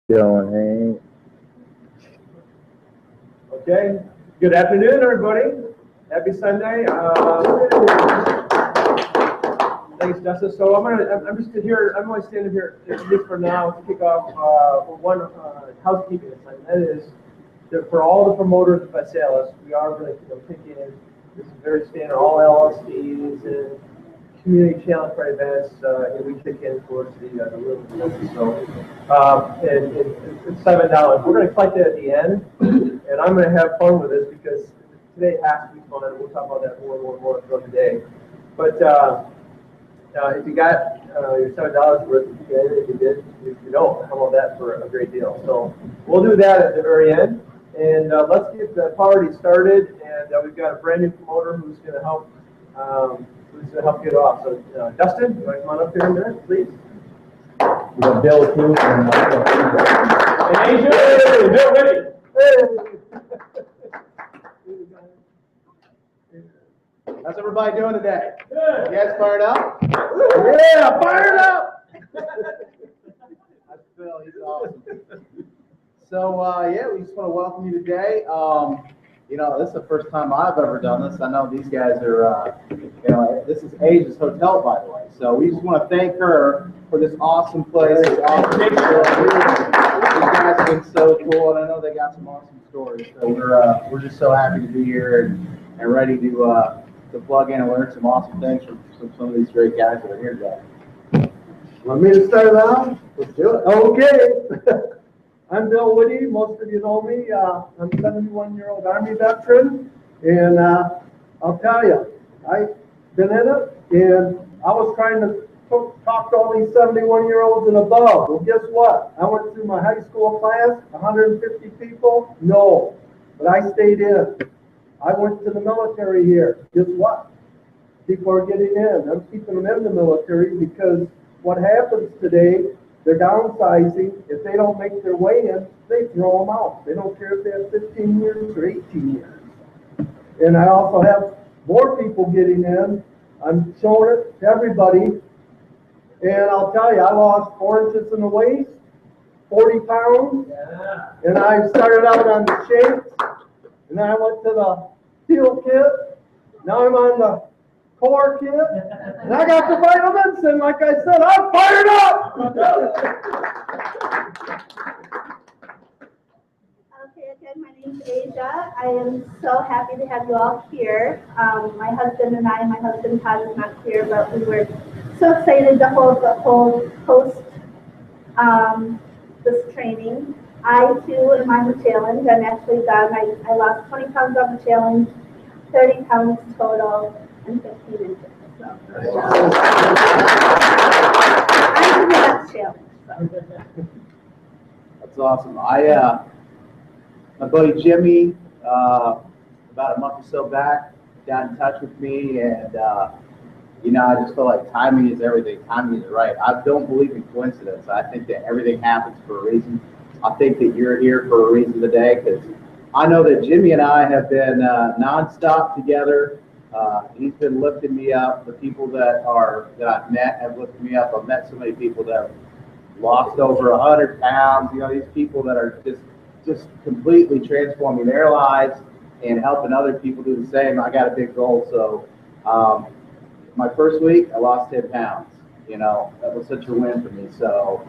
Doing, Okay. Good afternoon, everybody. Happy Sunday. Thanks, Justice. So I'm just here. I'm only standing here at least for now to kick off one housekeeping assignment. That is that for all the promoters of Visalis, we are going to kick in. This is very standard. All LLCs and community challenge for events, and we kick in towards the little business. So, and it's $7. We're going to collect it at the end, and I'm going to have fun with this because today has to be fun, and we'll talk about that more throughout the day. But if you got your $7 worth, you get it. If you did, if you don't, how about that for a great deal? So we'll do that at the very end, and let's get the party started. And we've got a brand new promoter who's going to help. Who's going to help get off. So, Dustin, you want to come on up here a minute, please? we got Bill too. And Asia, Bill ready. How's everybody doing today? Good. You guys fired up? Yeah, fired up. That's Phil. He's awesome. So, yeah, we just want to welcome you today. You know, this is the first time I've ever done this. I know these guys are, you know, this is Asia's hotel, by the way. So we just want to thank her for this awesome place. This awesome picture. These guys have been so cool, and I know they got some awesome stories. So we're just so happy to be here and ready to plug in and learn some awesome things from some of these great guys that are here today. Want me to start out? Let's do it. Okay. I'm Bill Woody. Most of you know me. I'm a 71-year-old Army veteran, and I'll tell you, I've been in it, and I was trying to talk to all these 71-year-olds and above. Well, guess what? I went through my high school class, 150 people. No, but I stayed in. I went to the military here. Guess what? People are getting in. I'm keeping them in the military because what happens today, they're downsizing. If they don't make their way in, they throw them out. They don't care if they have 15 years or 18 years. And I also have more people getting in. I'm showing it to everybody. And I'll tell you, I lost 4 inches in the waist, 40 pounds. Yeah. And I started out on the shakes. And then I went to the steel kit. Now I'm on the core kit. And I got the vitamins. And like I said, I'm fired up. Okay, again, my name's Asia. I am so happy to have you all here. My husband and I, my husband Todd is not here, but we were so excited to host this training. I too am on the challenge. I'm actually done. I lost 20 pounds on the challenge, 30 pounds total, and 15 inches. So. I'm in the best challenge. So. That's awesome. My buddy Jimmy, about a month or so back, got in touch with me, and you know, I just feel like timing is everything. Timing is right. I don't believe in coincidence. I think that everything happens for a reason. I think that you're here for a reason today, because I know that Jimmy and I have been nonstop together. He's been lifting me up. The people that I've met have lifted me up. I've met so many people that have lost over 100 pounds. You know, these people that are just completely transforming their lives and helping other people do the same. I got a big goal. So my first week, I lost 10 pounds. You know, that was such a win for me. So,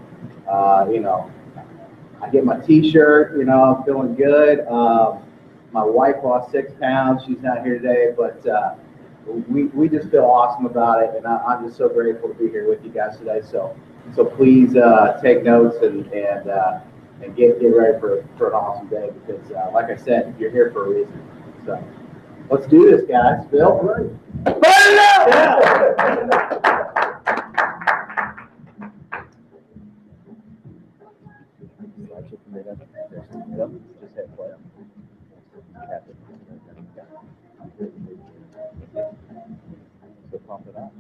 you know, I get my t-shirt, you know, I'm feeling good. My wife lost 6 pounds. She's not here today, but we just feel awesome about it. And I'm just so grateful to be here with you guys today. So please take notes and get ready for an awesome day, because like I said, you're here for a reason. So let's do this, guys. Bill? Right. Fire it up! Yeah. Just hit play. So pump it up.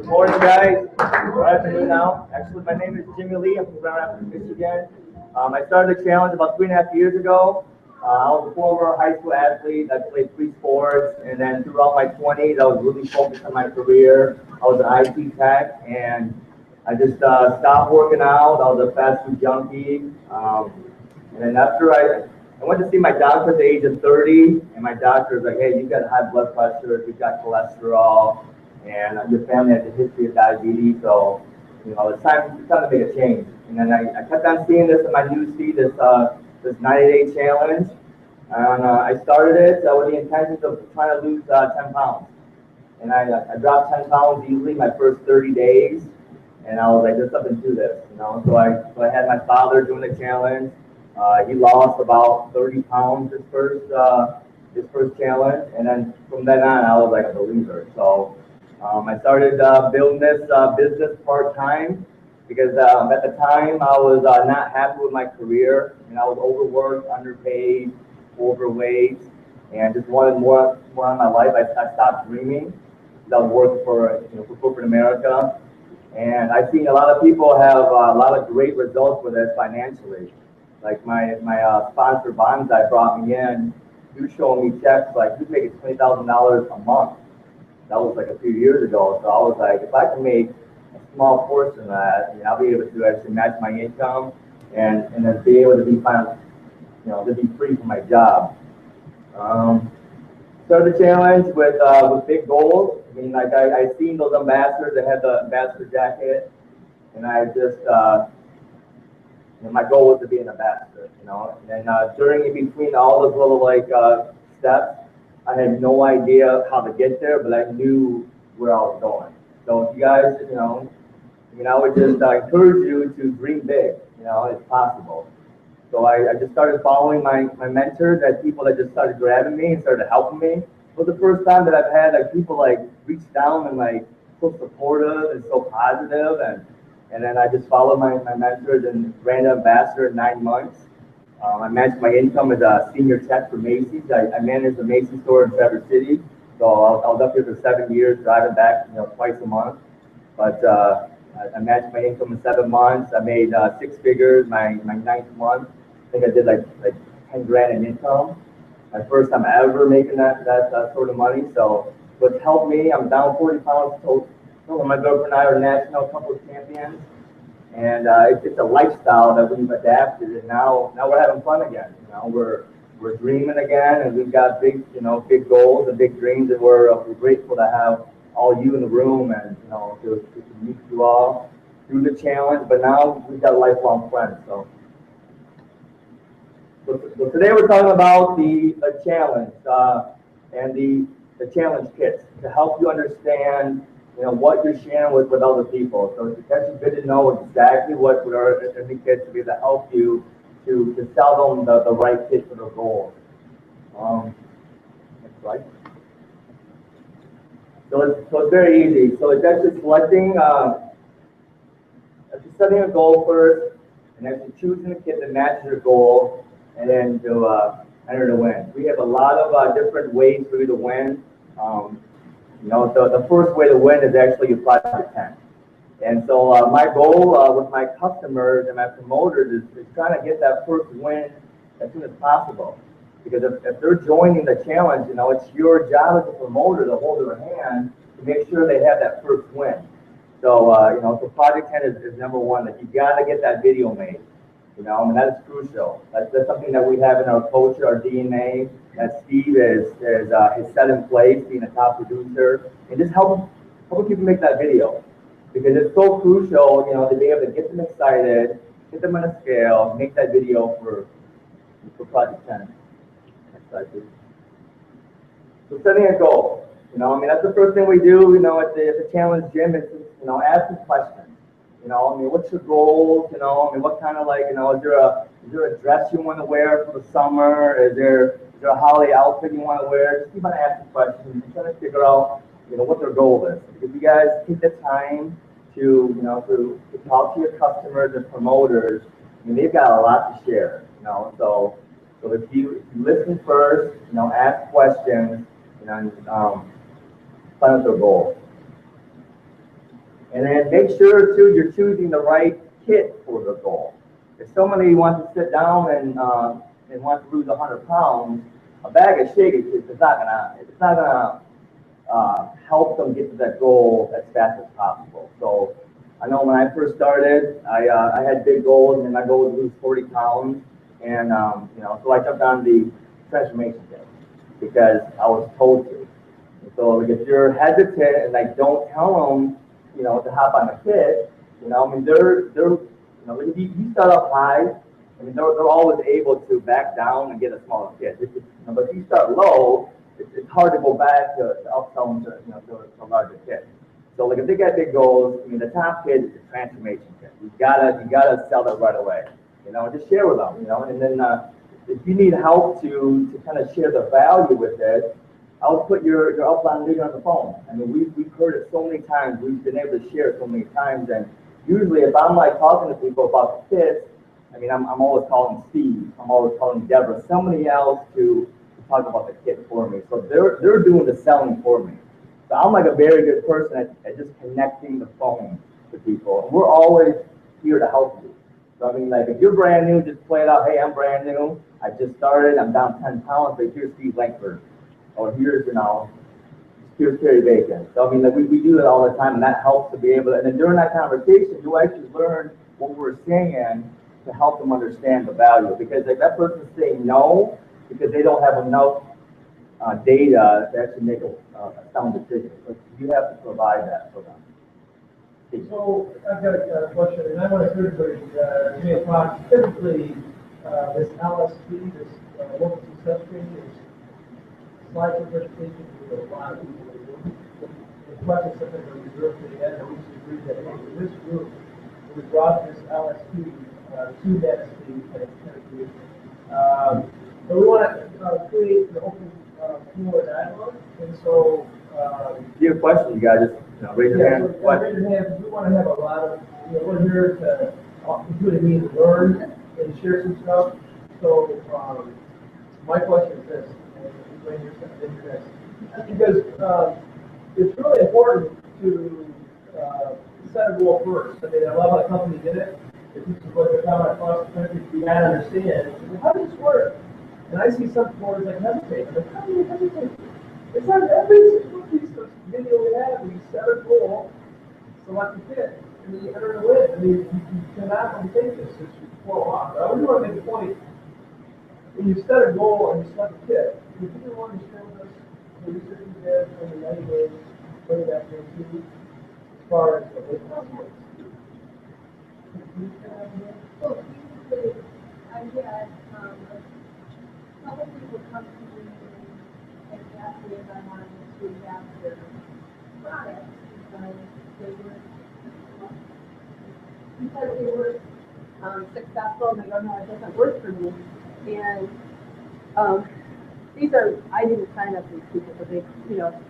Morning, guys. Good afternoon now. Actually, my name is Jimmy Lee. I'm from Grand Rapids, Michigan. I started the challenge about 3.5 years ago. I was a former high school athlete. I played 3 sports, and then throughout my 20s, I was really focused on my career. I was an IT tech, and I just stopped working out. I was a fast food junkie. And then after I went to see my doctor at the age of 30, and my doctor was like, hey, you've got high blood pressure, you've got cholesterol, and your family has a history of diabetes, so, you know, it's time to make a change. And then I kept on seeing this in my newsfeed, this 90-day challenge, and I started it with the intention of trying to lose 10 pounds. And I dropped 10 pounds easily my first 30 days, and I was like, there's something to this, you know. So I had my father doing the challenge. He lost about 30 pounds his first challenge, and then from then on, I was like a believer. So I started building this business part-time because at the time I was not happy with my career, and I was overworked, underpaid, overweight, and just wanted more in my life. I stopped dreaming. I was working for corporate America, and I've seen a lot of people have a lot of great results with this financially. Like my sponsor Bonsai brought me in. He was showing me checks like he's making $20,000 a month. That was like a few years ago. So I was like, if I can make a small portion of that, I'll be able to actually match my income and then be able to be to be free from my job. Started the challenge with big goals. I mean, like I seen those ambassadors that had the ambassador jacket, and I just my goal was to be an ambassador, And during in between all those little steps, I had no idea how to get there, but I knew where I was going. So if you guys, I would just encourage you to dream big. It's possible. So I just started following my mentors, and people that just started grabbing me and started helping me. It was the first time that I've had people reach down and so supportive and so positive, and then I just followed my mentors and ran an ambassador in 9 months. I matched my income as a senior tech for Macy's. I managed the Macy's store in Traverse City, so I was up here for 7 years, driving back twice a month. But I matched my income in 7 months. I made 6 figures my 9th month. I think I did like 10 grand in income. My first time ever making that sort of money. So what's helped me, I'm down 40 pounds. My girlfriend and I are national couples champions. And it's a lifestyle that we've adapted, and now we're having fun again. We're dreaming again, and we've got big goals and big dreams, and we're grateful to have all you in the room and to meet you all through the challenge. But now we've got lifelong friends. So today we're talking about the challenge and the challenge kits to help you understand what you're sharing with other people. So it's actually good to know exactly what are the kits to be able to help you to sell them the right kit for their goals. Next slide. So it's very easy. So it's actually setting a goal first, and actually choosing a kit that matches your goal, and then to enter to win. We have a lot of different ways for you to win. The first way to win is actually your Project 10. And so my goal with my customers and my promoters is trying to get that first win as soon as possible. Because if they're joining the challenge, it's your job as a promoter to hold their hand to make sure they have that first win. So, so Project 10 is number one, that you got to get that video made. And that is crucial. That's something that we have in our culture, our DNA, that Steve has set in place, being a top producer, and just helping people make that video. Because it's so crucial, to be able to get them excited, get them on a scale, make that video for Project 10. Next slide, please. So setting a goal. That's the first thing we do, at the challenge gym, is asking questions. What's your goals? What kind of is there a dress you want to wear for the summer? Is there a holiday outfit you want to wear? Just keep on asking questions and trying to figure out, what their goal is. If you guys take the time to talk to your customers and promoters, they've got a lot to share. So if you listen first, ask questions, and find out their goal. And then make sure, too, you're choosing the right kit for the goal. If somebody wants to sit down and wants to lose 100 pounds, a bag of shake is not gonna help them get to that goal as fast as possible. So I know when I first started, I had big goals, and my goal was to lose 40 pounds, and so I jumped on the transformation kit because I was told to. And so like, if you're hesitant and like don't tell them, to hop on the kit, I mean they're if you start up high, I mean they're always able to back down and get a smaller kit. But if you start low, it's hard to go back to upsell them to a larger kit. So like if they got big goals, I mean the top kit is the transformation kit. You gotta sell that right away. Just share with them. And then if you need help to kind of share the value with it, I would put your upline leader on the phone. I mean we've heard it so many times. We've been able to share it so many times. And usually if I'm like talking to people about the kits, I mean I'm always calling Steve. I'm always calling Deborah, somebody else to talk about the kit for me. So they're doing the selling for me. So I'm like a very good person at just connecting the phone to people. And we're always here to help you. So I mean, like if you're brand new, just play it out. Hey, I'm brand new. I just started. I'm down 10 pounds. But here's Steve Langford. Or here's Terry Bacon. So I mean, like we do that all the time, and that helps to be able to. And then during that conversation, you actually learn what we're saying to help them understand the value. Because like that person's saying no because they don't have enough data to actually make a sound decision. But you have to provide that for them. So I've got a question, and I want to hear everybody, Jay Fox, typically, this LSP, this local success training is slide presentation with a lot of people in the room. The questions something are reserved to the end, and we should agree that, hey, for this group, we brought this LSP to that speed kind of group. But we want to create an open floor dialogue, and so. If you have questions, you guys just raise your hand. Raise your hand. We want to have a lot of, we're here to, including me, to learn and share some stuff. So, my question is this, because it's really important to set a goal first. I mean, a lot of the companies did it. If you look at how across the country, you got to understand, how does this work? And I see some boards like hesitate. I'm like, how do you hesitate? It's not every single piece of video we have. We set a goal, select a kit, and then you enter the win. I mean, you cannot undertake this. It's flow off. But I really want to make a point. When you set a goal and you select a kit, if you want to share with us the research you did on the 90 days, bring it back here too, as far as the weight loss works. So usually, I get a couple people come to me and ask me if I wanted to adapt their products because they were successful and they go, no, it doesn't work for me. And these are, I didn't sign up these people, but they,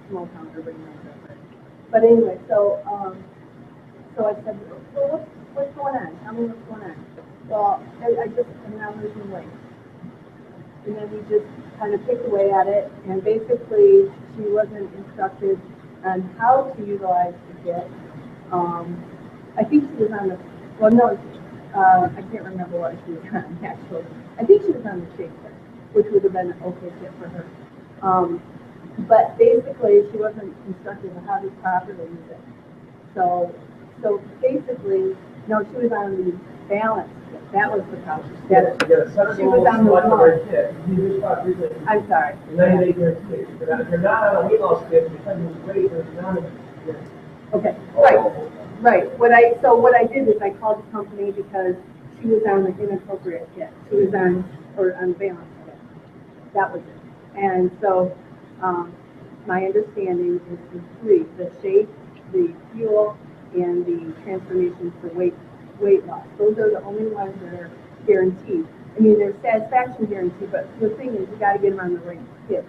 small towns are bringing them different. But anyway, so I said, well, what's going on? Tell me what's going on. Well, I'm now losing weight. And then we just kind of picked away at it, and basically she wasn't instructed on how to utilize the kit. I think she was on the, well, no, I can't remember what she was on, actually. I think she was on the shake kit, which would have been an okay fit for her. But basically, she wasn't instructed on how to properly use it. So basically, no, she was on the balance kit. That was the problem. She was on the one. I'm sorry. 90-day guarantee. If you're not on a weight loss kit, because you lose weight, there's not a okay, right. What I did is I called the company because she was on the inappropriate kit. She was on balance kit. That was it. And so my understanding is the three: the shape, the fuel, and the transformation for weight loss. Those are the only ones that are guaranteed. I mean, there's satisfaction guarantee, but the thing is, you got to get them on the right kit,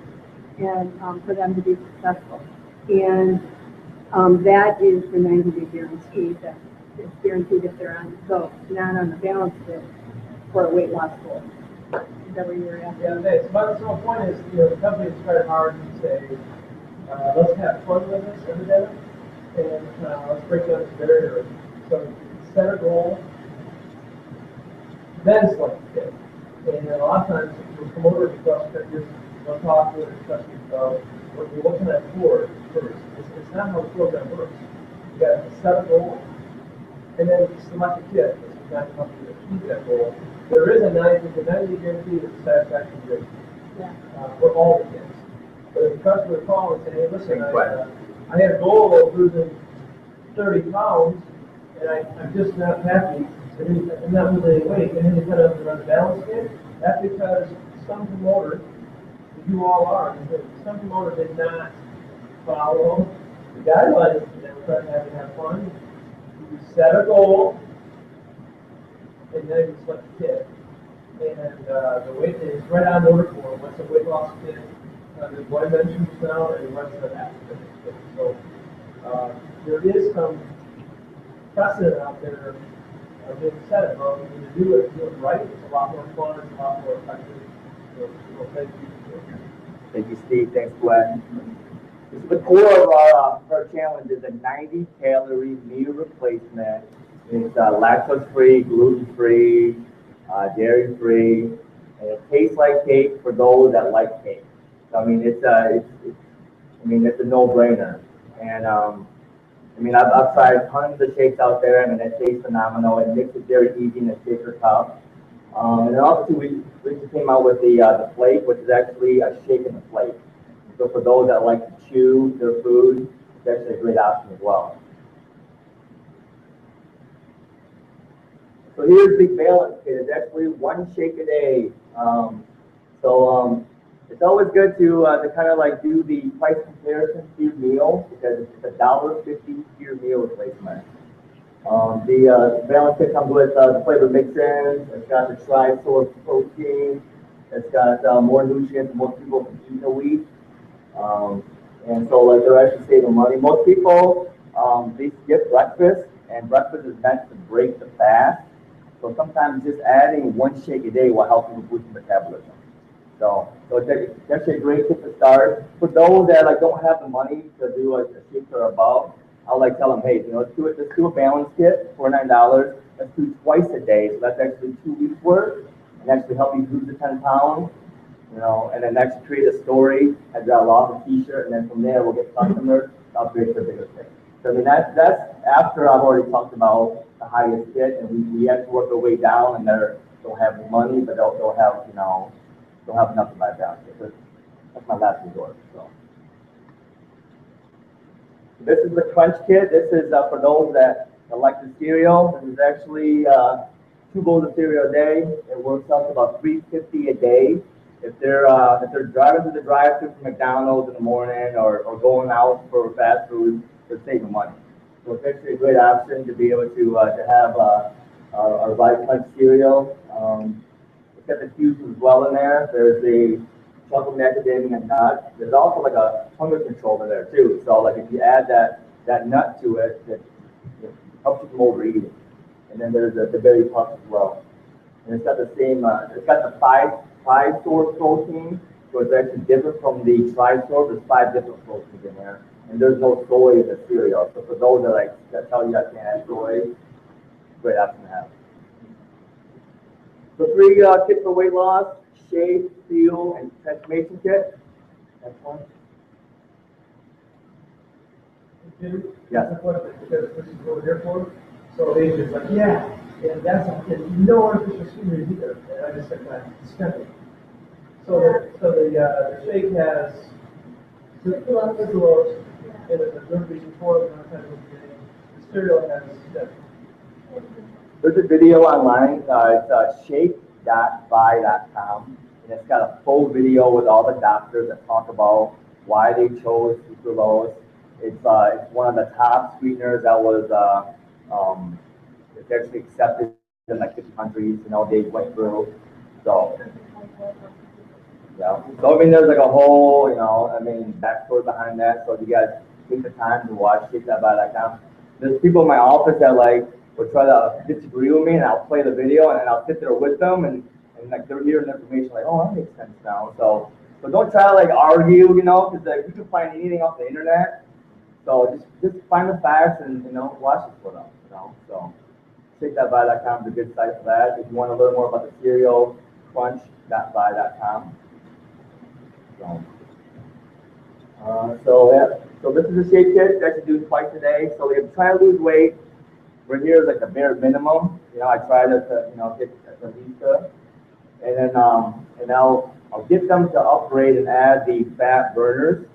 and for them to be successful. And that is the 90-day guarantee. That it's guaranteed if they're on not on the balance kit for a weight loss goal. Is that what you were asking? Yeah, okay. So my point is, the company has tried hard to say, let's have fun with this, and let's break down this barrier. So set a goal, then select the kit. And a lot of times, the promoter discuss, they'll talk with the discussion about what can I afford first. It's not how the program works. You got to set a goal, and then select a kit. This is not helping you achieve that goal. There is a 90-day guarantee with the satisfaction rate for all the kits. But if the customer calls and say, hey, listen, I had a goal of losing 30 pounds, and I'm just not happy, and I'm not losing any weight, and then you kind of run the balance kit, that's because some promoter, you all are, some promoter did not follow the guidelines that we're trying to have fun. You set a goal, and then you select the kit. And the weight is right on the order form. What's a weight loss kit? There's one mentioned just now, and what's the active kit. So there is some precedent out there of being set. Well, when you do it right, it's a lot more fun, it's a lot more effective. So thank you. Thank you, Steve. Thanks, Glenn. The core of our challenge is a 90-calorie meal replacement. It's lactose-free, gluten-free, dairy-free, and it tastes like cake for those that like cake. So, I mean, it's a no-brainer. And I've tried tons of shakes out there. I mean, it tastes phenomenal. It makes it very easy in a shaker cup. And then also we just came out with the flake, which is actually a shake in the flake. So for those that like to chew their food, it's actually a great option as well. So here's the balance kit. It's actually one shake a day. It's always good to kind of like do the price comparison to your meal because it's $1.50 to your meal replacement. The balance kit comes with the flavor mix-ins. It's got the tri-source protein. It's got more nutrients than most people can eat in a week. And so like they're actually saving money. Most people, they skip breakfast, and breakfast is meant to break the fast. So sometimes just adding one shake a day will help you boost metabolism. So it's actually a great tip to start. For those that like don't have the money to do a shake or above, I'll like tell them, hey, let's do a balance kit for $9. Let's do twice a day. So that's actually 2 weeks worth, and actually help you lose the 10 pounds. And then next create a story, have that log a t-shirt, and then from there we'll get customers. I'll create the bigger thing. So I mean that's after I've already talked about the highest kit, and we have to work our way down, and they'll have money, but they'll have enough to buy a balance kit. That's my last resort. So this is the crunch kit. This is for those that like the cereal. This is actually 2 bowls of cereal a day. It works out to about $3.50 a day. If they're driving to the drive-thru from McDonald's in the morning or going out for fast food, they're saving money. So it's actually a great option to be able to have our Vitamin cereal. It's got the juice as well in there. There's the chocolate macadamia nut. There's also like a hunger controller there too. So like if you add that nut to it, it helps you from overeating. And then there's the berry puffs as well. And it's got the same. It's got the five source protein, so it's actually different from the tri-source. There's 5 different proteins in there, and there's no soy in the cereal. So for those that tell you I can't have soy, great option to have. So 3 kits for weight loss: shake, fuel, and transformation kit. Next one. Yes. Because this is what we're here for. So they just like, yeah, and that's no artificial sweeteners either. And I just said, it's nothing. So the shake has sucralose, and it's a good reason for it. The cereal has step. There's a video online. It's shake.buy.com, and it's got a full video with all the doctors that talk about why they chose sucralose. It's one of the top sweeteners that was it's actually accepted in like 50 countries. They went through. So yeah. So I mean, there's like a whole backstory behind that. So if you guys take the time to watch shake.buy.com. There's people in my office that will try to disagree with me, and I'll play the video, and then I'll sit there with them, and like they're hearing information like, oh, that makes sense now. So don't try to argue, because you can find anything off the internet. So just find the facts and watch it for them, So ShakeThatBuy.com is a good site for that. If you want to learn more about the cereal, crunch.buy.com. So this is a shake kit that you do twice a day. So if you try to lose weight, we're here like the bare minimum. You know, I try to get at least, and then and I'll get them to upgrade and add the fat burners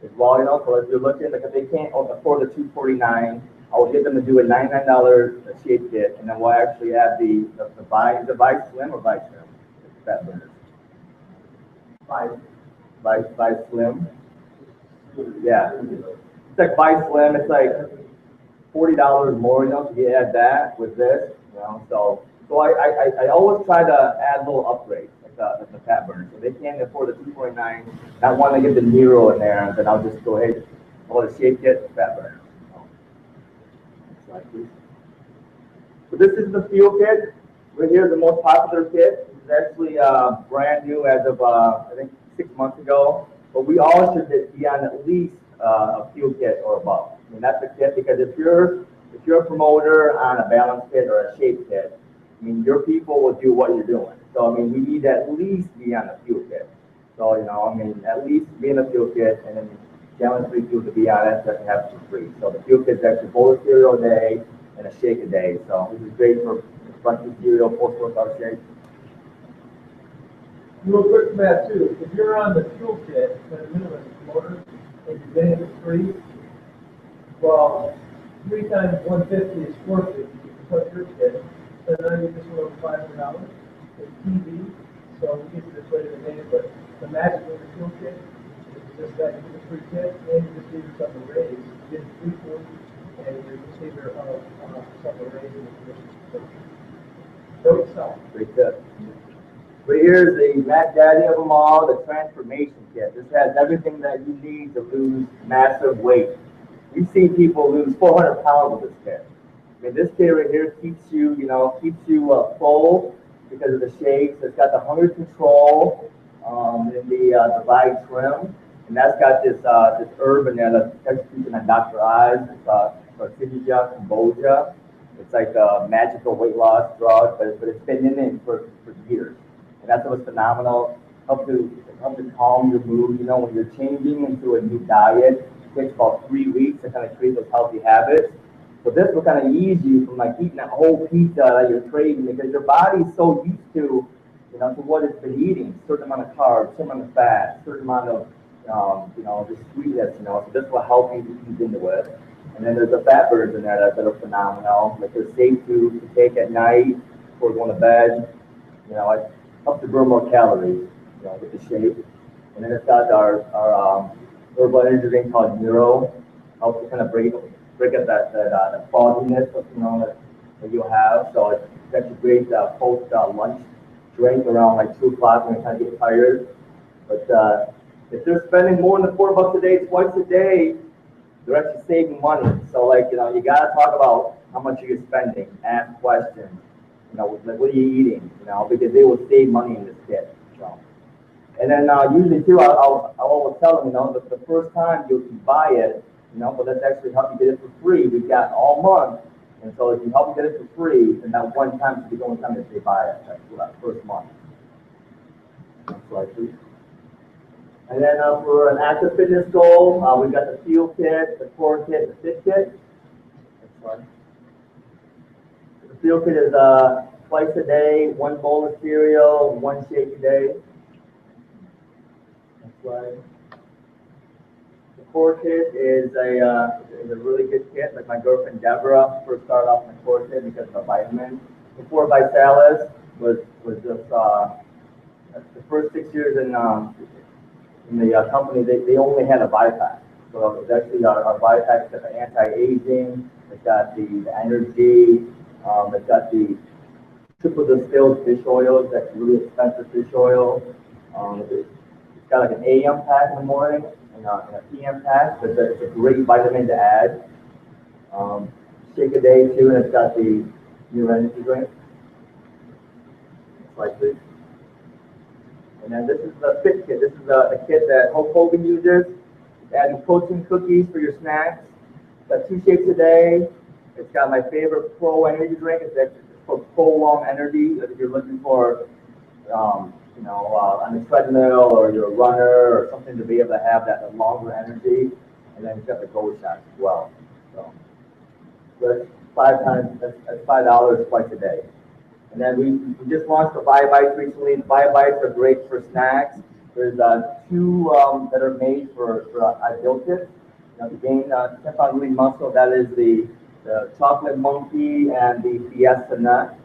as well. You know, so if you're looking, like if they can't afford the $249, I'll get them to do a $99 shake kit, and then we'll actually add the Vice Slim or Vice Slim fat burners. Vice Slim. Yeah, it's like Vice Slim. It's like $40 more, you know, to add that with this, you know. So I always try to add little upgrades like the fat burner. So they can't afford the $249. I want to get the Nero in there, and then I'll just go ahead, I'll shake kit fat burner. So this is the fuel kit. Right here is the most popular kit. It's actually brand new as of I think 6 months ago. But we all should be on at least a fuel kit or above. I mean, that's a kit because if you're a promoter on a balance kit or a shape kit, I mean, your people will do what you're doing. So, I mean, we need to at least be on a fuel kit. So, you know, I mean, at least be in a fuel kit and then gallon-free fuel to be on it that you have for free. So the fuel kit is actually a bowl of cereal a day and a shake a day. So this is great for breakfast cereal, post-workout shake. Real quick, Matt, too, if you're on the fuel kit, the minimum motor, and you're getting it free, well, 3 times 150 is 450. You can put your kit, so now you just wrote $500. It's TV, so we get you this way to the game, but the magic with the fuel kit is just that you get a free kit, and you just give yourself a raise. You get free food, and you receive yourself a raise in the commission. So it's self. Great tip. Right here is the Matt Daddy of them all, the transformation kit. This has everything that you need to lose massive weight. We've seen people lose 400 pounds with this kit. I mean, this kit right here keeps you, full because of the shakes. It's got the hunger control in the Vice Trim, and that's got this herb in there that's executed on Dr. Oz. It's Cortizia Cambogia. It's like a magical weight loss drug, but it's been in it for years. And that's what's phenomenal. Help to calm your mood. You know, when you're changing into a new diet, it takes about 3 weeks to kind of create those healthy habits. So this will kind of ease you from like eating that whole pizza that you're craving because your body's so used to, to what it's been eating. Certain amount of carbs, certain amount of fat, certain amount of, just sweetness. So this will help you ease into it. And then there's the fat burners in there that are phenomenal. Like they're safe to take at night before going to bed. It helps to burn more calories, with the shake. And then it's got our herbal energy drink called Neuro. Helps to kind of break up that fogginess, that you'll have. So it's actually great post lunch drink around like 2 o'clock when you kind of get tired. But if they're spending more than $4 a day, twice a day, they're actually saving money. So you gotta talk about how much you're spending, ask questions. Like what are you eating? Because they will save money in this kit. And then usually too, I'll always tell them, the first time you buy it, but let's actually help you get it for free. We've got all month, and so if you help you get it for free, then that one time should be the only time that they buy it. That's that first month. Next slide, please. And then for an active fitness goal, we've got the fuel kit, the core kit, the fit kit. Next slide. The fuel kit is twice a day, 1 bowl of cereal, 1 shake a day. Next slide. The core kit is a really good kit. Like my girlfriend Deborah first started off my core kit because of the vitamins. Before Vitalis was just the first 6 years in the company, they only had a Vipack. So it was actually our Vipack. It's got the anti-aging, it's got the energy, it's got the triple distilled fish oils. That's really expensive fish oil. It's got like an AM pack in the morning and a PM pack. But it's a great vitamin to add. Shake a day too, and it's got the new energy drink. Next slide, please. And then this is the fit kit. This is a kit that Hulk Hogan uses. Adding protein cookies for your snacks. Got 2 shakes a day, It's got my favorite Pro energy drink. It's for prolonged energy. If you're looking for, on a treadmill or you're a runner or something to be able to have that longer energy. And then it's got the Gold Shots as well. So that's that's $5 twice a day. And then we just launched the Bio Bites recently. The Bio Bites are great for snacks. There's two that are made for I built it. To gain 10 pound lean muscle, that is the chocolate monkey and the fiesta nut,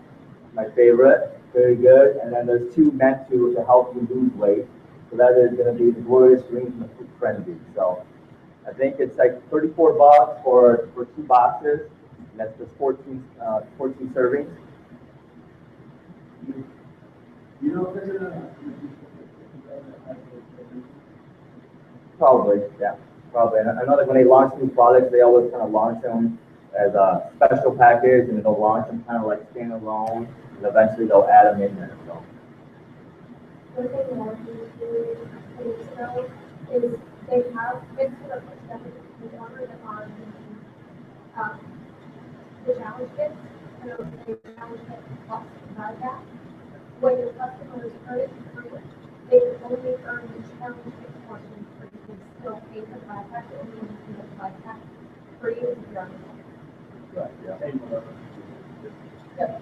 my favorite, very good. And then there's two meant to help you lose weight. So that is going to be the Glorious Greens and the Food Frenzy. So I think it's like $34 for 2 boxes. And that's just 14 servings. Probably, yeah. Probably. And I know that when they launch new products, they always kind of launch them as a special package, and they'll launch them kind of like standalone, and eventually they'll add them in there. So. One thing more is they have mixed it up with stuff in order on the challenge kits. I know they challenge kit plus buy back. When your customers earn it free, they can only earn the challenge kit portion free. You can still pay for the buy pack, only when you can get the buy pack free if you're on the Right, yeah. Yep.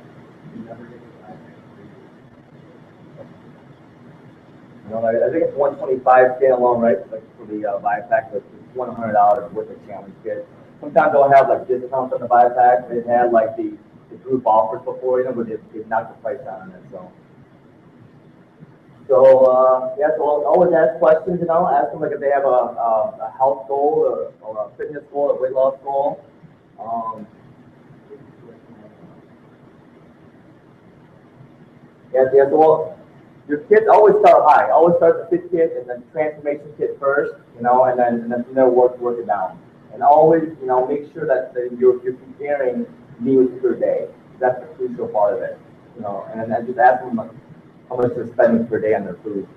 I think it's $125 standalone, right? Like for the buy pack, it's $100 worth of challenge kit. Sometimes they'll have like discounts on the buy pack. They've had like the group offers before, but they've knocked the price down on it. So yeah, so I'll always ask questions, ask them like if they have a health goal or a fitness goal, a weight loss goal. Yeah, so well, your kits always start high. Always start the fit kit and then transformation kit first, and then from there work it down. And always, make sure that you're comparing meals per day. That's the crucial part of it, and then just ask them how much they're spending per day on their food.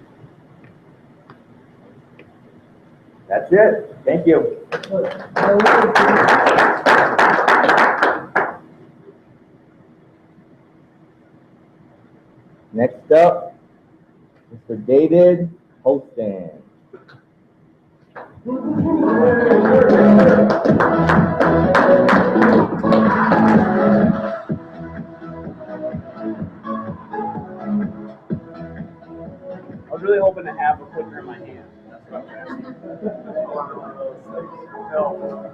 That's it. Thank you. Next up, Mr. David Holston. I was really hoping to have a clicker in my hand. That's what I'm asking. I wanted one of those things. So,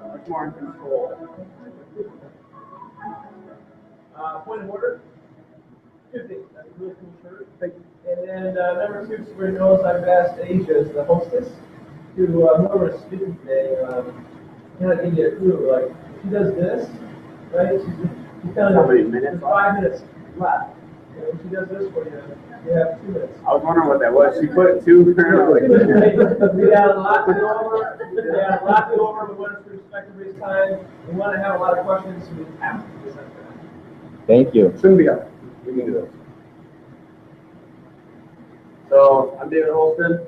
much more in control. Point of order. Two things. That's a really cool shirt. Thank you. And then number 2, so everybody knows I've asked Asia as the hostess to whoever is speaking today, kind of give you a clue. Like, she does this, right? She's kind of How many minutes? 5 minutes left. And when she does this for you, you have 2 minutes. I was wondering what that was. She put 2 currently. We got a lot to go over. We want to respect everybody's time. We want to have a lot of questions, so we have to do something. Thank you. Shouldn't be up. We can do this. So, I'm David Holston,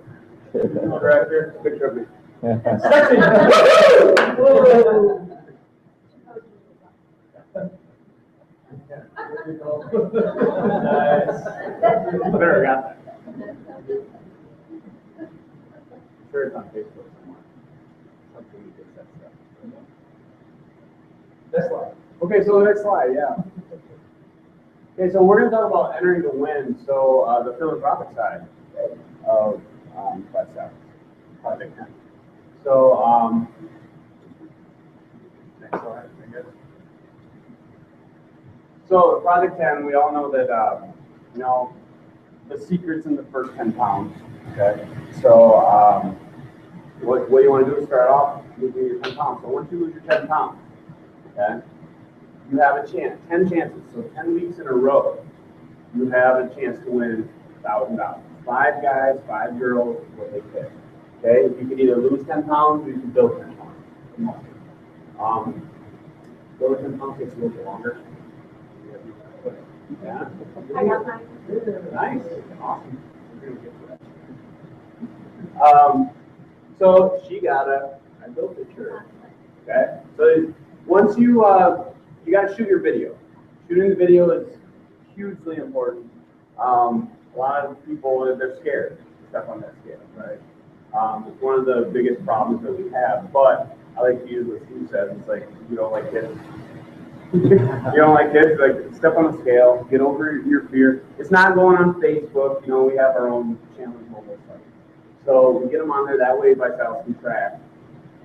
regional director. Picture of me. Nice. Better got that. I'm sure it's on Facebook somewhere. Something you did that stuff. Next slide. Okay, so the next slide, yeah. Okay, so we're going to talk about entering the win. So the philanthropic side of Project 10. So next slide, I guess. So Project 10, we all know that the secret's in the first 10 pounds. Okay, so what you want to do is start off losing your 10 pounds. So once you lose your 10 pounds, okay, you have a chance, 10 chances. So 10 weeks in a row, you have a chance to win $1,000. 5 guys, 5 girls, what they pick. Okay, you can either lose 10 pounds or you can build 10 pounds. Building 10 pounds takes a little bit longer. Yeah. I got mine. Nice. Awesome. We're gonna get to that. So she got I built a church. Okay. So once you you gotta shoot your video. Shooting the video is hugely important. A lot of people, they're scared to step on that scale, right? It's one of the biggest problems that we have, but I like to use what Steve said, it's like, you don't like kids. You don't like kids, like, step on the scale, get over your fear. It's not going on Facebook, you know, we have our own challenge mobile site. So we get them on there, that way by Silas can track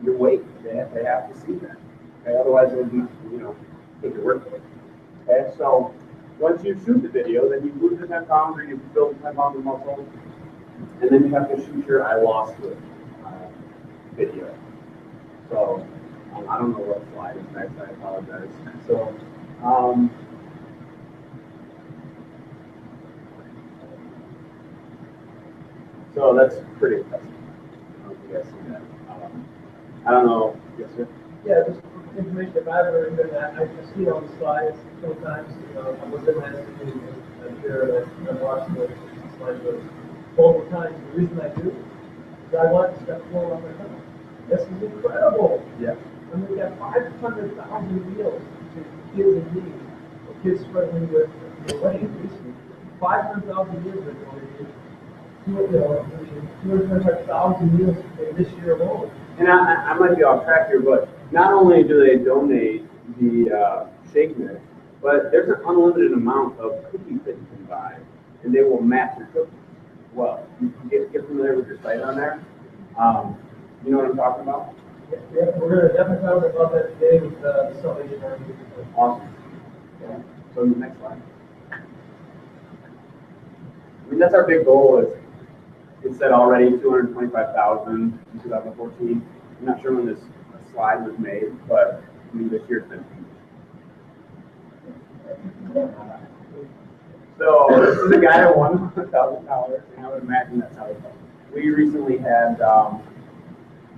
your weight, they have to see that. Okay, otherwise it'll be, you know, take your word for it. Okay, so once you shoot the video, then you lose the 10 pounds or you build 10 pounds of muscle, and then you have to shoot your I lost it video. So I don't know what slide is next, I apologize. So, so that's pretty impressive. I don't know if you guys see that. I don't know. Yes, sir? Yeah, just information about it, or even that, I just see on the slides sometimes, you know, I was in that meeting, I'm here, and I watched the slides multiple times. The reason I do is I want to step forward on my phone. This is incredible. Yeah. I mean, we got 500,000 meals to kids in need, or kids struggling with weight, basically. 500,000 meals are donated. 225,000 meals in this year alone. And I might be off track here, but not only do they donate the shake mix, but there's an unlimited amount of cookies that you can buy, and they will match your cookies. Well, you can get familiar with your site on there. You know what I'm talking about? Yeah, we're going to definitely talk about that today with the Salvation Army. Awesome. Okay. So next slide. I mean, that's our big goal. Is it said already 225,000 in 2014. I'm not sure when this slide was made, but I mean this year's been huge. So this is a guy that won $1,000, and I would imagine that's how it goes. We recently had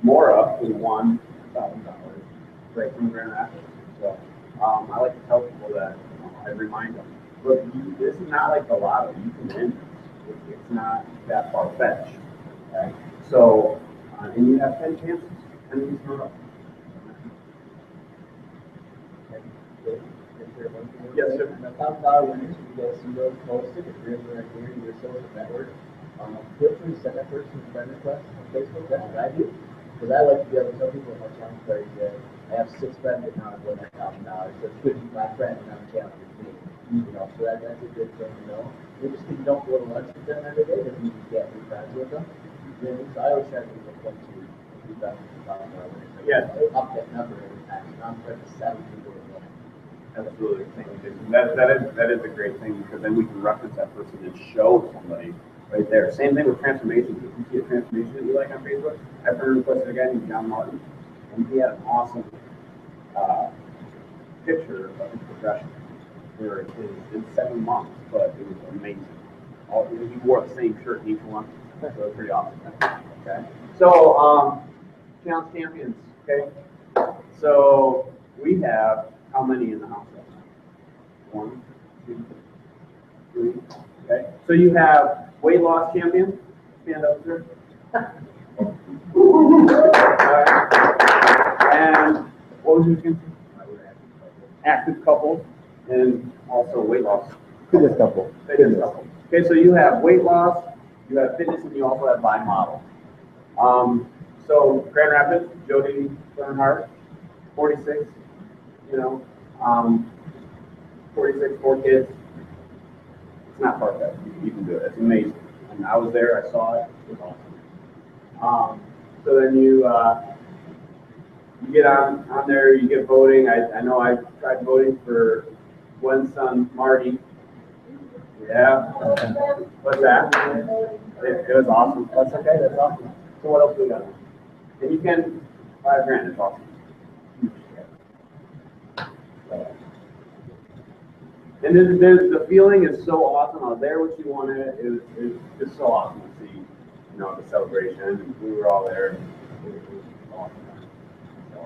Mora who won $1,000 right from Grand Rapids. So I like to tell people that, you know, I remind them, look, this is not like the lotto. You can win this. It's not that far fetched. Okay? So, and you have 10 chances, 10 in a row. Yes, sir. My $1,000 winners, you guys see those posted, if you're in your social network, feel free to send that person a friend request on Facebook, that's what I do. Because I like to be able to tell people how challenge players get. I have 6 friends that now have won that $1,000, so it's good to be my friend and I'm challenging me. You know, so that's a good thing to know. Just because you don't go to lunch with them every day doesn't mean you can't be friends with them. You know, so I always try to give them to be friends with $1,000 winners. Yeah. Up that number every time. So I'm trying to 7 people to win. Absolutely. That is a great thing, because then we can reference that person and show somebody right there. Same thing with transformations. If you see a transformation that you like on Facebook, I friend requested a guy named John Martin, and he had an awesome picture of his progression. Where it was in 7 months, but it was amazing. He wore the same shirt in each one, so it was pretty awesome. Okay. So challenge champions. Okay. So we have how many in the house right now? 1, 2, 3. Okay. So you have weight loss champion. Stand up, sir. And what was your champion? Active couples. And also weight loss. Fitness couple. Fitness couple. Okay, so you have weight loss, you have fitness, and you also have by model. So Grand Rapids, Jody Bernhardt, 46, you know, 46, 4 kids. It's not far-fetched. You can do it. It's amazing. And I was there. I saw it. It was awesome. So then you get on there. You get voting. I know I tried voting for Gwen's son, Marty. Yeah. What's that? It was awesome. That's okay. That's awesome. So what else do we got? And you can $5,000. It's awesome. And the feeling is so awesome. I was there when you won it. It was just so awesome to see, you know, the celebration. We were all there. It was awesome. So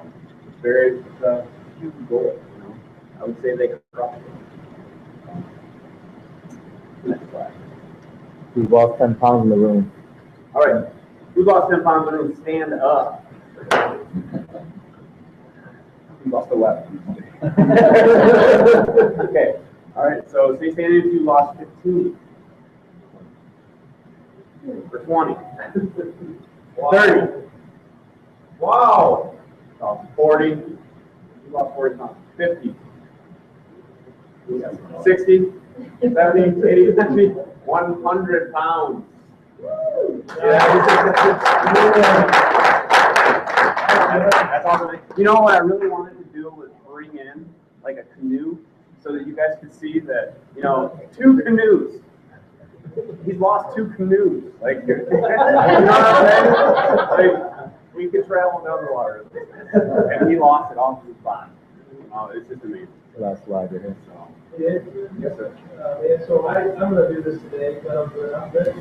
it's a huge goal. You know, I would say they could crush it. Next slide. We've lost 10 pounds in the room. All right. Who lost 10 pounds in the room? Stand up. We lost the weapon. Okay, all right, so say Sandy, if you lost 15. For 20. 30. Wow. Lost 40. You lost 40 pounds. 50. 60. 70, 80, 50, 100 pounds. That's awesome. You know what I really wanted to do was bring in like a canoe so that you guys could see that, 2 canoes. He's lost 2 canoes. Like, you know what I'm saying? Like, we could travel down the water. And he lost it all through fun. It's just amazing. Last slide right here. Yes, Yes, sir. so I'm gonna do this today, but I'm doing it.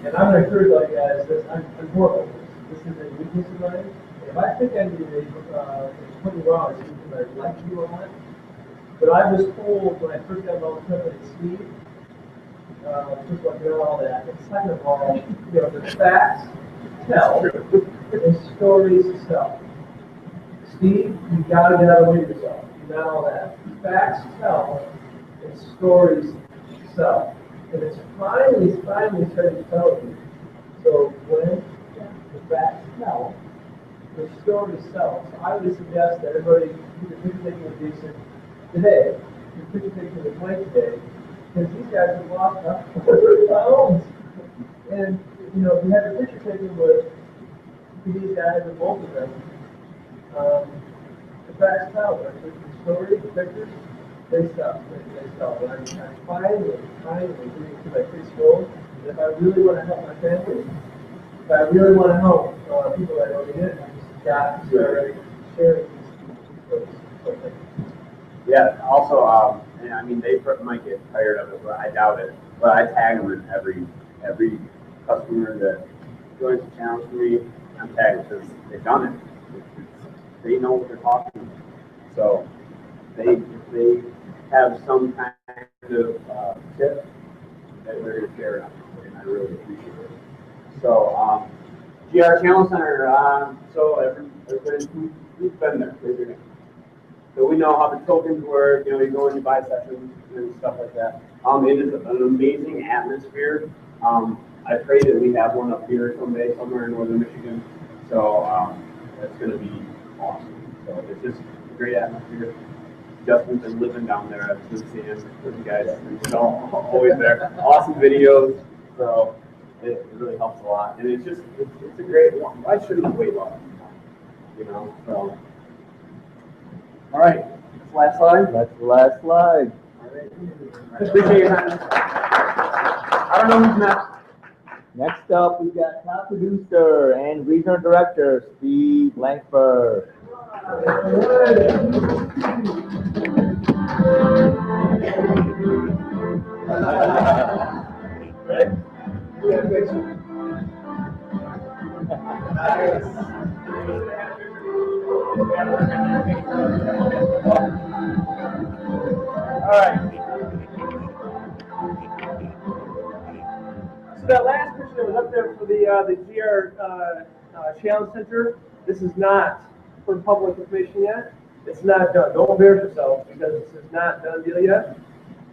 And I'm gonna encourage all you guys, that I'm horrible. This is a weakness of mine. If I think I need to, put me wrong, it's because I'd like to do on it. But I was told when I first got involved with company, Steve, first of all, doing all that, and second of all, the facts tell, and stories tell. Steve, you gotta get out of yourself. You got all that. Facts tell, and stories sell. And it's finally starting to tell you. So when the facts tell, the stories sell. So I would suggest that everybody do the picture taking with Jason today, the picture taking with Mike today, because these guys have lost 100 pounds. And, if you had a picture taken with these guys and both of them, the facts tell, right? The stories, the pictures, they sell. They sell. And I'm finally getting to my kids' goals. And if I really want to help my family, if I really want to help people that don't need it, I just got to start sharing these stories. Yeah, also, and I mean, they might get tired of it, but I doubt it. But I tag them in every customer that joins the challenge for me. I'm tagging because they've done it. They know what they're talking about. So they have some kind of tip that they're going to share it on, and I really appreciate it. So, GR Challenge Center. So everybody who's been there, raise your hand. So we know how the tokens work. You go and you buy sessions and stuff like that. It is an amazing atmosphere. I pray that we have one up here someday, somewhere in northern Michigan. So that's going to be awesome. So it's just a great atmosphere. Justin's been living down there. I've been seeing with you guys. He's always there. Awesome videos. So it really helps a lot. And it's a great one. Why shouldn't we wait long? So. All right. That's the last slide. That's the last slide. All right. Appreciate your time. I don't know who's next. Next up, we got top producer and regional director, Steve Langford. All right. So that last picture that was up there for the GR Challenge Center, this is not for public information yet. It's not done. Don't embarrass yourself because this is not done deal yet.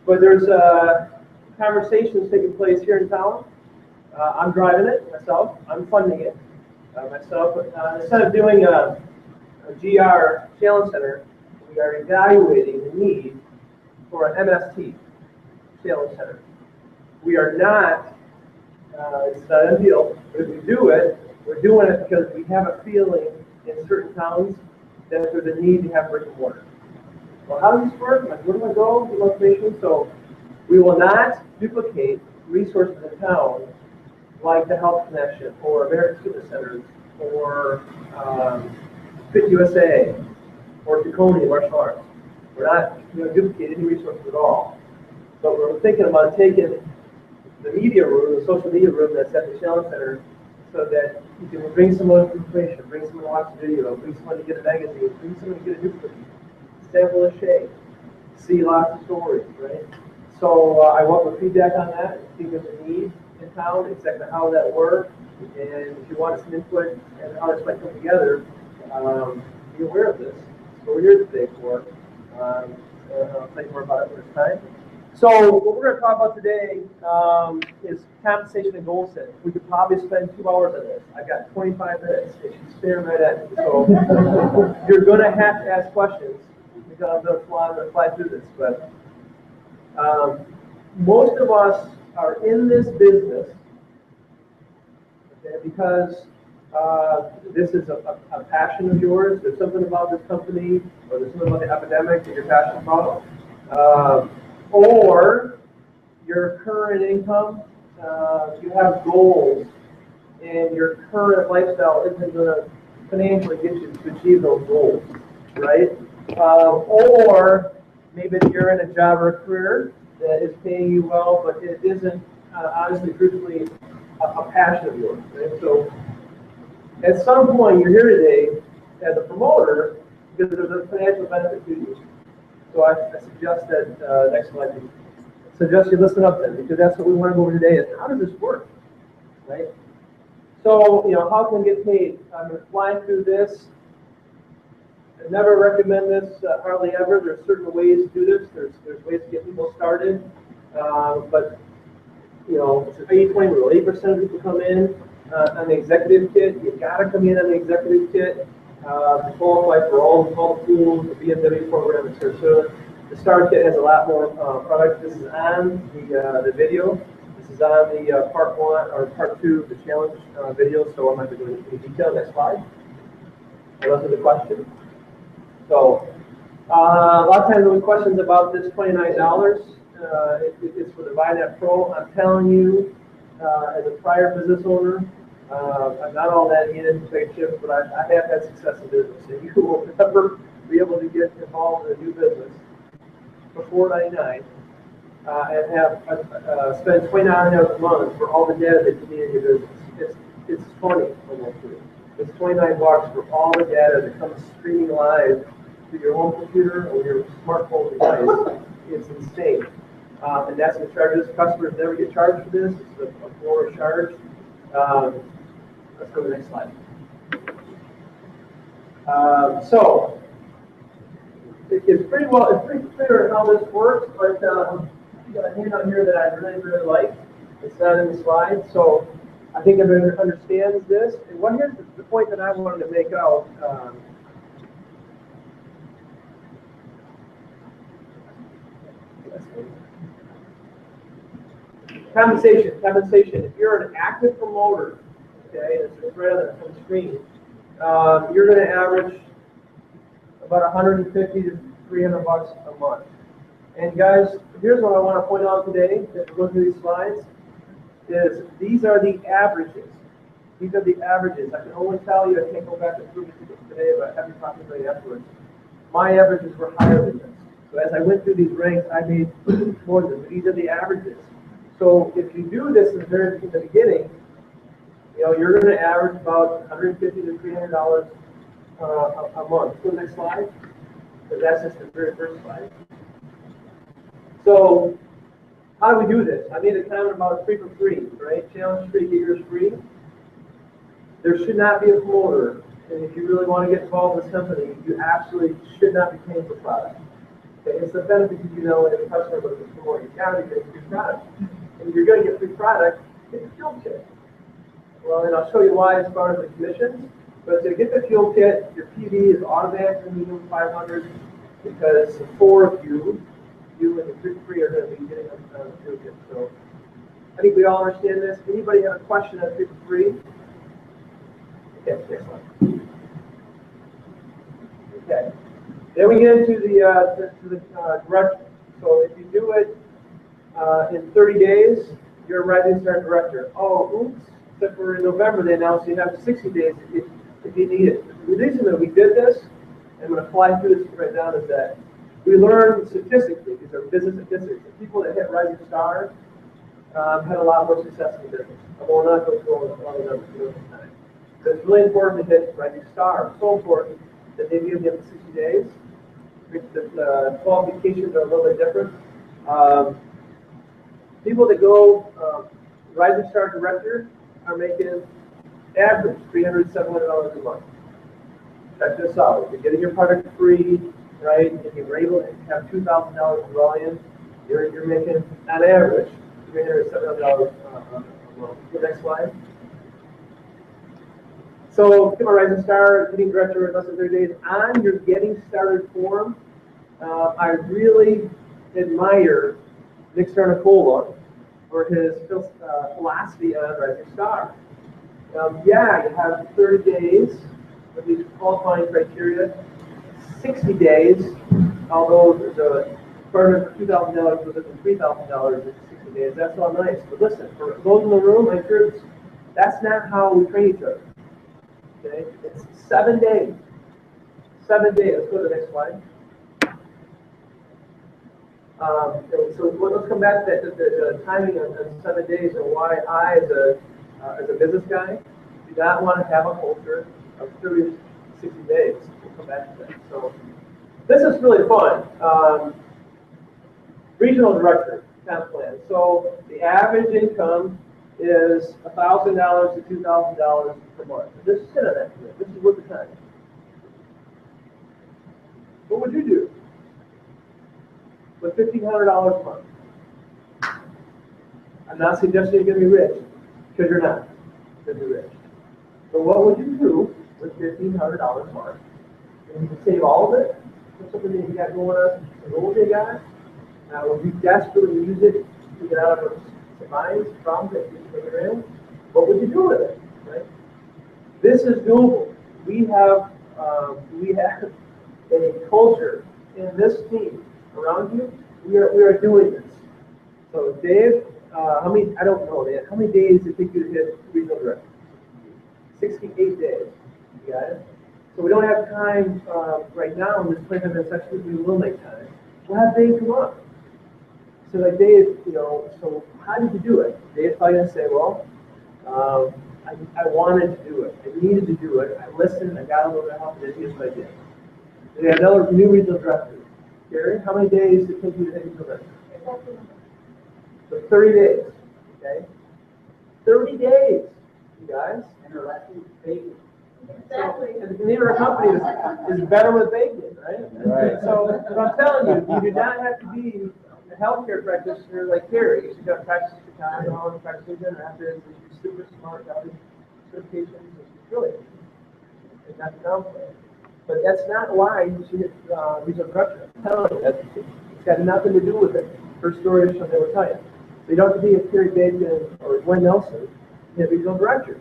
But there's conversations taking place here in town. I'm driving it myself. I'm funding it myself. Instead of doing a GR Challenge Center, we are evaluating the need for an MST Challenge Center. We are not. It's not a deal. But if we do it, we're doing it because we have a feeling in certain towns that there's a need to have brick and mortar. Well, how does this work? Like, where do I go? Get information. So we will not duplicate resources in town like the Health Connection or American Fitness Centers or Fit USA or Tacony Martial Arts. We're not going to duplicate any resources at all. But we're thinking about taking the media room, the social media room that's at the Challenge Center, so that you can bring someone information, bring someone to watch the video, bring someone to get a magazine, bring someone to get a new cookie, sample a shake, see lots of stories, right? So I welcome feedback on that. I think there's a need in town, exactly how that works, and if you want some input and how this might come together, be aware of this. So we're here today for. I'll tell you more about it next time. So what we're going to talk about today is compensation and goal setting. We could probably spend 2 hours on this. I've got 25 minutes. If you stare right at me. So you're going to have to ask questions because I'm going to fly through this. But most of us are in this business because this is a passion of yours. There's something about this company, or there's something about the epidemic that you're passionate about. Or your current income, you have goals, and your current lifestyle isn't going to financially get you to achieve those goals, right? Or maybe you're in a job or a career that is paying you well, but it isn't, honestly, truthfully, a passion of yours, right? So at some point, you're here today as a promoter because there's a financial benefit to you. So I suggest that, next slide, please. Suggest you listen up then, because that's what we want to go over today is how does this work, right? So, how can we get paid? I'm going to fly through this. I never recommend this, hardly ever. There's certain ways to do this. There's ways to get people started. But, it's an 80-20 rule. 80% of people come in on the executive kit. You've got to come in on the executive kit to qualify for all the tools, the BMW program, and so the Star Kit has a lot more products. This is on the video. This is on the part 1 or part 2 of the challenge video, so I'm not going to go into any detail. Next slide. Those are the questions. So, a lot of times there are questions about this $29. It's for the ViNet Pro. I'm telling you, as a prior business owner, I'm not all that in big chips, but I have had success in business. And you will never be able to get involved in a new business for $4.99 and have spend $29 a month for all the data that you need in your business. It's 20 almost. It's $29 for all the data that comes streaming live to your home computer or your smartphone device. It's insane. And that's the charges. Customers never get charged for this. It's a floor charge. Let's go to the next slide. So it's pretty clear how this works, but I've got a handout here that I really like. It's not in the slide, so I think everyone understands this. And here's the point that I wanted to make out. Compensation. If you're an active promoter, okay, it's right on the screen, you're going to average about $150 to $300 a month. And guys, here's what I want to point out today, as we go through these slides, is these are the averages. These are the averages. I can only tell you, I can't go back and prove it to you today, but I have you talking about it afterwards. My averages were higher than this. So as I went through these ranks, I made more than this. These are the averages. So if you do this in the beginning, you're going to average about $150 to $300 a month. So next slide, because that's just the very first slide. So how do we do this? I made a comment about 3 for free, right? Challenge free, get yours free. There should not be a promoter, and if you really want to get involved in this company, you absolutely should not be paying for product. Okay? It's the benefit as a customer, but as a promoter, you've got to get free product. And if you're going to get free product, get the fuel kit. Well, and I'll show you why as far as the commissions. But to get the fuel kit, your PV is automatically minimum 500 because the 4 of you and the 3 are going to be getting a fuel kit. So I think we all understand this. Anybody have a question on 3 for free? Okay, next one. Okay. Then we get into the director. So if you do it in 30 days, you're a Rising Star director. Oh, oops. Except for in November, they announced you have 60 days if you need it. The reason that we did this, and I'm going to fly through this right down, is that we learned statistically, these are business statistics, the people that hit Rising Star had a lot more success in business. I will not go through all the numbers this time. But it's really important to hit Rising Star. It's so important that they give you 60 days. The qualifications are a little bit different. People that go Rising Star director are making average $300 to $700 a month. Check this out. If you're getting your product free, right, and you were able to have $2,000 dwelling, you're making, on average, you're making $700 a month. The next slide. So, become a Rising Star, Getting Director in less than 30 days. On your Getting Started form, I really admire Nick Starnicola for his philosophy on Rising Star. Yeah, you have 30 days with these qualifying criteria, 60 days, although there's a burden for $2,000 goes up to $3,000 in 60 days. That's all nice. But listen, for those in the room, my troops, that's not how we train each other. Okay? It's 7 days. 7 days. Let's go to the next slide. So let's come back to the timing on 7 days and why I, as a business guy, do not want to have a culture of 30 to 60 days. We'll come back to that. So this is really fun. Regional director comp plan. So the average income is $1,000 to $2,000 per month. Just sit on that. This is worth the time. What would you do with $1,500 a month? I'm not suggesting you're going to be rich, because you're not going to be rich. But what would you do with $1,500 a month? And you can save all of it for something that you got going on, an older guy. Would you desperately use it to get out of some minds, problems that you're in? What would you do with it? Right? This is doable. We have a culture in this team around you. We are doing this. So Dave, how many? I don't know, Dan. How many days did it take you to hit regional director? 68 days. You got it. So we don't have time right now in this 25-minute section. We will make time. We'll have Dave come up. So like Dave, so how did you do it? Dave's probably gonna say, well, I wanted to do it. I needed to do it. I listened. I got a little bit of help, and here's what I did. We have another new regional director. Gary, how many days did it take you to hit regional director? So 30 days. Okay. 30 days, you guys. And our last week, bacon. Exactly. So, and the name of our company is Better with Bacon, right? Right. So I'm telling you, you do not have to be a healthcare practitioner like Gary. You should go practice in Chicago, practice in Denver, after you're super smart, got these certifications. It's really, it's not the downplay. But that's not why you should hit regional director. I'm telling you, it's got nothing to do with it. First story is what they will tell you. So you don't have to be a Kerry Bacon or Gwen Nelson to hit regional director.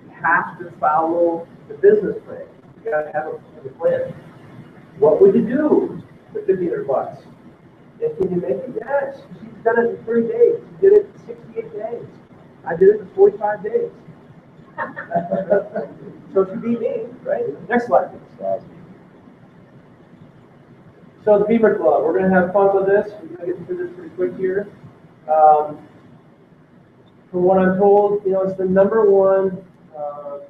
You have to follow the business plan. You got to have a plan. What would you do with $1,500? And can you make it? Yes. She's done it in 30 days. She did it in 68 days. I did it in 45 days. So she beat me, right? Next slide, please. So the Beamer Club, we're going to have fun with this. We're going to get through this pretty quick here. From what I'm told, it's the #1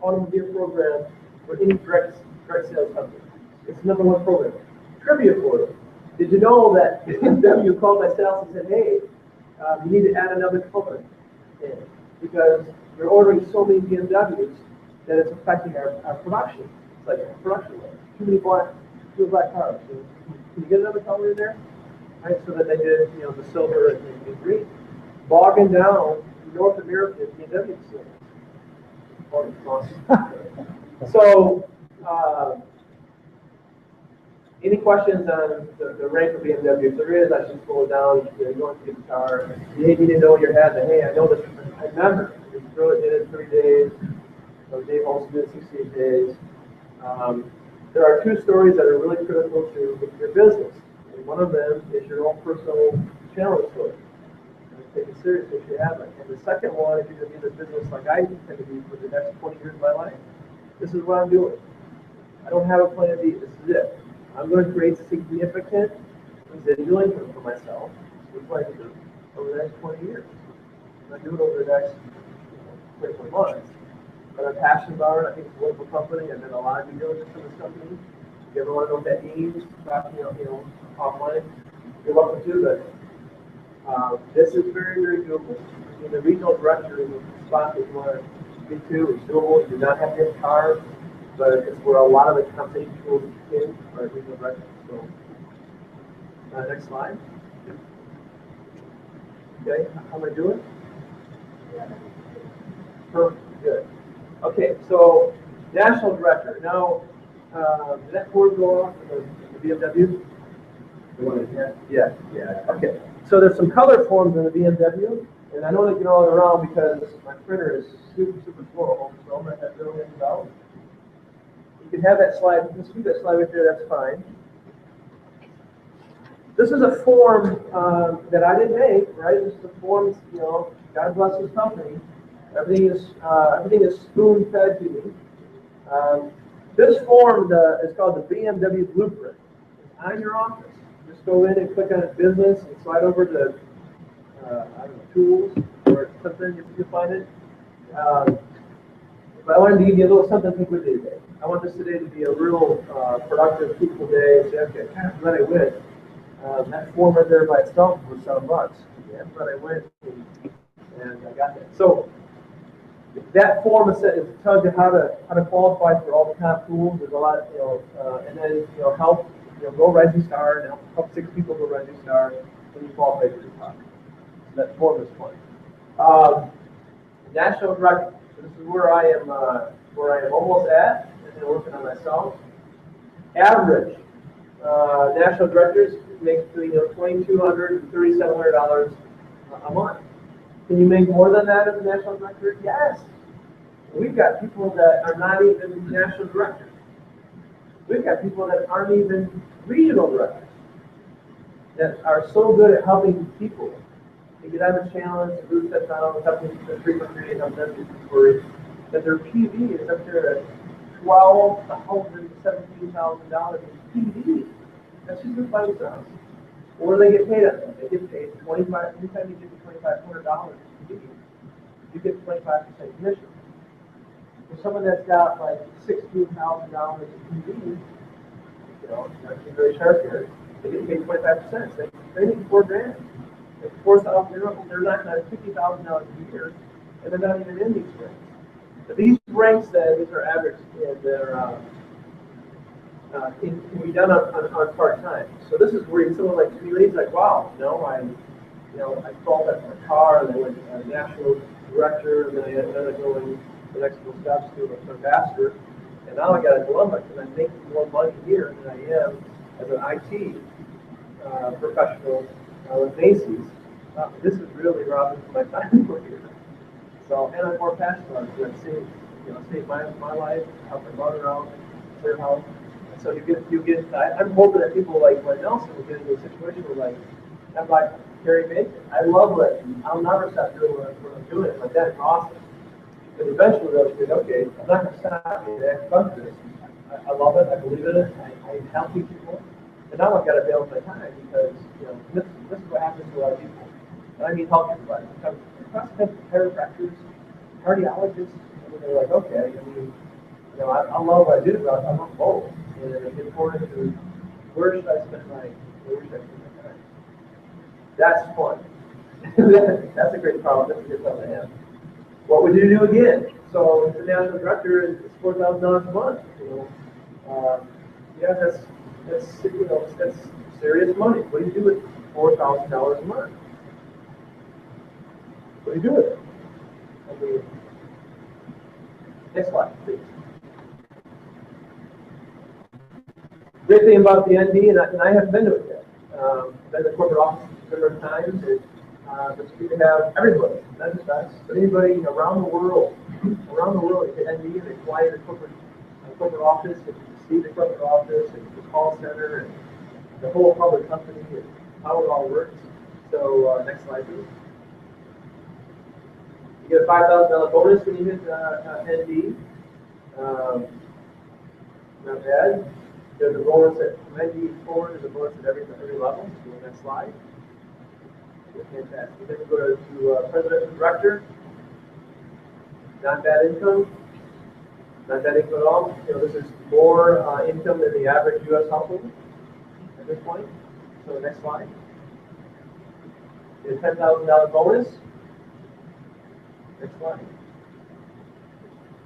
automobile program for any direct sales company. It's the #1 program. Trivia for them. Did you know that BMW called my sales and said, hey, you need to add another color in because we're ordering so many BMWs that it's affecting our production. It's like a production line. Too black cars. So can you get another color in there? Right, so that they did, the silver and green. Bogging down North American BMW sales. So, any questions on the rank of BMW? If there is, I should slow it down. You're going to get the car. You need to know your head that, hey, I know this. I remember. You throw it in 3 days. So Dave also did 68 days. There are 2 stories that are really critical to your business. And one of them is your own personal challenge story. Take it seriously if you have it. And the second one, if you're going to be in the business like I intend to be for the next 20 years of my life, this is what I'm doing. I don't have a plan B. This is it. I'm going to create significant residual income for myself. This is what I do over the next 20 years. I'm not doing it over the next 24 months. But I'm passionate about it. I think it's a wonderful company. I've done a lot of due diligence on this company. If you ever want to know what that means, talk offline. You're welcome to, but this is very, very doable. I mean, the regional director is a spot that you want to get to. It's doable. You do not have to have cars, but it's where a lot of the company tools in are regional directors. So, next slide. Okay, how am I doing? Perfect, good. Okay, so national director. Now, did that board go off the BMW? Yeah. Okay, so there's some color forms in the BMW, and I know they get all around because my printer is super slow, so I'm gonna have to go in and out. You can have that slide, just keep that slide right there, that's fine. This is a form that I didn't make, right? This is a form, you know, God bless his company. Everything is spoon-fed to me. This form is called the BMW Blueprint. It's on your office. Just go in and click on business and slide over to, I don't know, tools or something, if you find it. But I wanted to give you a little something to think with you today. I want this today to be a real productive, peaceful day. And say, okay, I'm glad I went. That form right there by itself was $7. Yeah, but I went and I got that. So that form is tells you how to qualify for all the top tools. There's a lot, you know, and then help go Rising Star and help 6 people go Rising Star, and you qualify for the top. So that form is fun. National director. So this is where I am almost at, and then working on myself. Average national directors make between $2,200 and $3,700 a month. Can you make more than that as a national director? Yes. We've got people that are not even national directors. We've got people that aren't even regional directors that are so good at helping people to get on the challenge, to lose that down, helping the treatment create worry, that their PV is up there at $1,217,000 in PV. That's just by themselves. Or they get paid on that. They get paid $25. Anytime you get to $2,500 in PV, you get 25% commission. For someone that's got like $16,000 in PV, I'm very sharp here. They get paid 25%. They need $4,000. At $4,000, they're not going to $50,000 a year, and they're not even in these ranks. But these ranks, these are average, and they're can be done on part time. So this is where someone like me, he's like, wow, I qualified for a car, and I went to a national director, and then I ended up going the next couple steps to an ambassador, and now I got a dilemma because I'm making more money here than I am as an IT professional with Macy's. This is really robbing my time for here. So, and I'm more passionate about it. Save my life, help my mother out, clear health. So you get. I'm hoping that people like Nelson will get into a situation where I'm like Carrie Baker. I love it. I'll never stop doing what I'm doing. Like that's awesome. But eventually they'll say, okay, I'm not going to stop. I fun this. I love it. I believe in it. I help people. And now I've got to balance my time because this is what happens to a lot of people. And I mean help everybody. Because chiropractors, cardiologists, they're like, okay, I love what I do, but I love both. And then they get forward into where should I spend my time? That's fun. That's a great problem. That's a good problem to have. What would you do again? So the national director is $4,000 a month. That's serious money. What do you do with $4,000 a month? What do you do with it? Next slide, please. Great thing about the ND, and I haven't been to it yet. I've been to the corporate office different times, but you can have everybody, not just us, but anybody around the world. Around the world, you get ND, and they fly to the corporate office, and you see the corporate office, and the call center, and the whole public company, and how it all works. So next slide, please. You get a $5,000 bonus when you hit ND. Not bad. There's a bonus from ND forward. There's a bonus at every level. So the next slide. Fantastic. Then we go to president and director. Not bad income. Not bad income at all. This is more income than the average U.S. household at this point. So next slide. Get a $10,000 bonus. Next slide.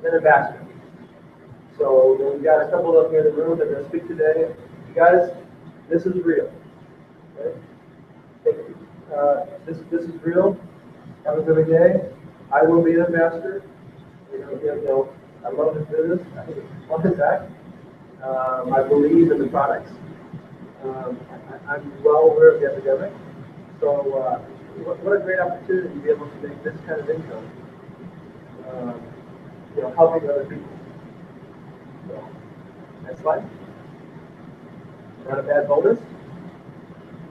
Then ambassador. So we've got a couple of them here in the room that are going to speak today. You guys, This is real. Okay? This is real. Happens every day. I will be an ambassador. I love this business. I think it's fun and back. I believe in the products. I'm well aware of the epidemic. So, what a great opportunity to be able to make this kind of income. Helping other people. So, next slide. Not a bad bonus.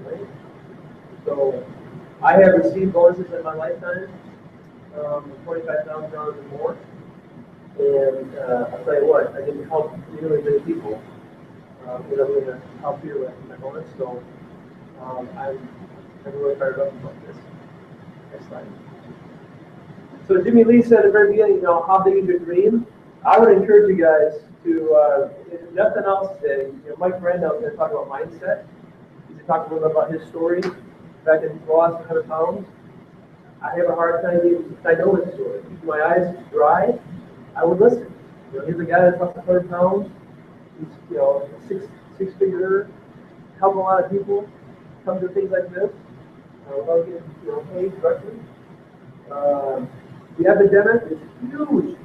Right? So, I have received bonuses in my lifetime, $25,000 or more. And I'll tell you what, I didn't help really many people. I'm going to help you with my bonus. So, I'm really fired up about this. Next slide. So Jimmy Lee said at the very beginning, how big is your dream? I would encourage you guys to, if nothing else today, Mike Brandel is going to talk about mindset. He's going to talk a little bit about his story. The fact that he's lost 100 pounds. I have a hard time even, I know his story. Keep my eyes dry, I would listen. Here's a guy that's lost 100 pounds. He's, six-figure, helping a lot of people come to things like this. Without getting, paid directly. The epidemic is huge.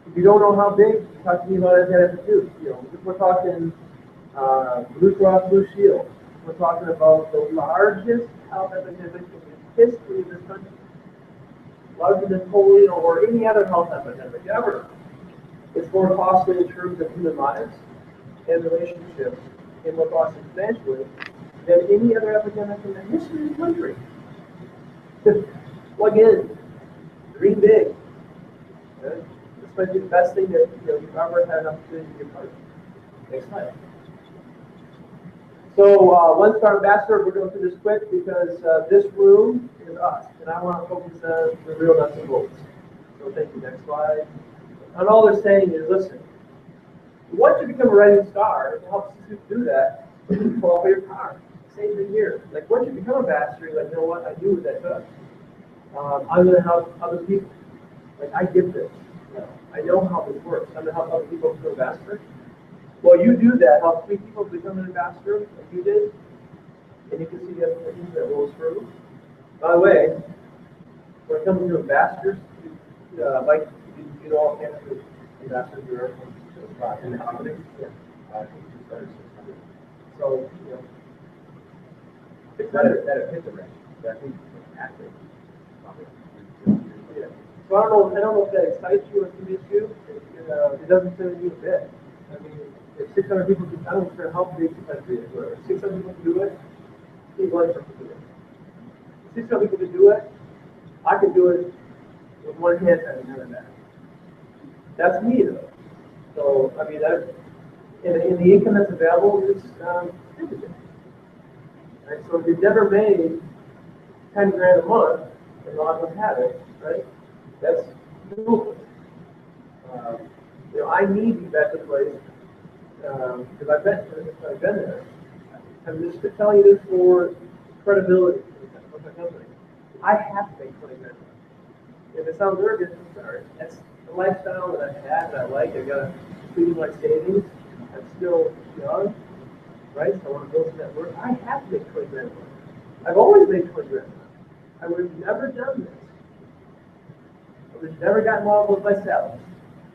If you don't know how big, talk to me about it too. We're talking Blue Cross Blue Shield. We're talking about the largest health epidemic in the history of this country. Larger than polio or any other health epidemic ever. It's more costly in terms of human lives and relationships, and more costly financially than any other epidemic in the history of the country. Plug in, dream big. Okay? This might be the best thing that you've ever had an opportunity to be a part of. Next slide. So, One Star Ambassador, we're going through this quick because this room is us, and I want to focus on the real nuts and bolts. So, thank you. Next slide. And all they're saying is, listen, once you become a rising star, it helps you do that. Qualify your car. Same thing here. Like, once you become a ambassador, you're like, you know what? I do what that does. I'm going to help other people. Like, I get this. I know how this works. I'm going to help other people become ambassadors. Well, you do that, help 3 people become an ambassador, like you did, and you can see the other things that rolls through. By the way, when it comes to ambassadors, like, you all can't do ambassadors in the company. Yeah. So, 600 that have hit the range. I think active. Yeah. So I don't know if that excites you or convinces you. It doesn't tell you a bit. I mean, if 600 people can, I don't care how big the country is, whatever. 600 people can do it, Steve Blanchard can do it. 600 people can do it, I can do it with one hand and another back. That's me, though. So, I mean, in the income that's available, it's significant. Right? So if you've never made 10 grand a month, and a lot of us have it, right? That's doable. I need to be back to the place because I've been there. I'm just to tell you this for credibility with my company. I have to make 20 grand. If it sounds arrogant, I'm sorry. That's the lifestyle that I've had that I like. I've got to feed my savings. I'm still young, right? So I want to build some net worth. I have to make 20 grand a month. I've always made 20 grand a month. I would have never done this. I would have never gotten involved with myself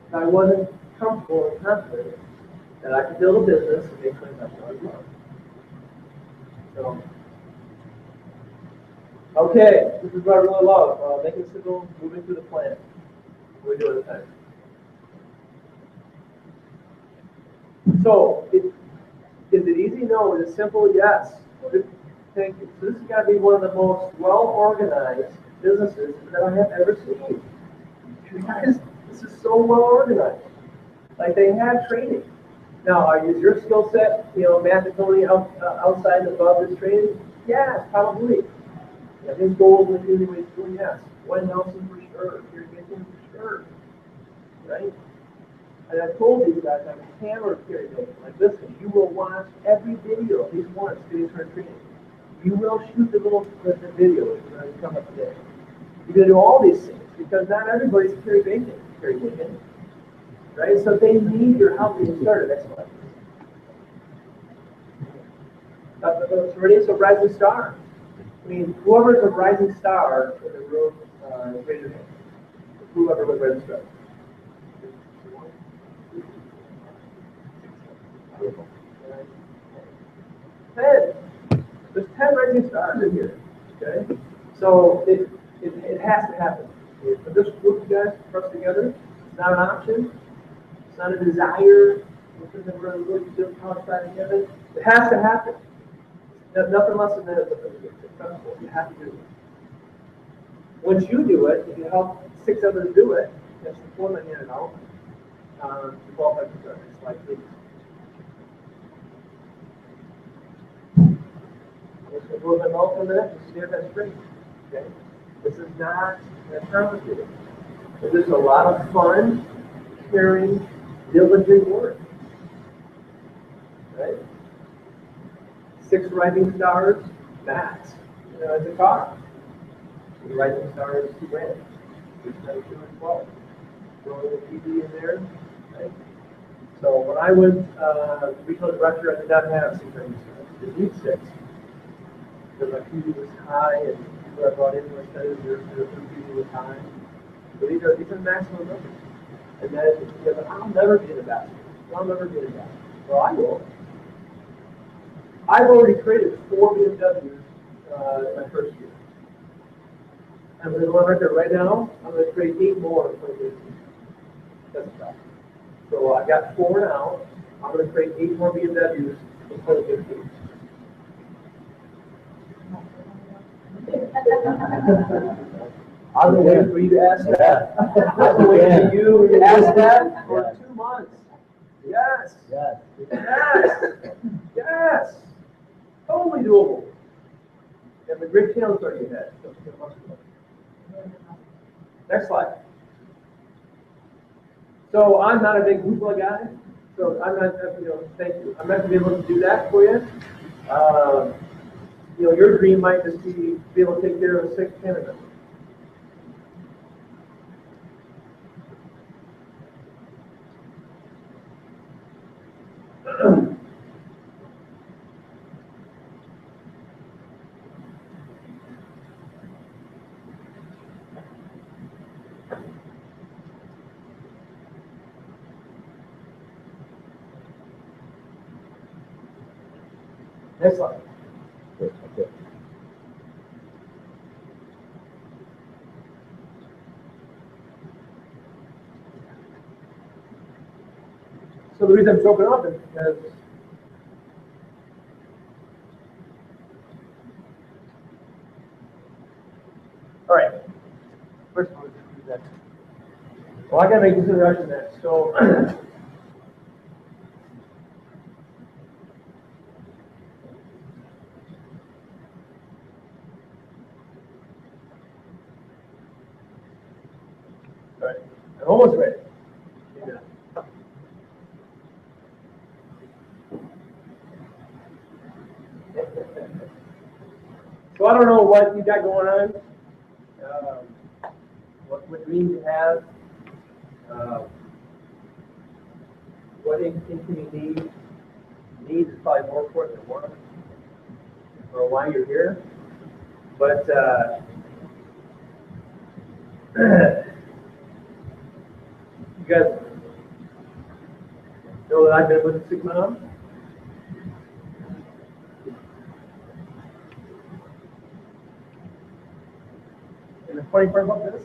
if I wasn't comfortable and confident that I could build a business and make $20,000 a month. So, okay, this is what I really love. Making it simple, moving through the plan. What we do at a time. So, is it easy? No. Is it simple? Yes. Thank you. So this has got to be one of the most well-organized businesses that I have ever seen. Guys, this is so well-organized. Like, they have training. Now, is your skill set, magically outside and above this training? Yes, probably. His goals in the community ways to yes. Glenn Nelson for sure. Gary Bacon for sure. Right? And I told these guys I'm hammered Gary Bacon. Like, listen, you will watch every video at least once during her training. You will shoot the videos when you come up today. You're going to do all these things because not everybody's Gary Bacon. Right? So they need your help to get started. Next slide. Ready? So rising star. I mean, whoever's a rising star in the room, raise your hand. Whoever was rising star. Ten. There's 10 rising stars in here. Okay? So it has to happen. For this group of guys for us together, it's not an option. It's not a desire. Because we're going to look just outside together. It has to happen. There's nothing less than that is successful. You have to do it. Once you do it, if you help 6 others do it, that's the format handed out. You qualify for the next slide, please. Just a little bit more than that, just stand that straight. Okay? This is not that complicated. This is a lot of fun, caring, diligent work. Right? 6 rising stars, max. It's a car. 2 rising stars, 2 grand. 2 and 12. Throw the TV in there. Right? So when I was regional director, I did not have 6 rising stars. I did need 6. Because my TV was high, and people I brought in were studying their TV was high. So these are maximum numbers. And then, but I'll never be in a basket. I'll never be in a basket. Well, I will. I've already created 4 BMWs in my first year. I'm going to go right there right now. I'm going to create 8 more in 2018. That's a fact. So I've got 4 now. I'm going to create 8 more BMWs in 2015. I've been waiting for you to ask that. I've been waiting for you to ask that for 2 months. Yes. Yes. Yes. Yes. Totally doable. You have a great challenge on your head. Next slide. So I'm not a big hoopla guy. So I'm not, thank you. I'm not going to be able to do that for you. Your dream might just be able to take care of a sick Canada. Next slide. Okay. So the reason I'm choking up is because all right. First of all, let's do that. Well, I gotta make this introduction next. So all right. I'm almost ready. Yeah. So I don't know what you got going on, what dreams you have, what income you need. Needs is probably more important than work, or why you're here. But you guys know that I've been with a sick mom. And the funny part about this,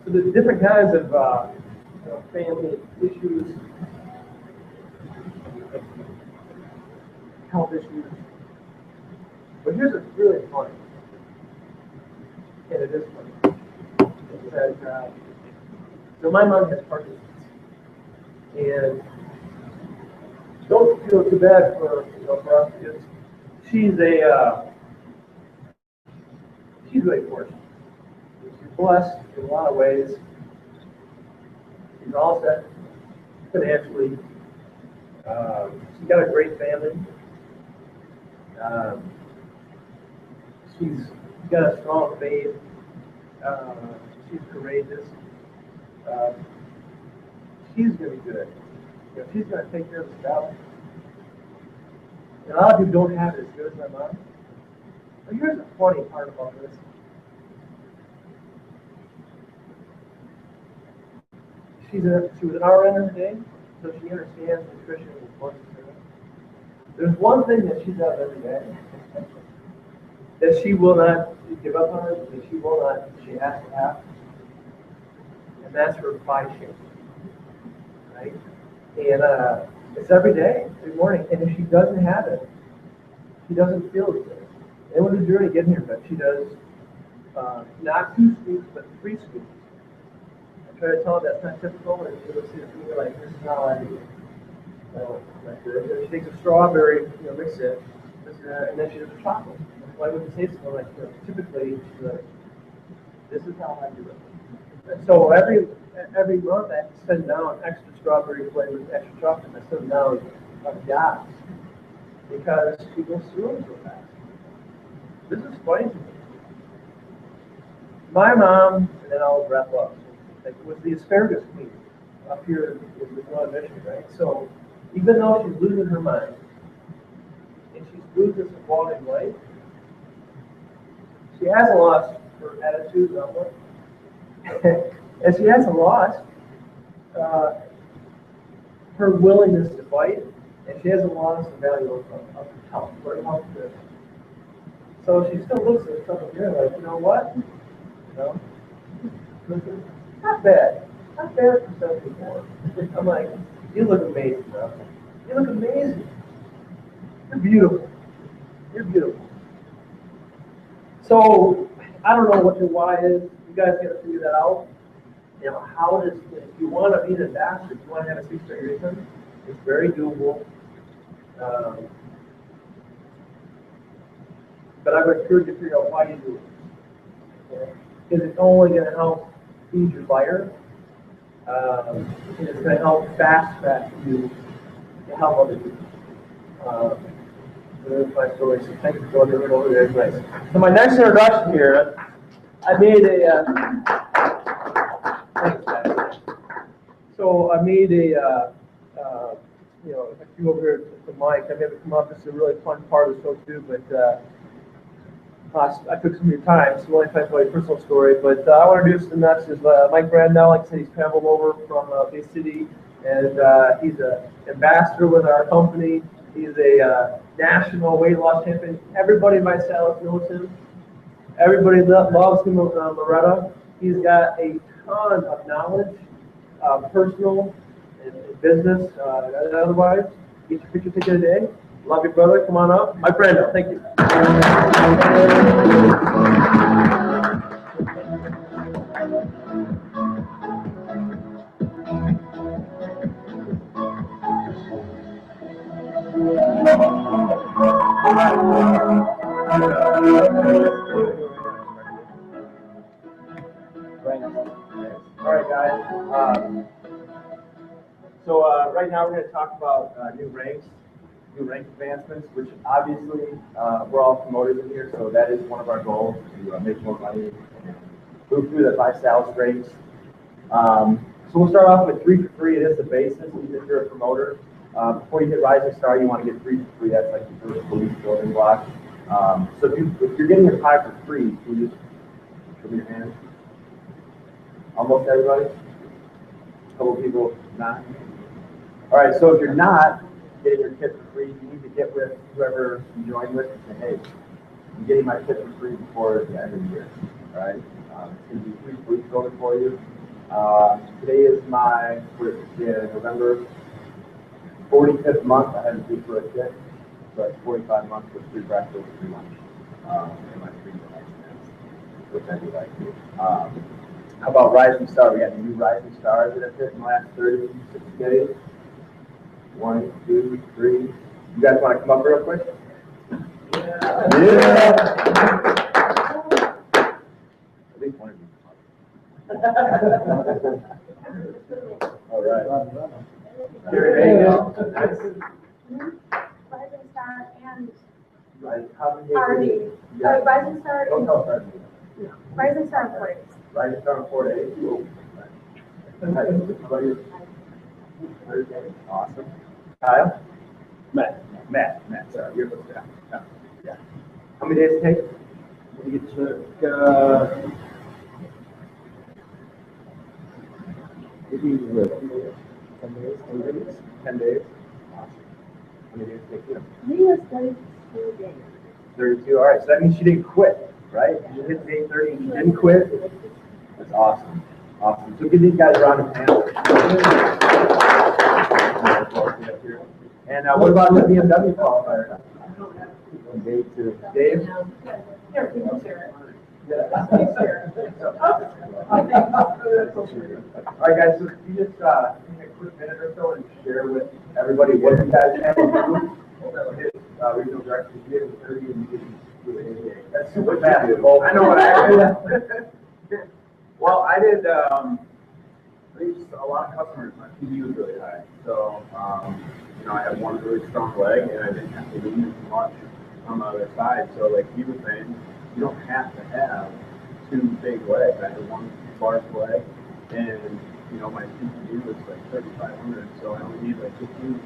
so there's different kinds of family issues, health issues. But here's what's really funny, and it is funny. That, so my mom has Parkinson's, and don't feel too bad for for us because she's really fortunate. She's blessed in a lot of ways. She's all set financially. She's got a great family. she's got a strong faith. She's courageous. She's gonna be good. You know, she's gonna take care of the stuff. And a lot of people don't have it as good as my mom. But here's the funny part about this. She was an RN every day, so she understands nutrition and important to her. There's one thing that she does every day that she will not give up on, that she will not, she has to have, and that's her body shape, right? And it's every day, every morning, and if she doesn't have it, she doesn't feel good. It was a journey getting here, but she does not 2 scoops, but 3 scoops. I try to tell her that's not typical, and she looks at me like, this is how I do it. She takes a strawberry, mix it, and then she does a chocolate. Why would you say something like, typically, she's like, this is how I do it. So every month I have to send down extra strawberry flavors, extra chocolate, I send down jobs because she goes through them so fast. This is funny to me. My mom, and then I'll wrap up, was the asparagus queen up here in the Northern Michigan, right? So even though she's losing her mind, and she's losing some quality of life, she hasn't lost her attitude, somewhat. And she hasn't lost her willingness to fight, and she hasn't lost the value of her health, her health is. So she still looks at stuff here like, you know what? Not bad. Not bad for 74. I'm like, you look amazing, bro. You look amazing. You're beautiful. You're beautiful. So, I don't know what your why is. You guys got to figure that out. How does, if you want to be an ambassador, if you want to have a 6-figure income, it's very doable. But I would encourage you to figure out why you do it. Because it's only going to help feed your fire. And it's going to help fast track you to help other people. There's my story. So thank you for going over there. Nice. So my next introduction here, I made a. Thanks, guys. So I made a. If you over here at the mic, I may come up. This is a really fun part of the show too, but. I took some of your time, so only tell you a personal story, but I want to introduce the next is Mike Brandell. Like I said, he's traveled over from Bay City, and he's an ambassador with our company. He's a national weight loss champion. Everybody in my Salus knows him. Everybody loves him, Loretta. He's got a ton of knowledge, personal and business, and otherwise. Get your picture taken today. Love you, brother. Come on up. Mike Brandell, thank you. All right, guys. So right now we're going to talk about new rank advancements, which obviously we're all promoters in here, so that is one of our goals, to make more money and move through the 5 Salus ranks. So we'll start off with 3 for free. It is the basis, even if you're a promoter. Before you hit Rising Star, you want to get 3 for free. That's like the first police building block. So if you're getting your 5 for free, can you just show me your hand? Almost everybody? A couple people not? All right, so if you're not getting your kit for free, you need to get with whoever you join with and say, hey, I'm getting my kit for free before the end of the year. All right? It's going to be 3 police building for you. Today is my November 45th month. I haven't paid for a kit, so it's 45 months with 3 breakfast, 3 lunch, and my 3 nights, which I do like to. How about Rising Star? We got new Rising Stars that have hit in the last 36 days. 1, 2, 3. You guys want to come up real quick? Yeah. At least one of you. All right. Here you go. Rising Star and How many days? RD. Yeah. Rising Star, Don't tell us our name. Rising Star in 4 days. Rising Star in 4 days. Awesome. Kyle? Matt, sorry, you're supposed to, yeah. How many days it take? It took, maybe 10 days, 10 days. Awesome. How many days it take you? Me was 32 days. 32, all right, so that means she didn't quit, right? You hit day 30 and she didn't quit. That's awesome. Awesome. So give these guys a round of applause. And what about the BMW qualifier? Dave too. Dave? Here, we can share it. All right, guys, so can you just take a quick minute or so and share with everybody what you guys have to do? Regional director, you did 30 and you did 88. That's super fast. I know what I did. Well, I did, reached a lot of customers. My PV was really high. So, I had one really strong leg and I didn't have to lean much on the other side. So, like he was saying, you don't have to have two big legs. I had one large leg and, my PPU was like 3,500. So I only need like 15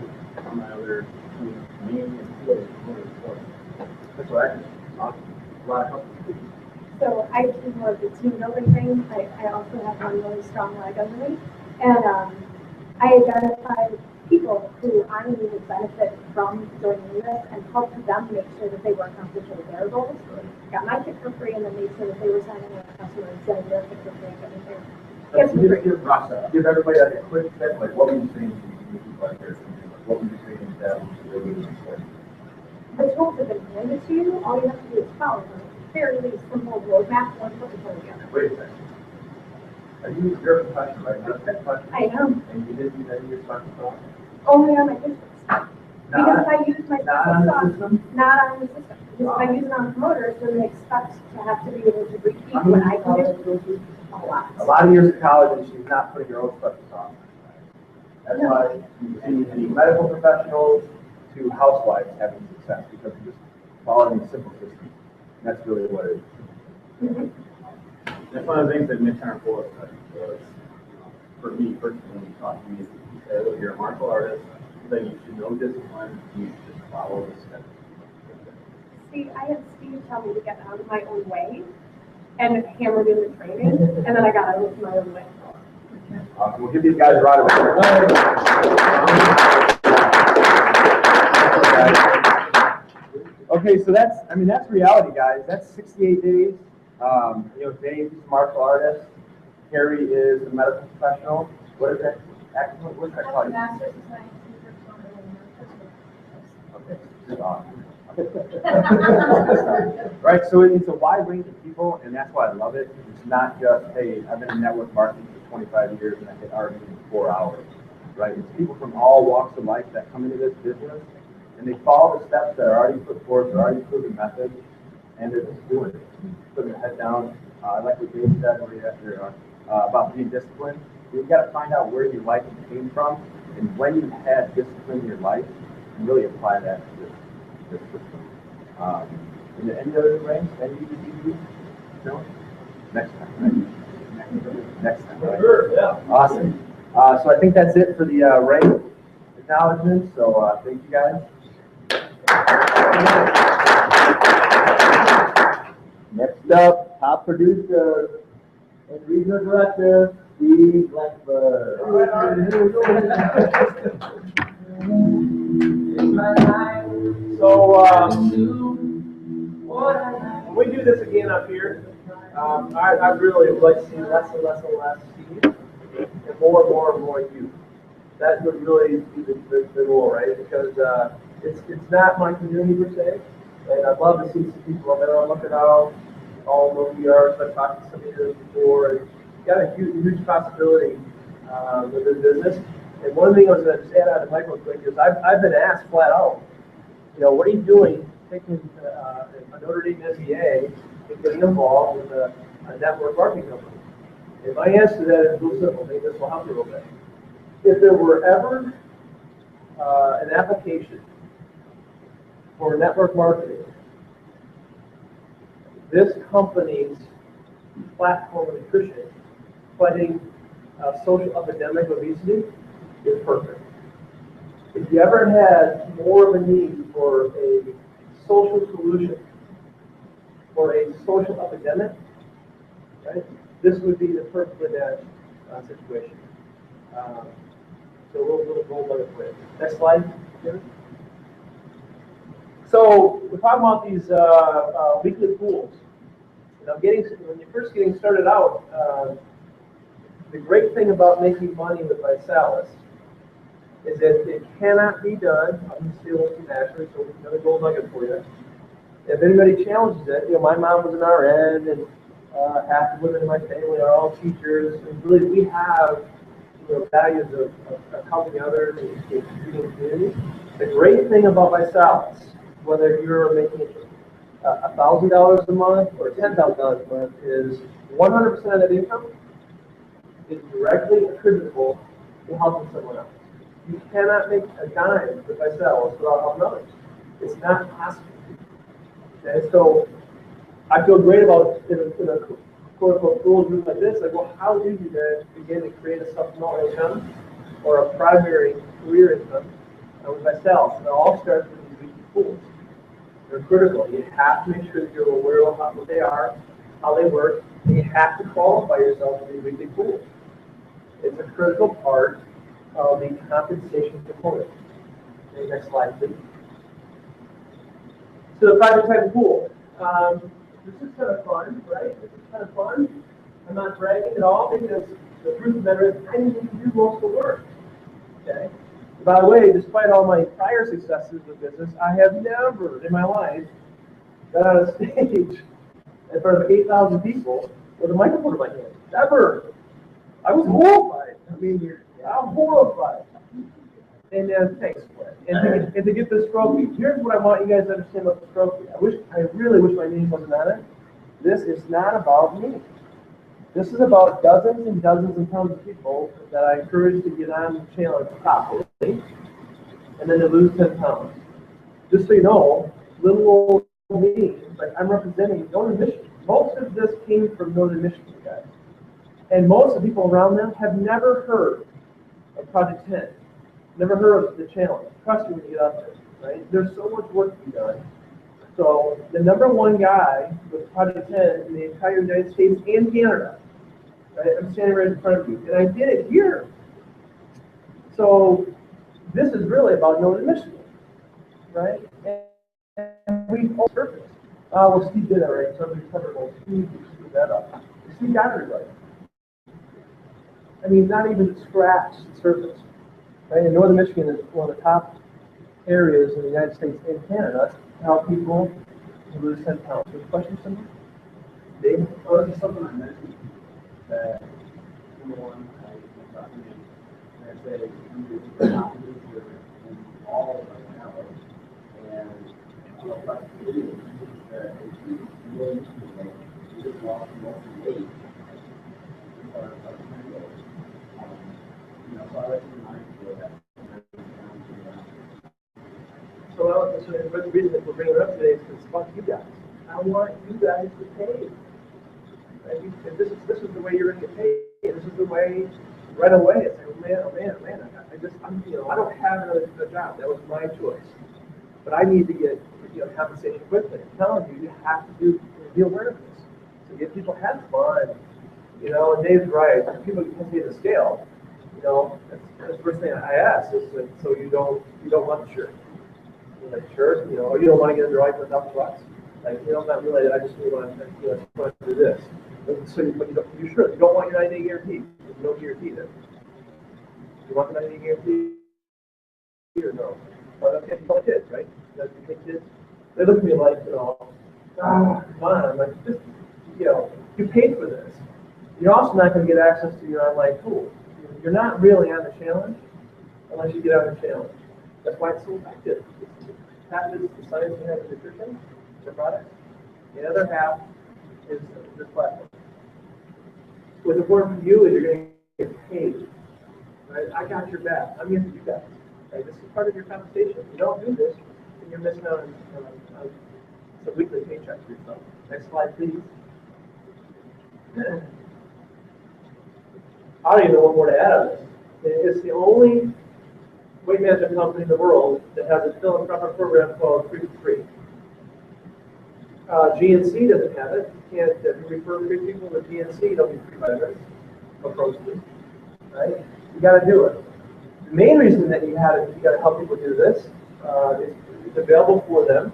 on my other, me and two other components. So that's what I did. Awesome. A lot of customers. So I do more of the team building thing. I also have one really strong leg under me. And I identified people who I knew would benefit from joining this and helped them make sure that they were accomplished with their goals. Got my kit for free and then made sure that they were signing up customers, getting their kit for free, getting their kits for free. Give everybody like a quick step, like what would you say to people like this? What would you say to them? The tools have been handed to you, all you have to do is follow them. Fairly simple roadmap, one put together. Wait a second. You're a professional, right? You're a professional. I am. And you didn't use any of your special sauce? Only on my districts. Because if I use my Not special on the sauce, system? not on the system. Because if I use it on promoters, then they expect to have to be able to repeat what I can do. A lot. A lot of years of college and she's not putting her own special sauce. That's why you see the medical professionals to housewives having success because they're just following a simple system. And that's really what it is. That's one of the things that midterm for us was, for me personally, taught me is, he said, look, you're a martial artist, that you should know discipline, you should just follow the steps. See, I had Steve tell me to get out of my own way and hammered in the training, and then I got out of my own way. Awesome. We'll give these guys a round of applause. Okay, so that's reality, guys. That's 68 days. Dave is a martial artist. Carrie is a medical professional. What is that? What's that called? Master's of Science in Right, so it's a wide range of people, and that's why I love it. It's not just, hey, I've been in network marketing for 25 years and I hit RV in 4 hours, right? It's people from all walks of life that come into this business, and they follow the steps that are already put forth, they're already proven methods, and they're just doing it. Putting their head down. I like what Dave said about being disciplined. You've got to find out where your life came from, and when you had discipline in your life, and really apply that to this system. Any other ranks? Any you? No? Next time, right? Next time, right? Sure, yeah. Awesome. So I think that's it for the rank acknowledgement. So thank you guys. Next up, top producer and regional director, Steve Blackbird. So, when we do this again up here, I really would like to see less and less Steve, and more you. That would really be the goal, right? Because it's not my community per se, and I'd love to see some people up there. Look at how all of we are. So I've talked to some of you before, and got a huge possibility with this business. And one thing I was going to just add on to Michael quick is I've been asked flat out, what are you doing taking a Notre Dame MBA and getting involved with a network marketing company? And my answer to that is real simple. Maybe this will help you a little bit. If there were ever an application for network marketing this company's platform of nutrition, fighting social epidemic obesity, is perfect. If you ever had more of a need for a social solution for a social epidemic, right, this would be the perfectly matched situation. So we'll go over it. Next slide. Jimmy. So we're talking about these weekly pools. And when you're first getting started out, the great thing about making money with ViSalus is that it cannot be done. I'm going to steal it from Ashley, so another gold nugget for you. If anybody challenges it, my mom was an RN, and half the women in my family are all teachers, and really we have values of helping others and contributing to the community. The great thing about ViSalus, whether you're making $1,000 a month or $10,000 a month, is 100% of that income is directly attributable to helping someone else. You cannot make a dime with ViSalus without helping others. It's not possible. Okay, so I feel great about in a quote-unquote rules group like this. Like, well, how do you then begin to create a supplemental income or a primary career income with ViSalus? And it all starts with these weekly pools. They're critical. You have to make sure that you're aware of what they are, how they work, and you have to qualify yourself for these weekly pools. It's a critical part of the compensation component. Okay, next slide, please. So the private type pool. This is kind of fun, right? This is kind of fun. I'm not bragging at all because the truth of the matter is I didn't do most of the work. Okay. By the way, despite all my prior successes with business, I have never in my life got on a stage in front of 8,000 people with a microphone in my hand. Never. I was horrified. I mean, I'm horrified. And thanks for it. And to get this trophy, here's what I want you guys to understand about the trophy. I really wish my name wasn't on it. This is not about me. This is about dozens and dozens and tons of people that I encourage to get on the challenge properly, and then to lose 10 pounds. Just so you know, little old me, like I'm representing Northern Michigan. Most of this came from Northern Michigan, guys. And most of the people around them have never heard of Project 10. Never heard of the challenge. Trust me when you get out there, right? There's so much work to be done. So the #1 guy with Project 10 in the entire United States and Canada, right? I'm standing right in front of you, and I did it here. So this is really about Northern Michigan, right? And we all surfaced. Well, Steve did that, right? So we covered well, Steve screwed that up. Steve got it right. I mean, not even scratched the surface. Right? And Northern Michigan is one of the top areas in the United States and Canada to help people lose 10 pounds. Any questions, somebody? Dave? Oh, this is something I mentioned that #1, I talking and I said you not lose your in all of my hours. And I don't know if you that you really you just lost most of the weight. So I like to remind you of that. So the reason that we're bringing it up today is because fuck you guys. I want you guys to pay. Right? And this is the way you're going to get paid. This is the way right away. It's like, oh man. I don't have another job. That was my choice. But I need to get compensation quickly. I'm telling you, you have to be aware of this. So get people have fun. And Dave's right. People can see the scale. That's the first thing I ask is that, so you don't want the shirt. Like shirt, or you don't want to get under like for $1,000. Like, not really. I just really want to do this. So you should. You don't want your 90-day guarantee. There's no guarantee there. You want the 90-day guarantee or no? Well, okay, you call kids, right? You take kids. They look at me like, come on. I'm like, just, you paid for this. You're also not going to get access to your online tool. You're not really on the challenge unless you get on the challenge. That's why it's so effective. Half is the science behind the nutrition, the products. The other half is this platform. What's important for you is you're going to get paid. Right? I got your back. I'm here for you guys. Right? This is part of your compensation. If you don't do this, then you're missing out on some weekly paychecks for yourself. Next slide, please. I don't even know what more to add on this. It's the only weight management company in the world that has a philanthropic program called Free for Free. GNC doesn't have it. You can't, if you refer free people to GNC, they'll be free by this approach to, right? You gotta do it. The main reason that you gotta help people do this, is it's available for them.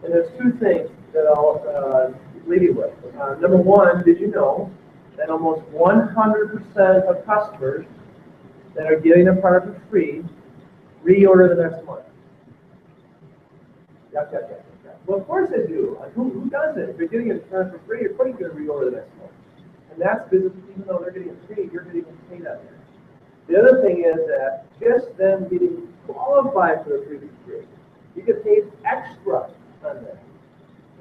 And there's two things that I'll leave you with. Number one, did you know that almost 100% of customers that are getting a product for free reorder the next month? Yeah. Well, of course they do. Who doesn't? If you're getting a product for free, you're probably going to reorder the next month. And that's business, even though they're getting it free, you're getting paid out there. The other thing is that just them getting qualified for the free, you get paid extra on that.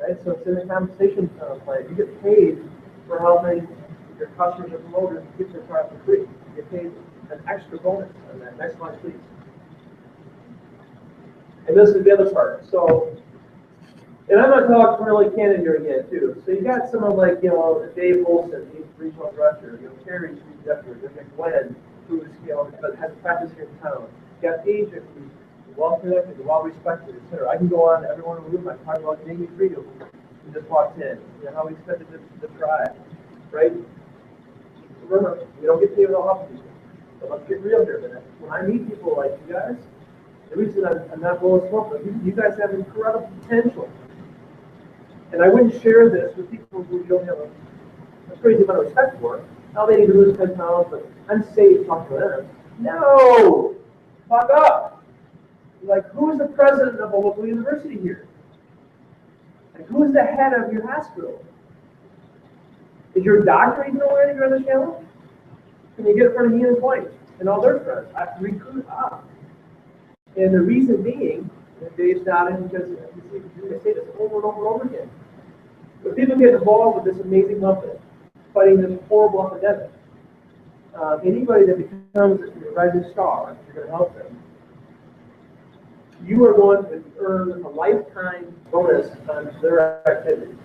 Right? So it's in the compensation plan. You get paid for helping your customers or promoters get their product for free. You get paid an extra bonus on that. Next slide, please. And this is the other part. So, and I'm going to talk really candid here again, too. So you got someone like, Dave Olson, he's regional director, Terry's regional director, Glenn, who's, but has a practice here in town. You got Asia, who's well connected, well respected, etc. I can go on to everyone in the room. I talk about Jamie Friedel, who just walked in, how we expected the tribe, right? Remember, we don't get paid with all opportunities. So let's get real here a minute. When I meet people like you guys, the reason I'm not blowing smoke, but you guys have incredible potential. And I wouldn't share this with people who don't have a crazy amount of respect for. Now they need to lose 10 pounds, but I'm safe talking to them. No! Fuck up! Like, who's the president of a local university here? Like, who's the head of your hospital? Is your doctor even aware that you're on the channel? Can you get in front of he and his wife and all their friends? I recruit up. And the reason being, that Dave's nodding because you say this over and over and over again. But people get involved with this amazing company, fighting this horrible epidemic. Anybody that becomes a rising star, you're going to help them. You are going to earn a lifetime bonus on their activity.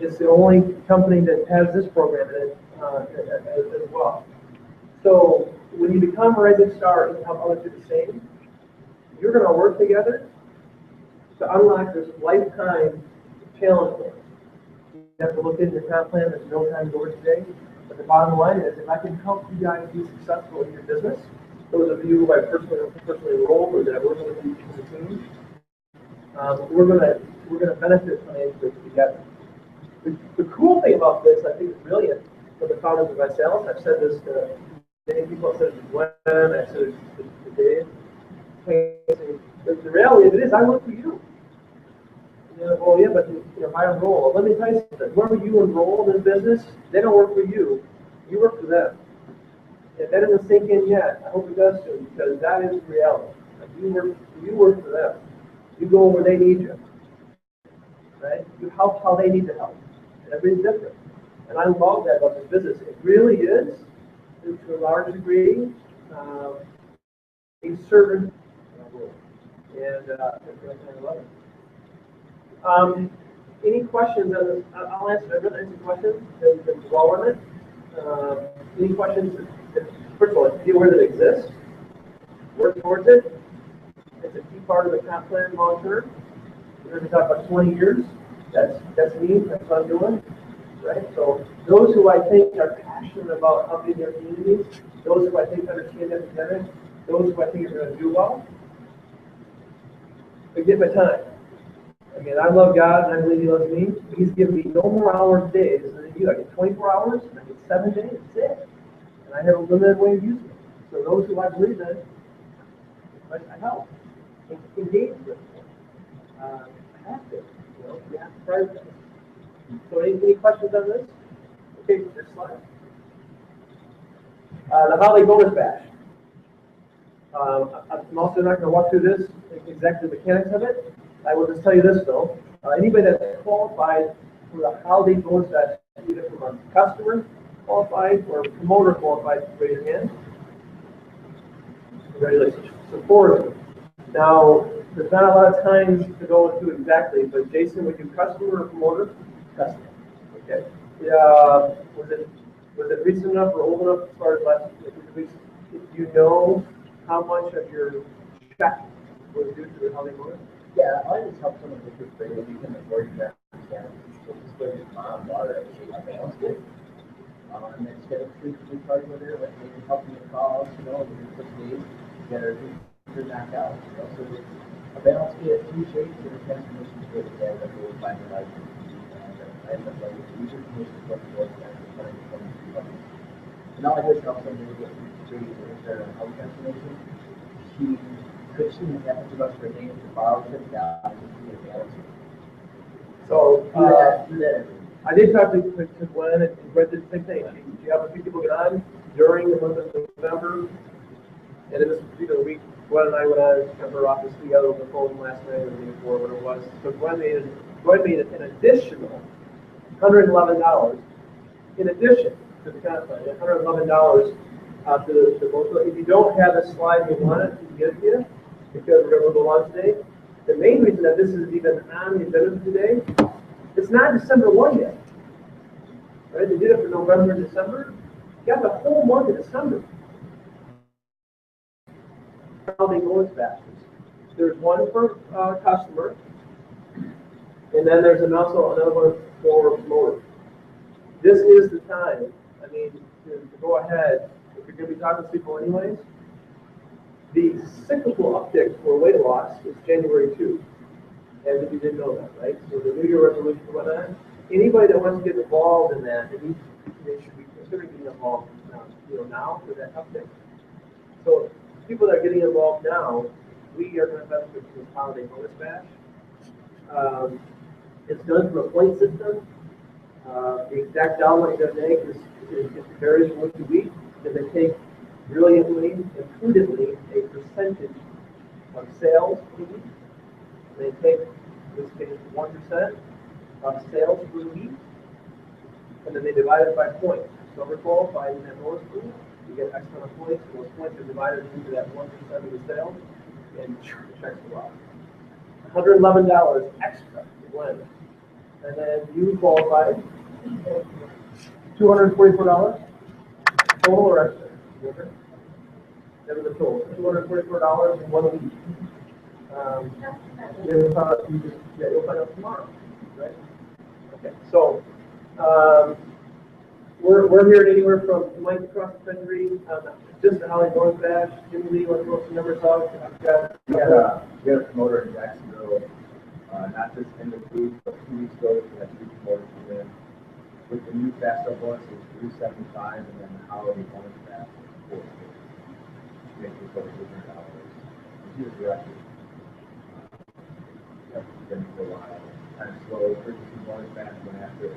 It's the only company that has this program in it as well. So when you become a rising star and help others do the same, you're going to work together to unlock this lifetime challenge. You have to look into your comp plan. There's no time to go over today. But the bottom line is, if I can help you guys be successful in your business, those of you who I personally enrolled or that I work with you as a team, we're going to benefit financially together. The cool thing about this, I think, is brilliant for the founders of myself. I've said this to many people. I've said it to Glenn. I've said it to Dave. The reality of it is, I work for you. Well, yeah, but I enroll. Let me tell you something. Wherever you enroll in business, they don't work for you. You work for them. If that doesn't sink in yet, I hope it does soon, because that is reality. Like you work for them. You go where they need you. Right? You help how they need to help. And everybody's different. And I love that about this business. It really is, to a large degree, a servant role. And I love it. Any questions? I'll answer. I've written any questions. There's well on it. Any questions? First of all, be aware that it exists. Work towards it. It's a key part of the comp plan long term. We're going to talk about 20 years. That's me. That's what I'm doing. Right? So those who I think are passionate about helping their communities, those who I think understand that together, those who I think are going to do well, I give my time. Again, I love God, and I believe He loves me. He's given me no more hours a day than you. I get 24 hours, and I get 7 days. That's it. And I have a limited way of using it. So those who I believe in, I help. Engage with them. I have to. You have to prioritize. So any questions on this? Okay, next slide. The holiday bonus bash. I'm also not going to walk through this, exactly the mechanics of it. I will just tell you this though. Anybody that's qualified for the holiday bonus bash, either from a customer qualified or a promoter qualified, raise your hand. Congratulations. So 4 of them. Now, there's not a lot of time to go into exactly, but Jason, would you customer or promoter? customer. Okay. Yeah, was it recent enough or old enough as far as last, do you know how much of your check was due to the housing bonus? Yeah, I just help someone with this thing, if you can afford that, yeah, just with his mom, daughter, and she, my balance it. And then instead of free party with her, like maybe helping with calls, you know, in 6 days, get her knocked out, you know, so a balance kit, 2 shapes, and a transformation kit, yeah, that will find your life. I end up like, user commission, what the board has, and all I do is help somebody get through their health transformation. She could see that much about her name to borrow $50 to get a balance kit. So, Do that. I did talk to Glenn, and Glenn did the same thing. Do you have a few people get on during the month of November? And in this particular week, Glenn and I went on to her office together on the phone last night or the day before, whatever it was. So Glenn made an additional $111 in addition to the contract, $111 to both. If you don't have the slide you want it, we can get it to you because we're going to go on today. The main reason that this is even on the agenda today, it's not December 1 yet. Right? They did it for November and December. You got the whole month of December. Housing bonus batches. There's one per customer, and then there's also another one for promoter. This is the time, I mean, to go ahead, if you're going to be talking to people anyways, the cyclical uptick for weight loss is January 2. As if you didn't know that, right? So the New Year resolution went on. Anybody that wants to get involved in that, they should be considering getting involved now for that uptick. So people that are getting involved now, we are going to benefit from this holiday bonus bash. It's done through a point system. The exact dollar it does make is varies from week to week, because they take brilliantly and prudently a percentage of sales per week. They take, in this case, 1% of sales per week, and then they divide it by points. So if you're qualified in that bonus pool, you get X amount of points, and those points are divided into that 1% of the sales, and the checks go out. $111 extra to win. And then you qualified, $244 total or extra? That was the total, $244 in 1 week. You'll find out tomorrow, right? Okay, so we're hearing anywhere from Mike across the country, just the Holly North Bash. Jimmy Lee, let's throw some numbers out. We had a promoter in Jacksonville, not just in the week, but 2 weeks ago, we had 3 promoters come in. With the new fast up bonus, it was $375, and then the holiday bonus bash was $450. Make this over $200. He was directed. Been for a while. Kind of slow, purchasing bonus bash, went after it,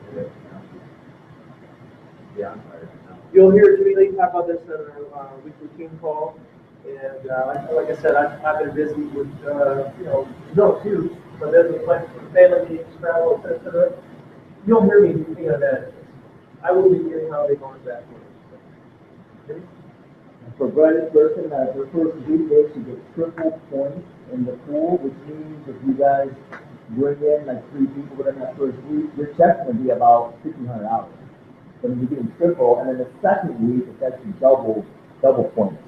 yeah, on fire now. You'll hear Jimmy Lee talk about this in our weekly team call. And like I said, I've been busy with, no huge, but there's a plan for family needs, travel, etc. You'll hear me speaking on that. I will be getting how they go on that. For Brandon person, for the first week, they should get triple points in the pool, which means if you guys bring in like 3 people within that first week, your check's going to be about $1,500. So you're getting triple, and then the second week, it's actually double points.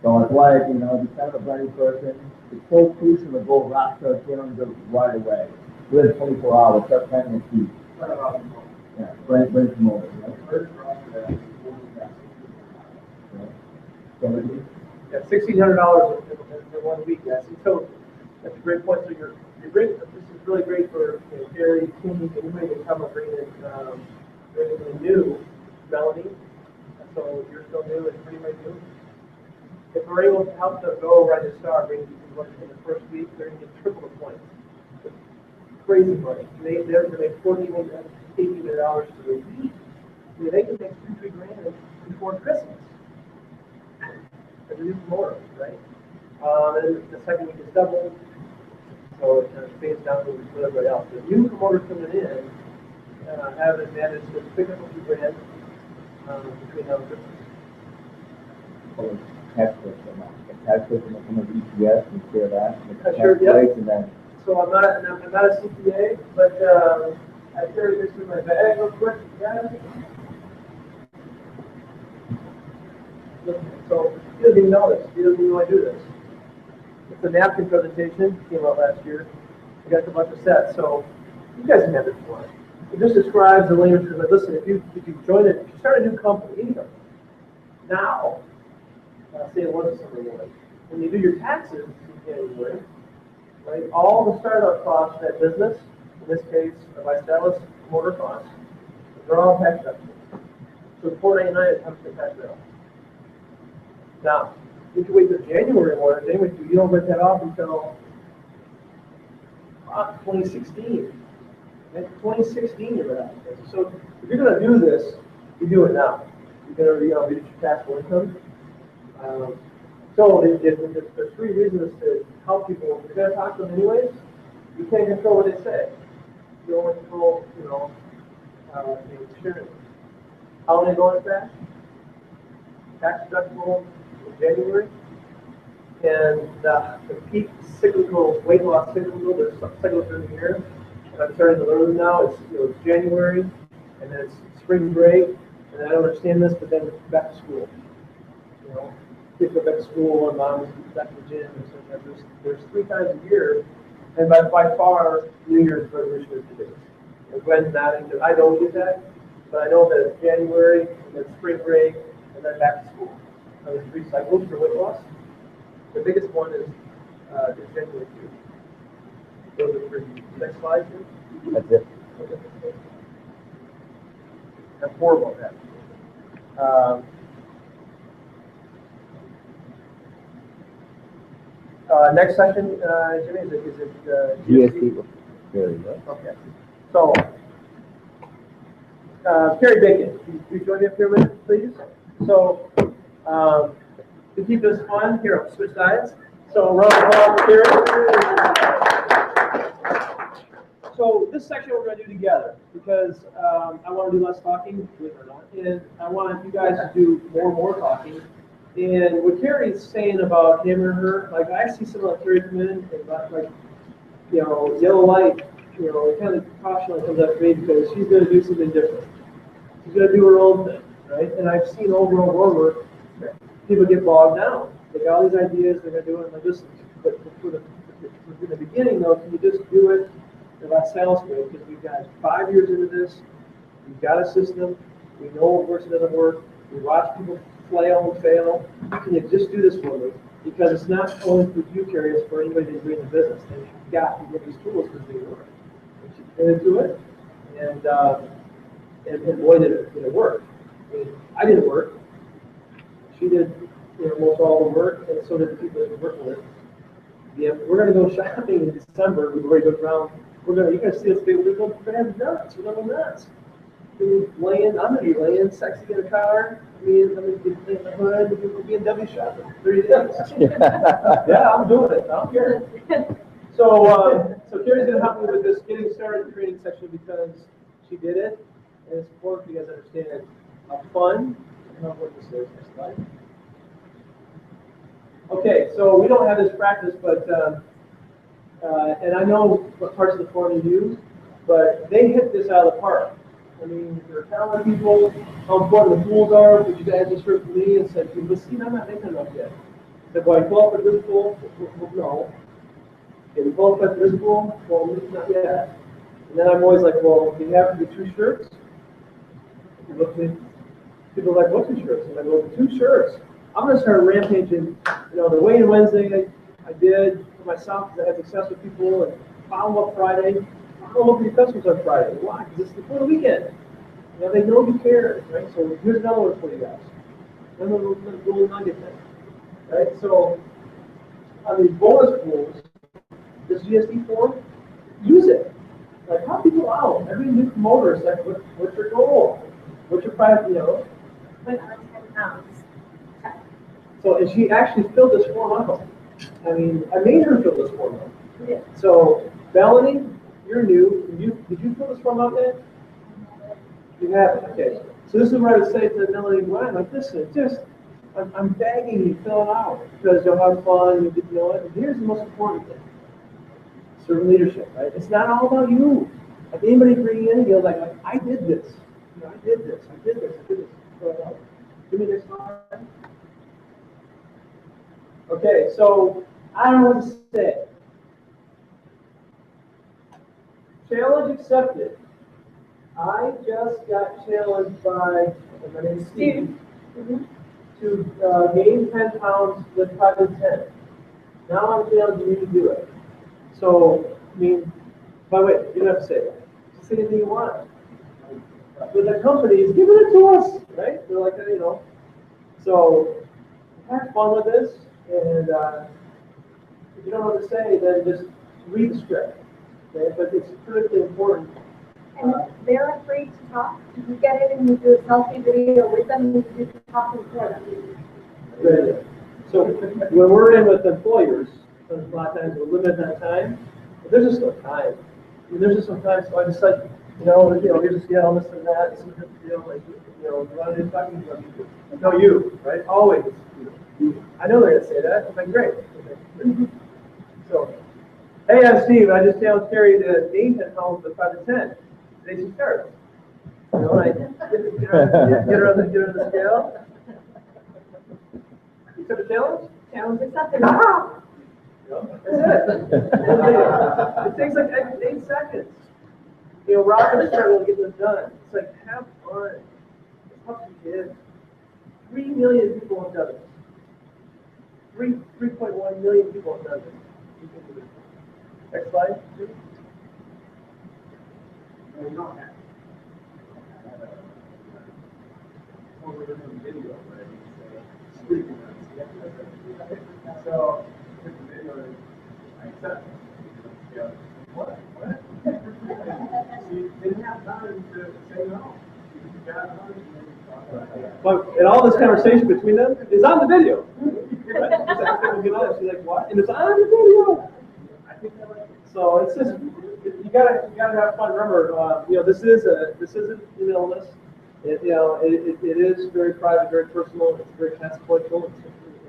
So it's like, if you're kind of a Brandon person, it's so crucial to go rock start getting them right away. Within 24 hours, start planting a seed. Yeah, bring some over. Yeah, $1,600 in 1 week, guys. So that's a great point. So you're great. This is really great for Gary, King, anybody that come and bring in new, Melanie. So you're still new and pretty new. If we're able to help them go right to start, bring people in the first week, they're going to get triple the points. It's crazy money. They're going to make $1,800 for the week. I mean, they can make $2-3 grand before Christmas. As a new promoter, right? And the second week is double, so it kind of fades down to everybody else. The new promoters coming in have an advantage to pick up a few grand between now and Christmas. Tax person will come with EPS and share that. Sure, yeah. And then So I'm not a CPA, but I carry this in my bag real quick, guys. So, he doesn't even know this, he doesn't even know I do this. It's a napkin presentation, came out last year. I got a bunch of sets, so you guys can have it before. It just describes the language, but listen, if you join it, if you start a new company, anything, now, say it was December 1, when you do your taxes in January, right, all the startup costs of that business, in this case, my stylist motor costs, they're all tax deductible. So $4.99 it comes to tax bill. Now, if you wait till January 1, January 2, you don't get that off until 2016. And 2016 you're gonna have to. So if you're gonna do this, you do it now. You're gonna reduce your taxable income. So there's three reasons to help people. If you're gonna talk to them anyways, you can't control what they say. You don't control, the insurance. How many going fast? Tax deductible in January. And the peak cyclical, weight loss cyclical, there's some cycles in the year. And I'm starting to learn them now. It's January, and then it's spring break, and I don't understand this, but then it's back to school. Kids go back to school, and moms go back to the gym, and so on. There's 3 times a year, and by far, New Year's resolution is the biggest. And Gwen's nodding, because I don't get that, but I know that it's January, and then spring break, and then back to school. So there's 3 cycles for weight loss. The biggest one is January 2. Those are for you. Next slide, please. That's it. Okay. I'm horrible at that. Next session, Jimmy, is it GST. There you go. Okay. So, Carrie Bacon, can you join me up here a minute, please? So, to keep this fun, here, I'll switch sides. So, round of applause for Carrie. So, this section we're going to do together because I want to do less talking, believe it or not, and I want you guys to do more talking. And what Carrie's saying about him or her, like I see someone like Carrie come in and like, yellow light, kind of caution that comes up to me because she's going to do something different. She's going to do her own thing, right? And I've seen over and over people get bogged down. They got all these ideas, they're going to do it, and but for the beginning though, can you just do it without sales way? Because we've got 5 years into this, we've got a system, we know what works and doesn't work, we watch people flail and fail. Can you just do this for me? Because it's not only for you, Carrie, it's for anybody that's doing the business. They've got to get these tools because they work. And she's going to do it, and boy, did it work. I mean, I didn't work. She did almost all the work, and so did the people that were working with. Yeah, we're going to go shopping in December. We've already looked around. You're going to see us. We're going to have nuts. We're going to go nuts. I'm going to be laying sexy in a car. I'm going to be in the hood. We're B&W shopping 30 days. Yeah, I'm doing it. I don't care. So Carrie's going to help me with this getting started training section because she did it. And it's important for you guys to understand how fun and how important this is. Next slide. Okay, so we don't have this practice, but, and I know what parts of the form you use, but they hit this out of the park. I mean, they're telling people how important the pools are, but you guys just heard from me and said, well, see, I'm not making enough yet. I said, well, I qualify for this pool? Well, no. Okay, we qualify for this pool? Well, not yet. And then I'm always like, well, do you have the 2 shirts? You look at me, people are like, what 2 shirts? And I go, 2 shirts. I'm going to start rampaging. The weigh-in Wednesday I did for myself because I had success with people, and follow up Friday. Follow up with your customers on Friday. Why? Because it's before the weekend. They know you care, right? So here's another one for you guys. Another little nugget thing, right? So on these bonus pools, this GSD form, use it. Like, help people out. Every new promoter is like, what's your goal? What's your price? 10 pounds. So, and she actually filled this form out. I mean, I made her fill this form out. Yeah. So, Melanie, you're new. Did you fill this form out yet? You haven't. Okay. So this is what I would say to Melanie and Ryan. Like, listen, I'm begging you, fill it out because you'll have fun. You get to know it. And here's the most important thing: servant leadership. Right? It's not all about you. Like anybody bringing in, he'll like, I did this. You know, I did this. I did this. I did this. So, give me this time. Okay, so I don't know what to say. Challenge accepted. I just got challenged by, my name's Steve, to gain 10 pounds with 5 to 10. Now I'm challenging you to do it. So, I mean, by the way, you don't have to say that. Just say anything you want. But the company is giving it to us, right? They're like, you know. So, have fun with this, and if you don't know what to say, then just read the script. Okay? But it's critically important. And they're afraid to talk. You get it and you do a selfie video with them, you do the talking for them. Good. So when we're in with employers, a lot of times we're limited on time, but there's just no time. I mean, there's just some time, so I just like, here's a scale, this and that, this is, run in talking to people. No, you, right? Always. I know they're gonna say that. I'm like, great. So, hey, I'm Steve. I just challenged Terry to gain 10 pounds with 5 to 10. Today she starts. You know, I get her on the scale. You took a challenge? Challenge accepted. That's it. It takes like 8 seconds. You know, Rob and Cheryl will get this done. It's like, have fun. It's up to kids. 3 million people have done this. 3.1 million people have done this. Next slide, please. So, what? You didn't have time to say no. But, and all this conversation between them is on the video. Right? She's like, what? And it's on the video. So it's just you gotta have fun. Remember, this isn't an illness. It is very private, very personal. It's very consequential.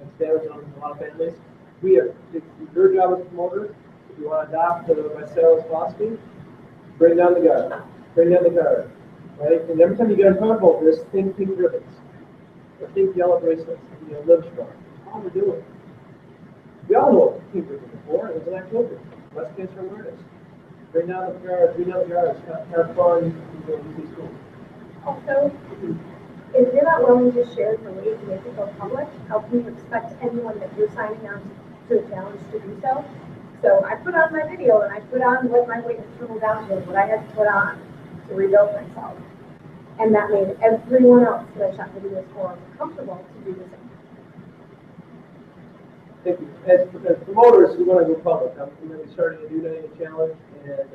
It's damage on a lot of families. It's your job as a promoter. If you want to adopt my sales philosophy, bring down the guard. Bring down the guard. Right? And every time you get uncomfortable with this, think pink ribbons. Or think yellow bracelets. Live strong. That's all we're doing. We all know what pink ribbons are for. It was in October. Breast cancer awareness. Bring down the guards. Have fun. Use schools. Also, if you're not willing to share the weight and make it go public, how can you expect anyone that you're signing on to a challenge to do so? So I put on my video and I put on what my weight has tripled down to, what I had to put on to rebuild myself. And that made everyone else that I shot videos for comfortable to do the same. Thank you. As promoters, we want to go public. I'm going to be starting a new day challenge, and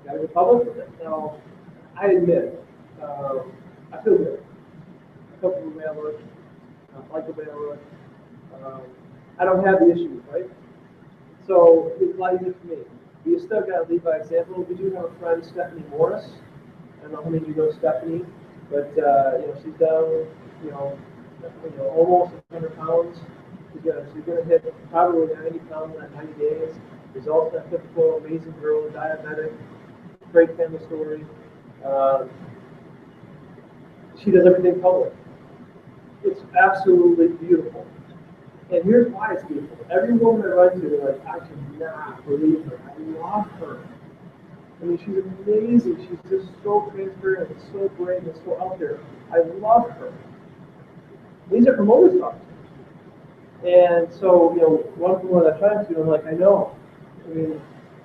got to go public with it. Now, I admit, I feel good. I'm comfortable with my work. I like the way I work. I don't have the issues, right? So it's a lot easier for me. We still got to lead by example. We do have a friend, Stephanie Morris. I don't know how many of you know Stephanie, but she's down, almost 100 pounds. She's going to hit probably 90 pounds in 90 days. Results that typical amazing girl, diabetic, great family story. She does everything public. It's absolutely beautiful. And here's why it's beautiful. Every woman I run to, they're like, I cannot believe her. I love her. I mean, she's amazing. She's just so transparent and so brave and so out there. I love her. These are promoters talking. And so, one from what I tried to do, I'm like, I know. I mean,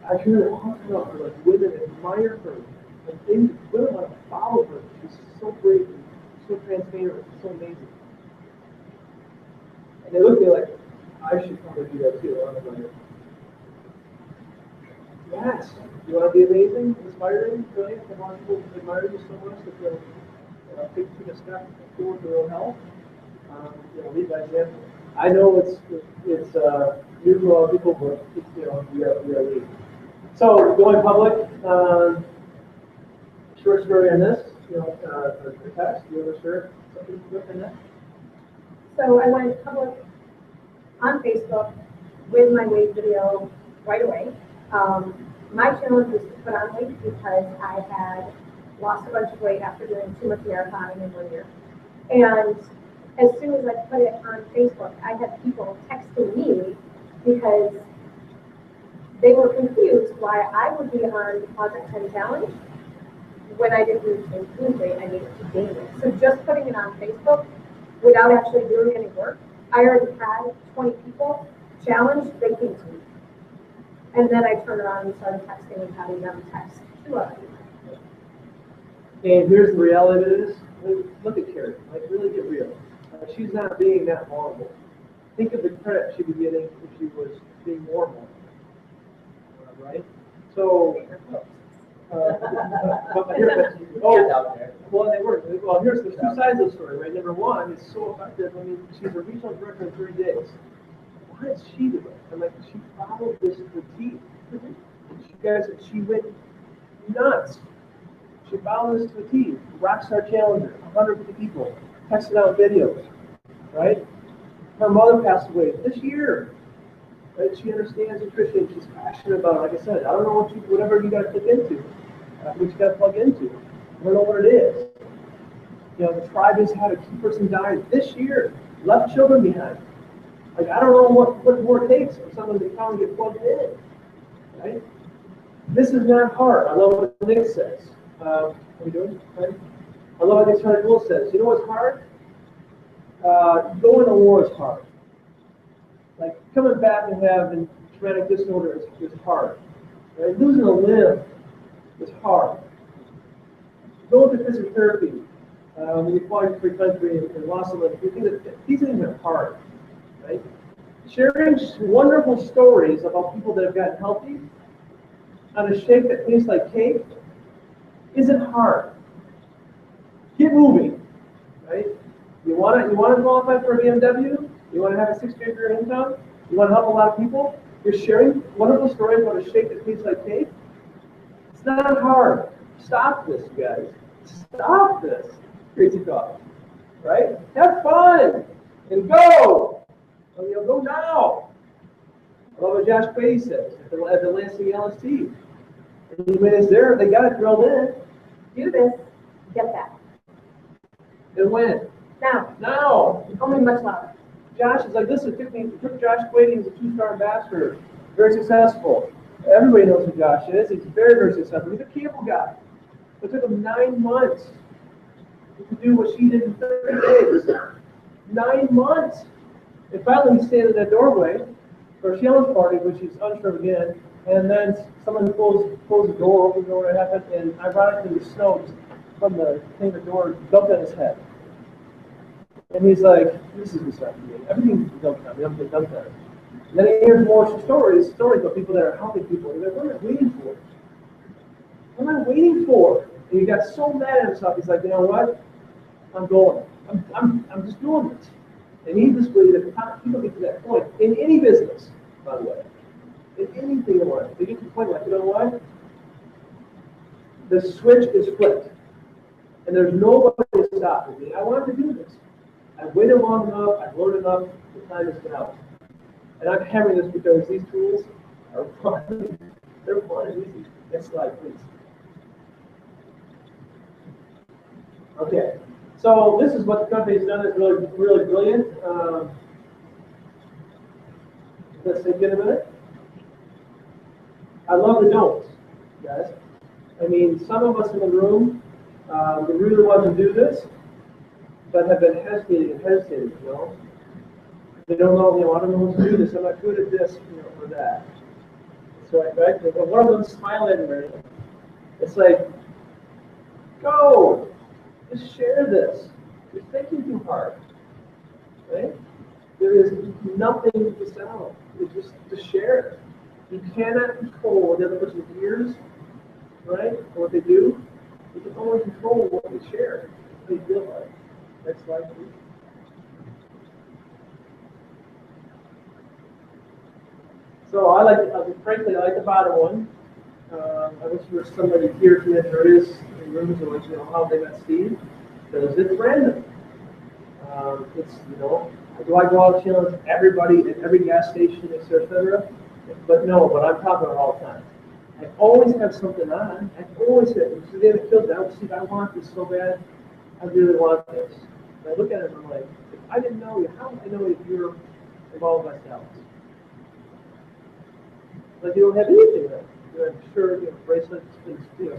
I hear it often enough, like, women admire her. And women want to follow her. She's so brave and so transparent and so amazing. And they look at me like, I should probably do that too. I'm like, yes. You want to be amazing, inspiring, brilliant, and want people to admire you so much that they'll take a step toward their own health. Lead by example. I know it's new to a lot of people, but we are leading. So going public. Short story on this. For text. Do you ever share something on that? So I went public on Facebook with my weight video right away. My challenge was to put on weight because I had lost a bunch of weight after doing too much marathoning in 1 year. And as soon as I put it on Facebook, I had people texting me because they were confused why I would be on the Project 10 Challenge when I didn't lose weight, I needed to gain it. So just putting it on Facebook without actually doing any work, I already had 20 people challenged, they came to me. And then I turned around and started texting and having them text to other people. And here's the reality of it is, look at Carrie, like really get real. She's not being that vulnerable. Think of the credit she'd be getting if she was being more vulnerable. Right? So, well, they were. Well, here's the two sides of the story, right? Number one, it's so effective. I mean, she's a regional director in 3 days. Why did she do it? I'm like, she followed this to the T. She went nuts. She followed this to the T. Rockstar Challenger, 150 people, texted out videos, right? Her mother passed away this year. Right? She understands nutrition. She's passionate about it. Like I said, I don't know whatever you got to click into, what you got to plug into. I don't know what it is. You know, the tribe has had a key person die this year, left children behind. Like, I don't know what more it takes for someone to finally get plugged in, right? This is not hard. I love what Nick says. How are we doing? Right? I love what Nick Sarnagul says. You know what's hard? Going to war is hard. Like, coming back and having traumatic disorder is hard. Right? Losing a limb is hard. Going to physical therapy, when you fly to free country and lost a limb, you think that these things are hard. Right? Sharing wonderful stories about people that have gotten healthy on a shake that tastes like cake isn't hard. Get moving, right? You want to qualify for a BMW? You want to have a 6-figure income? You want to help a lot of people? You're sharing wonderful stories about a shake that tastes like cake? It's not hard. Stop this, you guys. Stop this. Crazy talk, right? Have fun and go. Go now. I love what Josh Brady says at the Lansing LST. And when it's there, they got it drilled in. Do this, get that. And when? Now. Now. Only much louder. Josh is like, listen, it took Josh Brady, he's a 2-star ambassador, very successful. Everybody knows who Josh is. He's very, very successful. He's a cable guy. It took him 9 months to do what she did in 30 days. 9 months. And finally, he's standing in that doorway for a challenge party, which he's unsure of again. And then someone closed the door, opened the door, what happened, and ironically, the snow just from the thing, the door dumped on his head. And he's like, this is not for me. Everything's dumped on me. I'm dumped on it. And then he hears more stories about people that are helping people. And he's like, what am I waiting for? What am I waiting for? And he got so mad at himself. He's like, you know what? I'm going. I'm just doing this. And needless to say, people get to that point in any business, by the way, in anything in life, they get to the point like, you know what? The switch is flipped, and there's nobody to stop me. I wanted to do this. I've waited long enough. I've learned enough. The time is now. And I'm hammering this because these tools are fun. They're fun and easy. Next slide, please. Okay. So this is what the company's done that's really, really brilliant. Let's take in a minute. I love the don'ts, guys. I mean, some of us in the room, we really want to do this, but have been hesitating, you know. They don't know, I don't know what to do this. I'm not good at this, or that. So, right? One of them smiling at me. It's like, go. Just share this. You're thinking too hard, right? There is nothing to sell. It's just share it. You cannot control what the other person hears, right? Or what they do. You can only control what they share. What they feel like. Next slide, please. So frankly, I like the bottom one. I wish there was somebody here to enter his rooms and let you know how they met Steve. Because it's random. It's, do I go out challenge everybody at every gas station, et cetera? But I'm talking about all the time. I always have something on. I always have. So they have a killed down. See, I want this so bad. I really want this. And I look at it and I'm like, if I didn't know you, how would I know if you're involved by sales? Like you don't have anything there. You're sure you have bracelets,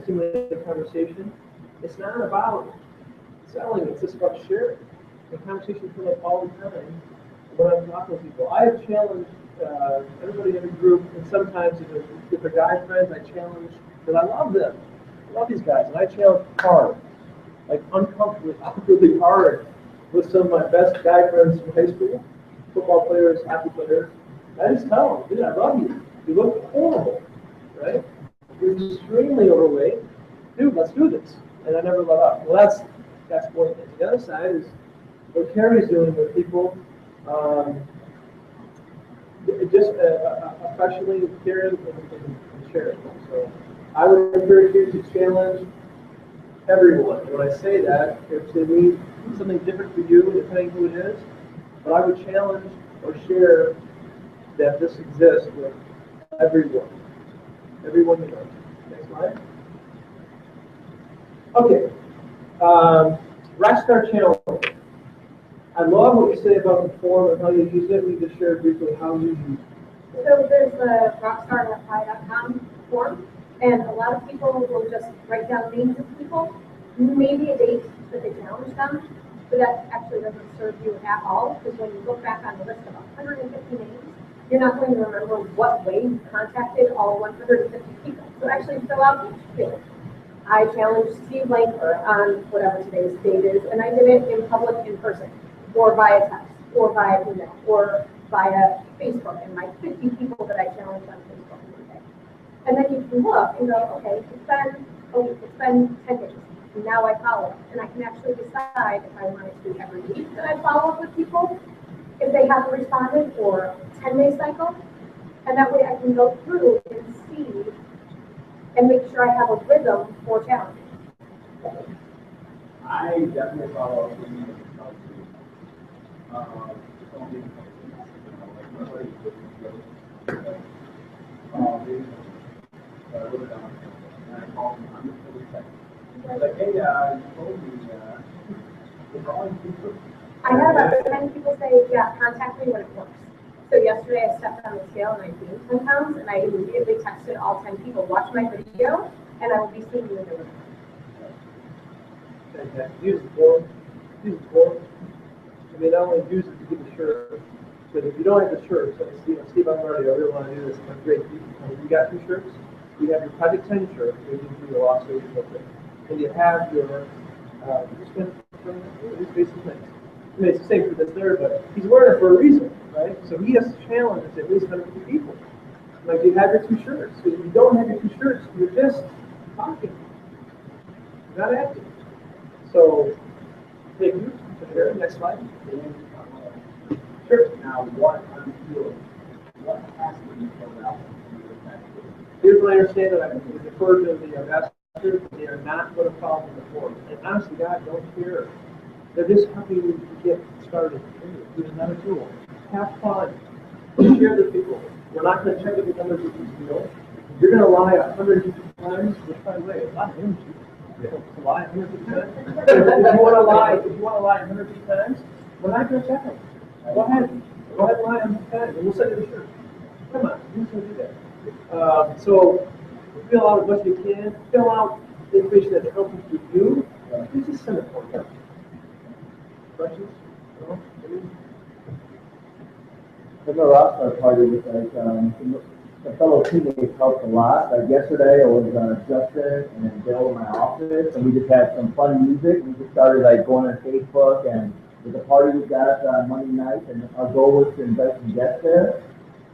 stimulate the conversation. It's not about selling, it's just about sharing. The conversation come up all the time when I'm talking to people. I have challenged everybody in every group, and sometimes if they're guy friends, I challenge, because I love them. I love these guys, and I challenge hard, like uncomfortably, awkwardly hard with some of my best guy friends from high school, football players, hockey players. I just tell them, dude, I love you. You look horrible, right? You're extremely overweight. Dude, let's do this. And I never let up. Well, that's one thing. The other side is what Carrie's doing with people, just affectionately caring and sharing. So I would encourage you to challenge everyone. When I say that, if they need something different for you, depending who it is, but I would challenge or share that this exists with everyone. Everyone you know. Next slide. Okay. Rockstar Challenge. I love what you say about the form and how you use it. We just shared briefly how you use it. So there's the rockstar.pi.com form, and a lot of people will just write down names of people, maybe a date that they challenged them, but that actually doesn't serve you at all, because when you look back on the list of 150 names, you're not going to remember what way you contacted all 150 people. So actually fill out each field. I challenged Steve Langford on whatever today's date is, and I did it in public in person, or via text, or via email, or via Facebook, and my 50 people that I challenged on Facebook one day. And then you can look and go, okay, it's been 10 days, and now I follow up, and I can actually decide if I want it to be every week that I follow up with people, if they haven't responded, or 10-day cycle, and that way I can go through and see and make sure I have a rhythm for challenging. I definitely follow up with you. Like, hey, you told me, we're all in people. I had about 10 people say, yeah, contact me when it works. So yesterday I stepped on the scale and I gained 10 pounds, and I immediately texted all 10 people, watch my video, and I will be seeing you in the room. Fantastic. Use the form. Use the form. I mean, not only use it to get the shirt, but if you don't have the shirt, so Steve, I'm already, I really want to do this. I'm great. You got 2 shirts. You have your Project 10 shirt, which is for your loss weight filter, and you have your these basic things. I mean, it's the same for this there, but he's wearing it for a reason, right? So he has to challenge at least 150 people. Like you have your 2 shirts. So if you don't have your 2 shirts, you're just talking. You're not acting. So, thank you. Next slide. Sure. Now, what I'm doing, what has to be filled out? Here's what I understand that I defer to the ambassadors. They are not going to follow the form. And honestly, God, don't care. They're just helping you to get started. Here's another tool. Have fun. Share with people. We're not going to check the numbers of this deal. You're going to lie 150 times, which, by the way, is a lot of energy. To lie 150 times. If you want to lie 150 times, we're not going to check them. Go ahead and lie 150 times, and we'll send you the shirt. Come on, who's going to do that? So fill out as much as you can. Fill out the information that's helpful to you. You just send it for me. Questions? No? The Rockstar party was like, the fellow teammates helped a lot. Like yesterday, it was Justin and Bill in my office, and we just had some fun music. We just started like going on Facebook, and with the party we got Monday night, and our goal was to invite some guests there.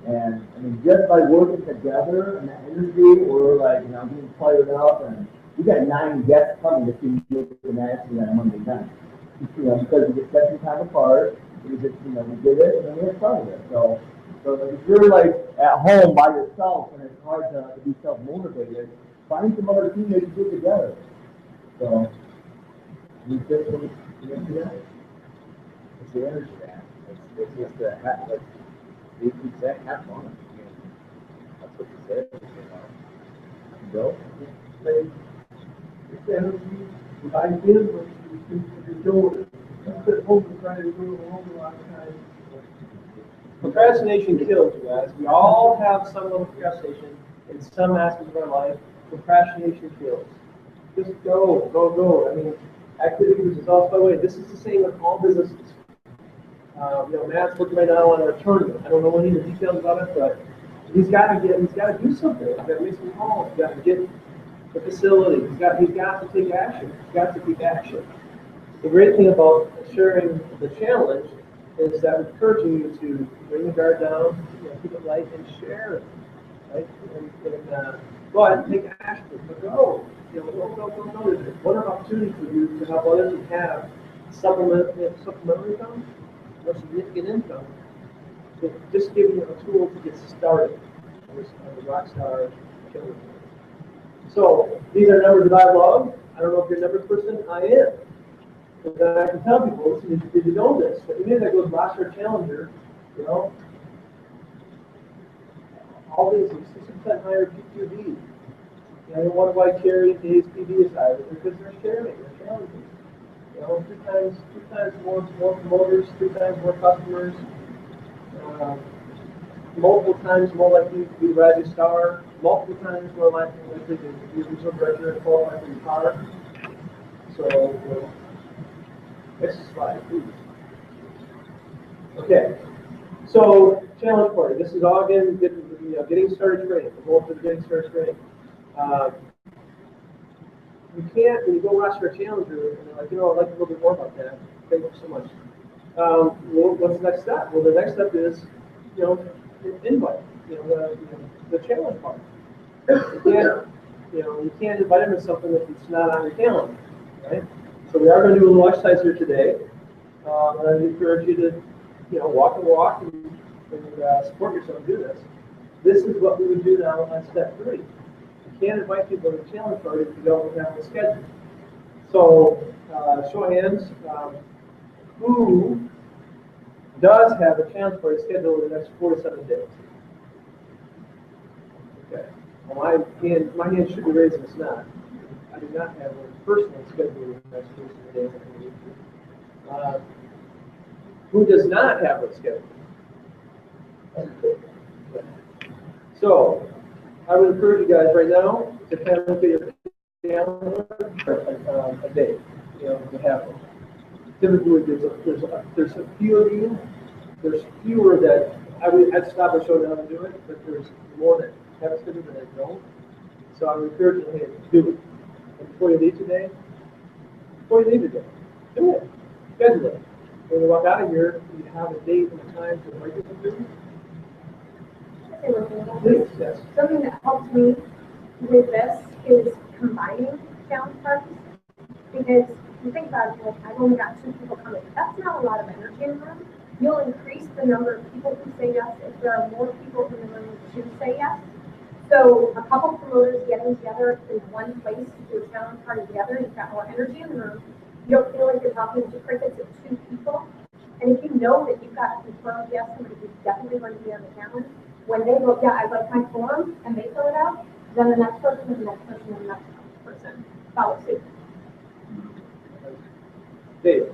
And I mean, just by working together and that energy, we're like, being fired up, and we got 9 guests coming to see Nick and Nancy on Monday night. Because we just spent some time apart, we just, we did it, and then we had fun with it. So if you're like at home by yourself and it's hard to be self-motivated, find some other teammates to do it together. So we just do that. It's the energy, man. It's just the have fun. That's what you said, Bill? It's energy, you buy in, you're doing it. You sit home and try to do it alone a lot of times. Procrastination kills, you guys. We all have some level of procrastination in some aspects of our life. Procrastination kills. Just go, go, go. I mean, activity is also, by the way, this is the same with all businesses. Matt's looking right now on a tournament. I don't know any of the details about it, but he's got to do something. He's got to make some calls. He's got to get the facility. He's got to take action. He's got to take action. The great thing about sharing the challenge is that we're encouraging you to bring the guard down, keep it light, and share it, right? And go ahead and take action. But go. Don't. There's a wonderful opportunity for you to help others who have supplementary income or significant income. So just giving you a tool to get started on the Rockstar Challenge. So these are numbers that I love. I don't know if you're a numbers person. I am. But then I can tell people, listen, did you know this? But even if that goes Rockstar Challenger, all these are 6% higher PQD. I don't wonder why Carrie and Dave's PV is higher, because they're sharing, they're challenging. Two times more promoters, 3 times more customers, multiple times more likely to be Rising Star, multiple times more likely to be a regional director and qualify for your car. So, next slide, please. Okay, so challenge for you. This is all again getting started training. The goal for the getting started training. You can't, when you go Rockstar Challenger, and I'd like to know a little bit more about that. Thank you so much. What's the next step? Well, the next step is, invite, the challenge part. You can't invite them to something if it's not on your calendar, right? So we are going to do a little exercise here today. And I encourage you to, walk the walk and support yourself and do this. This is what we would do now on step 3. You can't invite people to the challenge party if you don't have a schedule. So, show of hands, who does have a challenge party scheduled in the next 4 to 7 days? Okay. Well, my hand should be raised if it's not. I do not have one personally scheduled in the next 4 to 7 days. Who does not have one scheduled? So, I would encourage you guys right now to kind of look at your calendar a day, to have them. Typically, there's a few of you. There's fewer that I'd stop and show down and do it, but there's more that have it scheduled than that don't. So I would encourage you to do it. And before you leave today, do it. Schedule it. When you walk out of here, you have a date and a time to write this do. Please, yes. Something that helps me with this is combining challenge parties. Because you think about it, I've only got 2 people coming. That's not a lot of energy in the room. You'll increase the number of people who say yes if there are more people in the room who say yes. So a couple promoters getting together in one place to do a challenge party together, you've got more energy in the room. You don't feel like you're talking to crickets of 2 people. And if you know that you've got confirmed yes, somebody who's definitely going to be on the challenge, when they go, yeah, I'd like my form, and they fill it out, then the next person and the next person and the next person follow suit. Dave.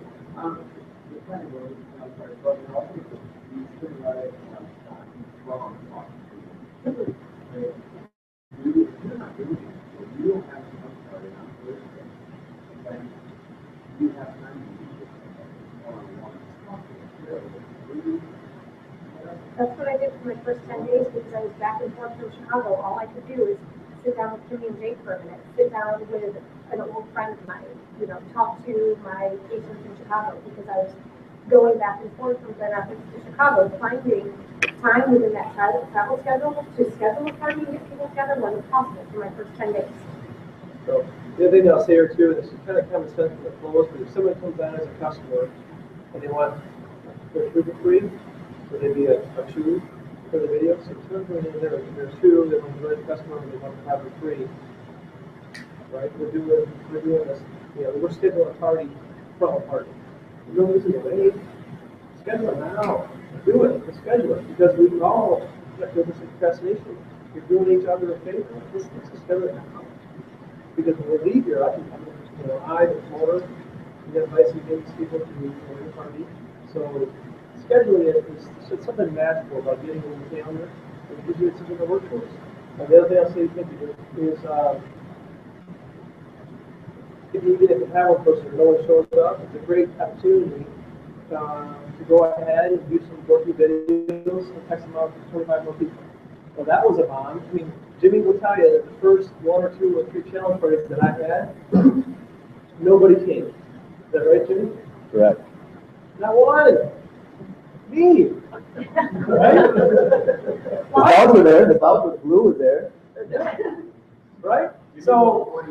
That's what I did for my first 10 days because I was back and forth from Chicago. All I could do is sit down with Jimmy and Jake for a minute, sit down with an old friend of mine, talk to my patients in Chicago because I was going back and forth from Grand Rapids to Chicago, finding time within that travel schedule to schedule a party and get people together wasn't possible for my first 10 days. So the other thing I'll say here too, and this is kind of common sense for the flows, but if someone comes on as a customer and they want their food for free, so they'd be a 2 for the video. So they're 2, they want to join the customer and they want to have it free. Right? We're doing this, we're scheduling a party from a party. You don't listen to me. Schedule it now. Do it. Let's schedule it. Because we can all get this procrastination. you're doing each other a favor, just schedule it now. Because when we leave here, I can, the promoter, we invite some business people to, your party. So scheduling it is it's something magical about getting it in the calendar. It gives you something to work towards. And the other thing I'll say is even if you have one person, no one shows up, it's a great opportunity to go ahead and do some working videos and text them out to 25 more people. Well, that was a bomb. I mean, Jimmy will tell you that the first 1 or 2 or 3 challenge parties that I had, nobody came. Is that right, Jimmy? Correct. Not one. Me. Right? The dogs were there, the dog with blue was there. Right? So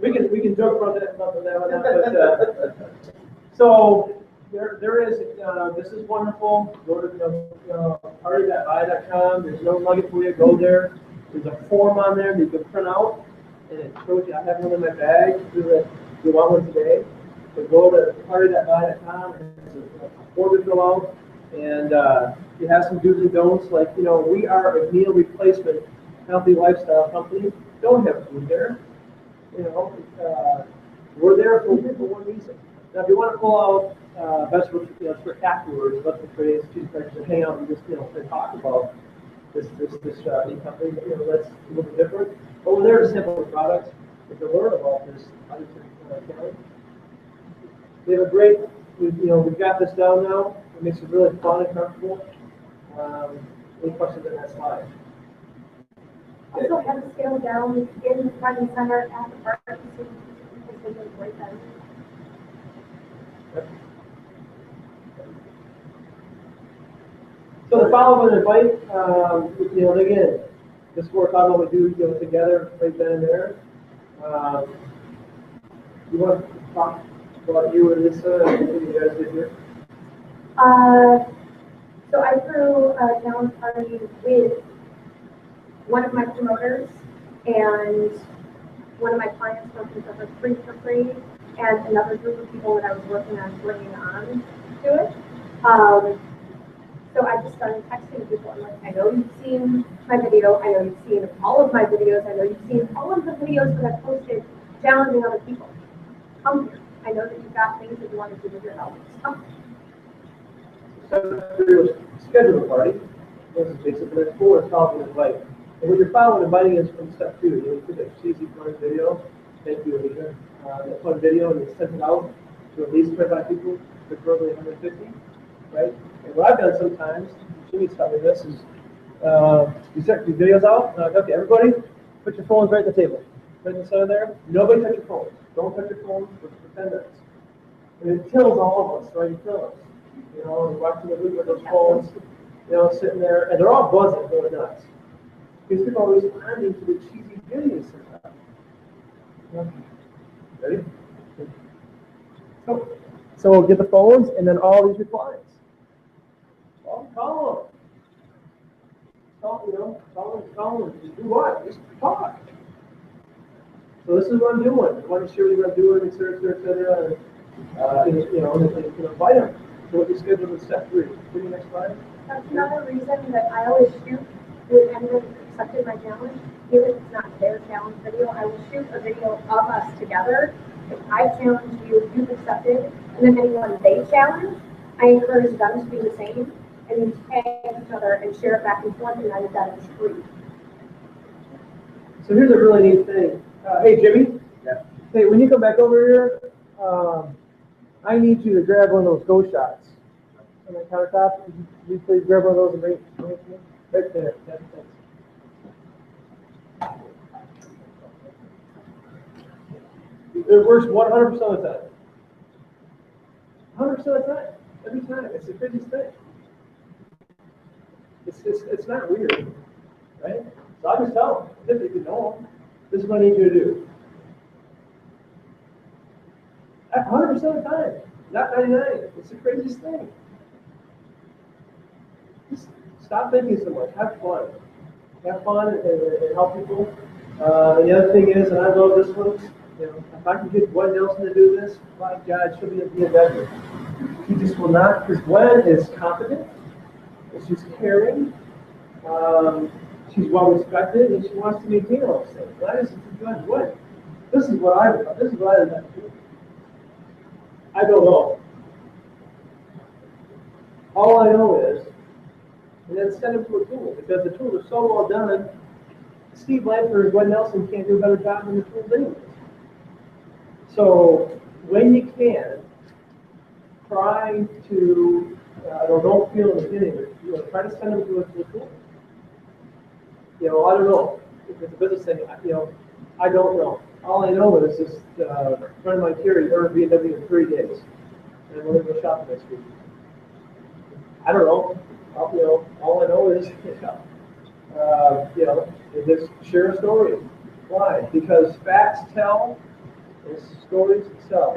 we can joke about that, but so there is this is wonderful. Go to party.buy.com. There's no nugget for you. Go there. There's a form on there that you can print out, and it shows you. I have one in my bag. Do you want one today? So go to party.buy.com. There's a form to fill out, and you have some do's and don'ts. Like we are a meal replacement, healthy lifestyle company. Don't have food there. We're there for one reason. Now, if you want to pull out vegetables, for afterwards, let's phrase, to hang out and just to talk about this company. That's a little bit different. But we're there to sample the products and to learn about this. We have a great. We've got this down now. It makes it really fun and comfortable. Any questions on that slide? Also have to scale down in the Friday Center at the park. So it's a great time. So the follow-up and invite, again, this is what we're talking about. We do together right then and there. You want to talk about you and Lisa and what you guys did here? So I threw a challenge party with one of my promoters and one of my clients working for free, and another group of people that I was working on bringing on to it. So I just started texting people. I'm like, I know you've seen my video. I know you've seen all of my videos. I know you've seen all of the videos that I've posted challenging other people. Come here. I know that you've got things that you want to do with your health. Come So schedule a party. This is basically that's 4. It's called an invite. And what you're following inviting is from step 2. You put that cheesy fun video. Thank you, Alicia. That fun video, and you send it out to at least 25 people, preferably 150, right? And what I've done sometimes, Jimmy's taught me this, is you set these videos out, and okay, everybody, put your phones right at the table. Right in the center there. Nobody touch your phones. Don't touch your phones for 10 minutes. And it kills all of us, right? It kills us. We're watching the movie with those phones, sitting there, and they're all buzzing, going nuts. Because people are responding to the cheesy videos sometimes. Ready? So we'll get the phones and then all these replies. Well, call them. Call them. Just do what? Just talk. So this is what I'm doing. I want to share what I'm doing, et cetera. And invite them to what you scheduled in step 3. Give me next slide. That's another reason that I always shoot with anyone who accepted my challenge, even if it's not their challenge video. I will shoot a video of us together. If I challenge you, you've accepted, and then anyone they challenge, I encourage them to do the same, and you tag each other and share it back and forth, and I've done it free. So here's a really neat thing. Hey, Jimmy. Yeah. Hey, when you come back over here, I need you to grab one of those Go Shots on my countertop. Could you please grab one of those and bring it to me? Right there. Yeah, thanks. It works 100% of the time. 100% of the time. Every time. It's the craziest thing. It's not weird, right? So I just tell them, if you know them, this is what I need you to do. 100% of the time, not 99. It's the craziest thing. Just stop thinking so much. Have fun. Have fun and help people. And the other thing is, and I love this one, if I can get Gwen Nelson to do this, my God, she'll be a veteran. She just will not, because Gwen is confident, and she's caring, she's well respected, and she wants to maintain all those things. But I just said, God, what? This is what I would have to do. I don't know. All I know is, and then send them to a tool, because the tools are so well done. Steve Blanford and Gwen Nelson can't do a better job than the tools anyways. So when you can, try to, don't feel in the beginning, but try to send them to a tool. I don't know if it's a business thing. I don't know. All I know is this friend of mine, Terry, earned BMW in 3 days, and we're going to go shopping next week. I don't know. All I know is, just share a story. Why? Because facts tell, and stories sell.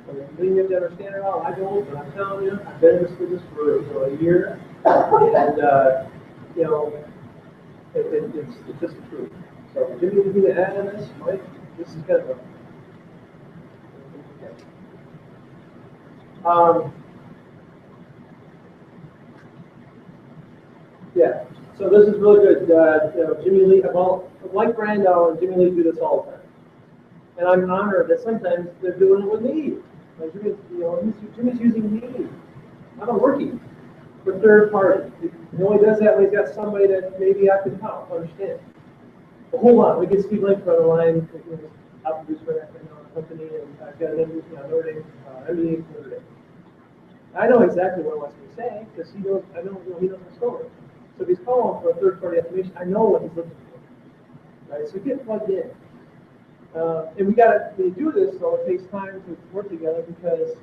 And you have to understand it all. I don't, but I'm telling you, I've been in this business for a year, and it's just the truth. So, Jimmy, anything to add on this? Mike, this is kind of yeah. So this is really good. Jimmy Lee, Mike Brandau and Jimmy Lee do this all the time, and I'm honored that sometimes they're doing it with me. Like Jimmy's using me. I'm a rookie for third party. He only does that when he's got somebody that maybe I can help understand. But hold on, we get Steve Link on the line. I'll produce for that company, and I've got an MBA from Notre Dame. I know exactly what he wants me to say because he knows. I know he knows the story. So if he's calling for a third-party information, I know what he's looking for. Right? So get plugged in. And when you do this, though, it takes time to work together because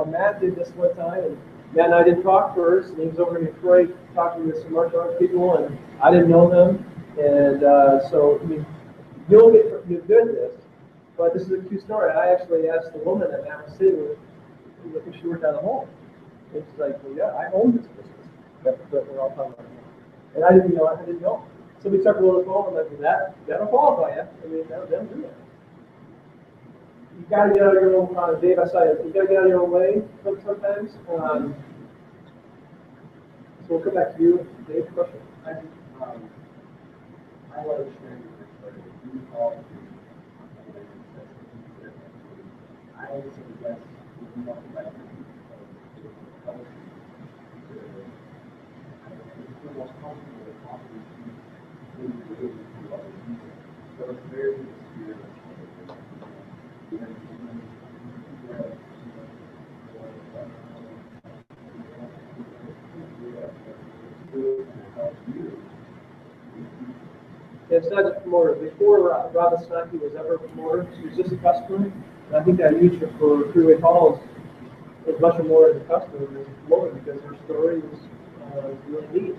Matt did this one time, and Matt and I didn't talk first, and he was over in Detroit talking with some martial arts people, and I didn't know them, and you'll get good at this. But this is a cute story. I actually asked the woman that Matt was sitting with if she worked out of home. And she's like, well, yeah, I own this business. That's what we're all talking about. And I didn't know. So we took a little phone, and I'm like, that'll qualify you. That'll do that. You gotta get out of your own, Dave, I saw you, you gotta get out of your own way sometimes. So we'll come back to you, Dave, question. I like sharing your story. You call I would suggest you want to like feel more comfortable with talking to so it's very experienced. It's not a promoter. Before Robin Snodky was ever a promoter, she was just a customer. And I think I used her for three-way calls as much or more as a customer than as a promoter because her story was really neat.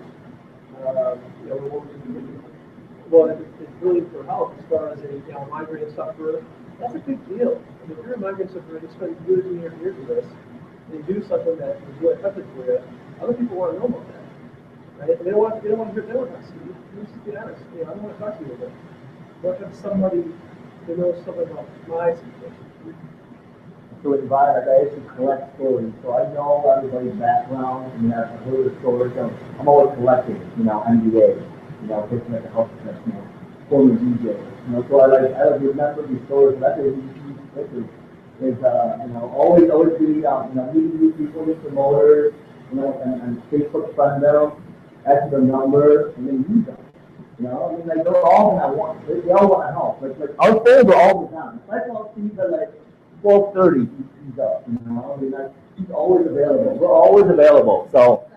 It's really for help as far as a migraine sufferer. That's a big deal. If you're a migraine sufferer, you spend years and years and years with this, and you do something that is really effective for you, other people want to know about that. Right? And they don't want to hear us. Let's just be honest. I don't want to talk to you about it. I want to have somebody who knows something about my situation. To advise, I used to collect stories, so I know everybody's background, and I've heard the stories. I'm always collecting, MBA, person at the health professional, former DJ, so I remember these stories. That's a huge is always be, meeting new people, new promoters, and Facebook friend them, ask their number, and then use them. They're all gonna want, they all want to help. Like our folder all the time. If I call Steve at like 12:30, he's up. He's always available. We're always available. So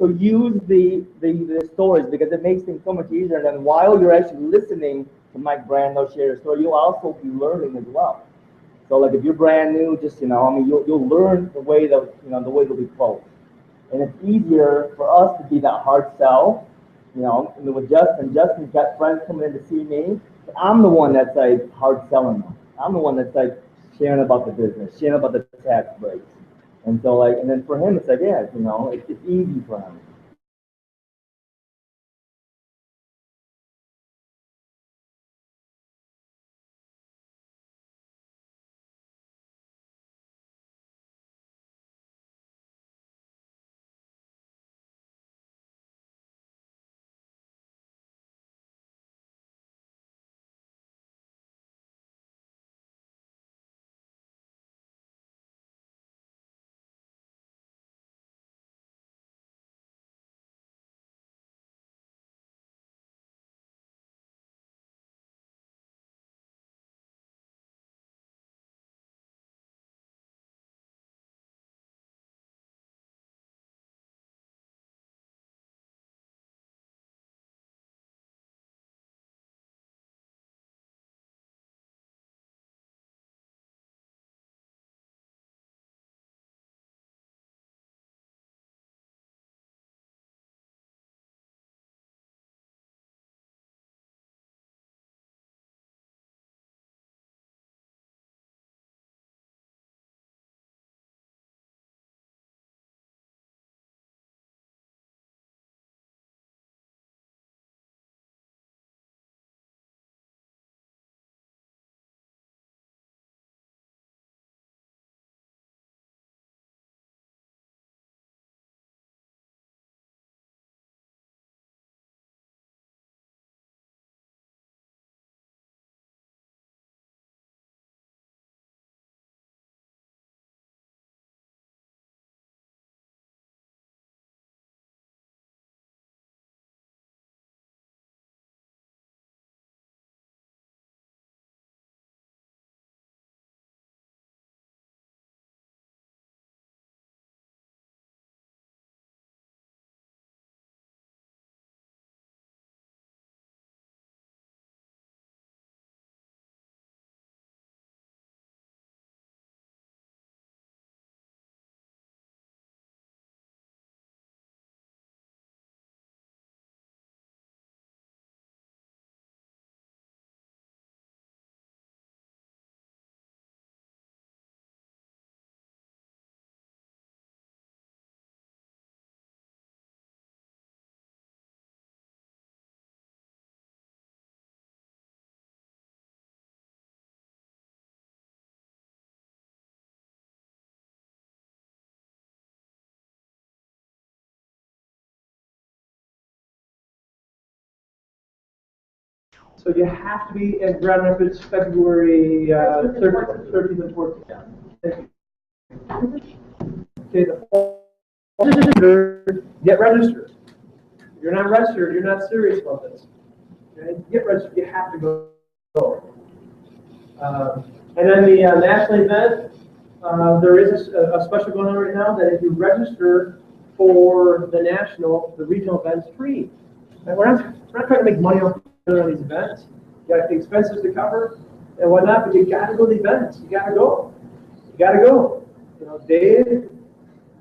use the stories because it makes things so much easier. And then while you're actually listening to Mike Brandau share a story, you'll also be learning as well. So like if you're brand new, just you'll learn the way that the way that we quote. And it's easier for us to be that hard sell, and with Justin's got friends coming in to see me. I'm the one that's like hard selling them. I'm the one that's like sharing about the business, sharing about the tax breaks. And so and then for him, it's like, yeah, it's easy for him. So you have to be in Grand Rapids February 13th and 14th. Thank you. Okay, get registered. If you're not registered, you're not serious about this. Okay? Get registered, you have to go. And then the national event, there is a special going on right now that if you register for the national, the regional event's free. And we're not trying to make money off on these events. You got the expenses to cover and whatnot, but you got to go to the events. You got to go. You got to go. You know, Dave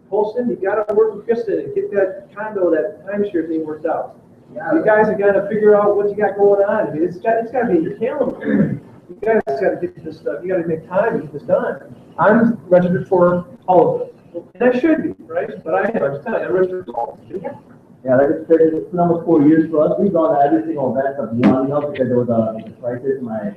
Polson, you got to work with Kristen and get that condo, that timeshare thing worked out. You guys have got to figure out what you got going on. I mean, it's got to be in your calendar. You guys got to get this stuff. You got to make time to get this done. I'm registered for all of it, and I should be, right? But I am. I'm just telling you, I'm registered for all of it. Yeah, like I said, it's been almost 4 years for us. We've gone to every single event of one, because there was a crisis in my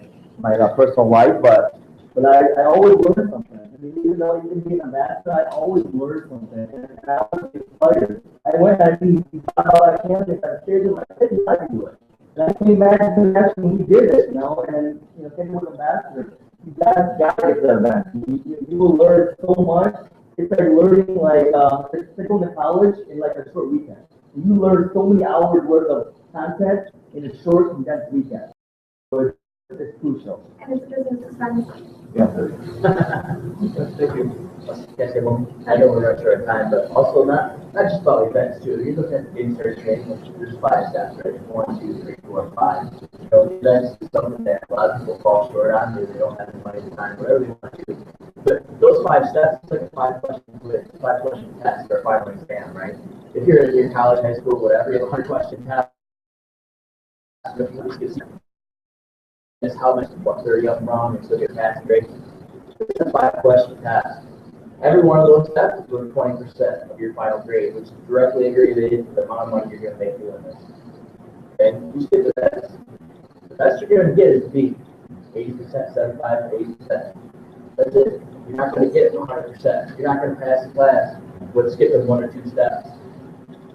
personal life, but I always learn something. I mean, even though I didn't be an ambassador, I always learned something, and I always get excited. I went and he found out I can't get that stage, and I didn't like to do it. And I came back to the next when we did it, and same with ambassador. You guys got to get to the event. You will learn so much. It's like learning it's going to college in like a short weekend. You learn so many hours worth of content in a short, condensed weekend. So it's crucial. And it's business expense. Yeah. Thank you. Yes, I know we're running short of time, but also not just about events too. You're looking at the insert training, which there's 5 steps, right? 1, 2, 3, 4, 5. You know, events is something that a lot of people fall short on because they don't have the money, the time, whatever they want to do. But those 5 steps, it's like a 5-question quiz, 5-question test or a final exam, right? If you're in your college, high school, whatever, you have a 100-question test. Just how much 30 up wrong and still get passed grade. It's a 5-question test. Every one of those steps is worth 20% of your final grade, which is directly related to the amount of money you're going to make doing this. And you get the best. The best you're going to get is B. 80%, 75, 80%. That's it. You're not going to get 100%. You're not going to pass the class with skipping 1 or 2 steps.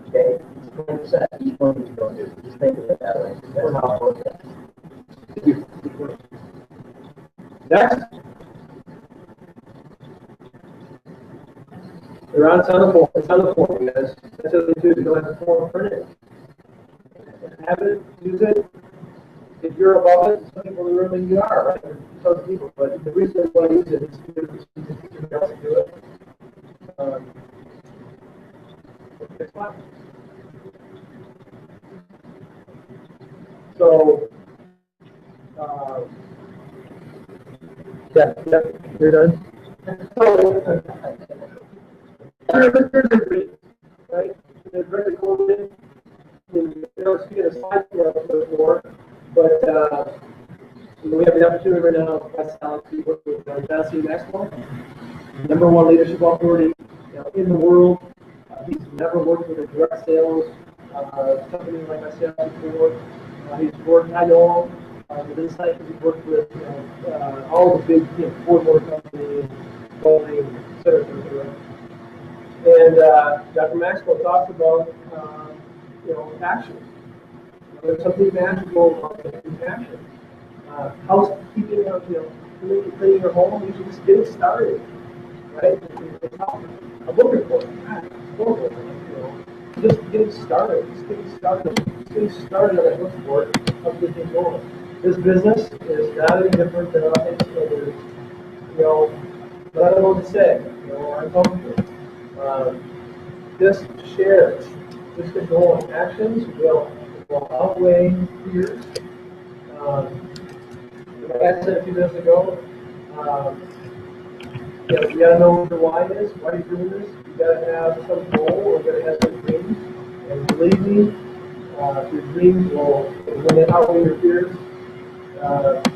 Okay? 20%. Each one that you don't do. Just think of it that way. That's how it works. Next. It's on the form, guys. That's what they do. You don't have the form printed. Have it, use it. If you're above it, some people in the room, you are, right? Some people, but the reason why I use it is because somebody else do it. Next one. So, you're done. Right? There's very cool thing. It's a slide before, but we have the opportunity right now to work with Jesse Maxwell, #1 leadership authority in the world. He's never worked with a direct sales company like myself before. He's worked, I know him. With Insight, he's worked with all the big Ford Motor Company, Boeing, et cetera. And Dr. Maxwell talks about action. There's something magical about action. Housekeeping, cleaning your home, you should just get it started, right? I'm looking for it. Just get it started. Just get it started. Just get it started on that look for it. Help get things going. This business is not any different than others. But I don't know what to say. I'm comfortable. Just share it. Just get going. Actions will outweigh fears. Like I said a few minutes ago, you gotta know what your why is. Why are you doing this? You gotta have some goal, or you gotta have some dreams. And believe me, your dreams will, when they outweigh your fears,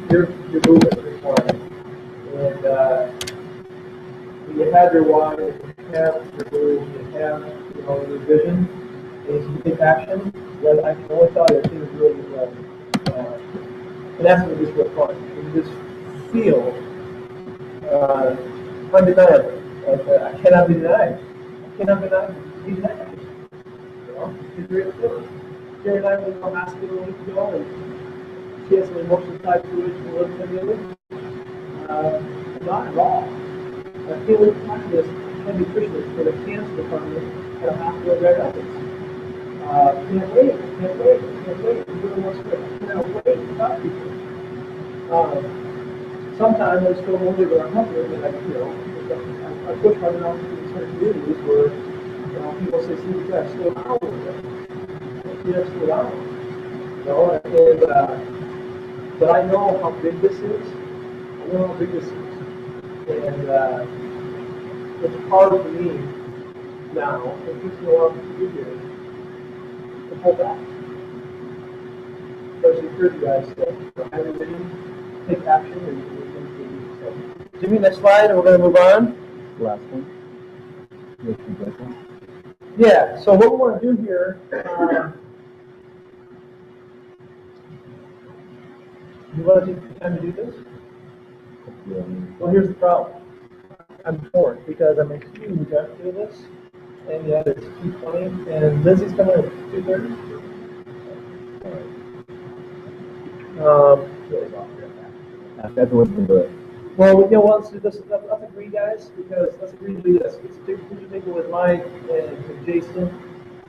your movement is fine. And when you have your why, you have your goals, you have your vision, and you take action, then I can only tell you things really well. And that's what is real fun. You just feel undeniable. Like, I cannot be denied. I cannot be denied. It's a great feeling. Jerry and I went to the hospital a week ago, and she has an emotional side to it, she lives in it. Not at all. I feel like talking to this pediatrician for the cancer department at a hospital in Grand Rapids. Can't wait. I'm doing what's good. Can't wait to talk to people. Sometimes I still wonder what I'm helping, and I push hard enough in certain communities where, people say, see, you gotta slow down a little bit. You gotta slow down. But I know how big this is. I know how big this is. And, it's hard for me now, it takes me a while to get here, to pull back. Especially for you guys, so everybody take action and so. Jimmy, next slide, and we're gonna move on. Last one. Yeah, so what we wanna do here, you wanna take the time to do this? Well, here's the problem. I'm torn because I'm a huge after this, and yet it's 2:20, and Lizzie's coming at 2:30. That's what we do it. Well, let's do this. Let's agree, guys, because let's agree to do this. It's a picture taken with Mike and Jason,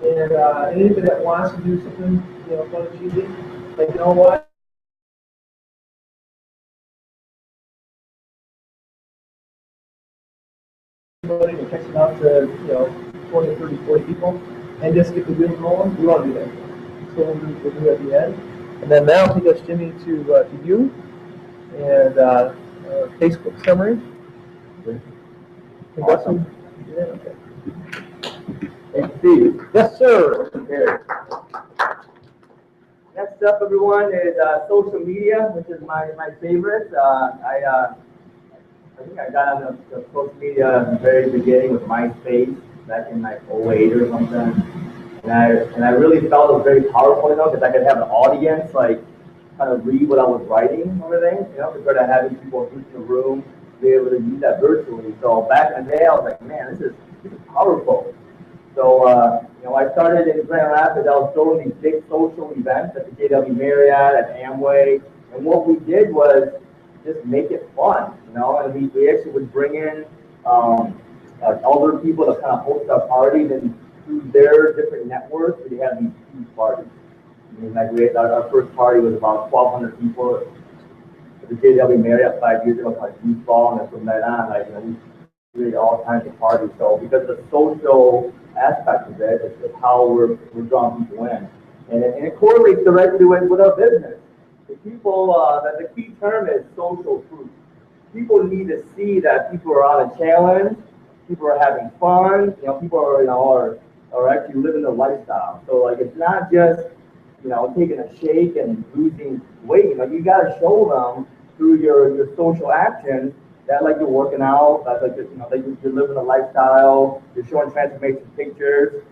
and anybody that wants to do something, fun and cheesy, like, you know what? And text it out to 20, 30, 40 people, and just get the wheel rolling. We want to do that. So we'll do it at the end, and then now take us, Jimmy, to you and Facebook summary. Awesome. Yeah, okay. Hey, Steve. Yes, sir. Next up, everyone, is social media, which is my favorite. I think I got on the social media at the very beginning with MySpace back in like 08 or something. And I really felt it was very powerful, because I could have an audience, like, kind of read what I was writing and everything, compared to having people in the room be able to use that virtually. So back in the day, I was like, man, this is powerful. So, I started in Grand Rapids. I was throwing these big social events at the JW Marriott, at Amway. And what we did was just make it fun, and we actually would bring in older people to kind of host our parties, and through their different networks, we had these huge parties. I mean, like our first party was about 1,200 people at the JW Marriott 5 years ago, like youth ball, and then from then on, we created all kinds of parties. So because of the social aspect of it, it's how we're drawing people in, and it correlates directly with our business. The people, the key term is social proof. People need to see that people are on a challenge, people are having fun, people are actually living the lifestyle. So it's not just, taking a shake and losing weight. You got to show them through your social actions that you're working out, that that you're living a lifestyle, you're showing transformation pictures.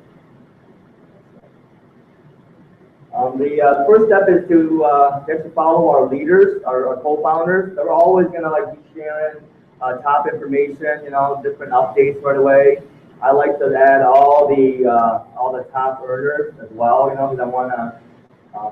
The first step is to actually follow our leaders, our co-founders. They're always going to be sharing top information, different updates right away. I like to add all the top earners as well, because I want to.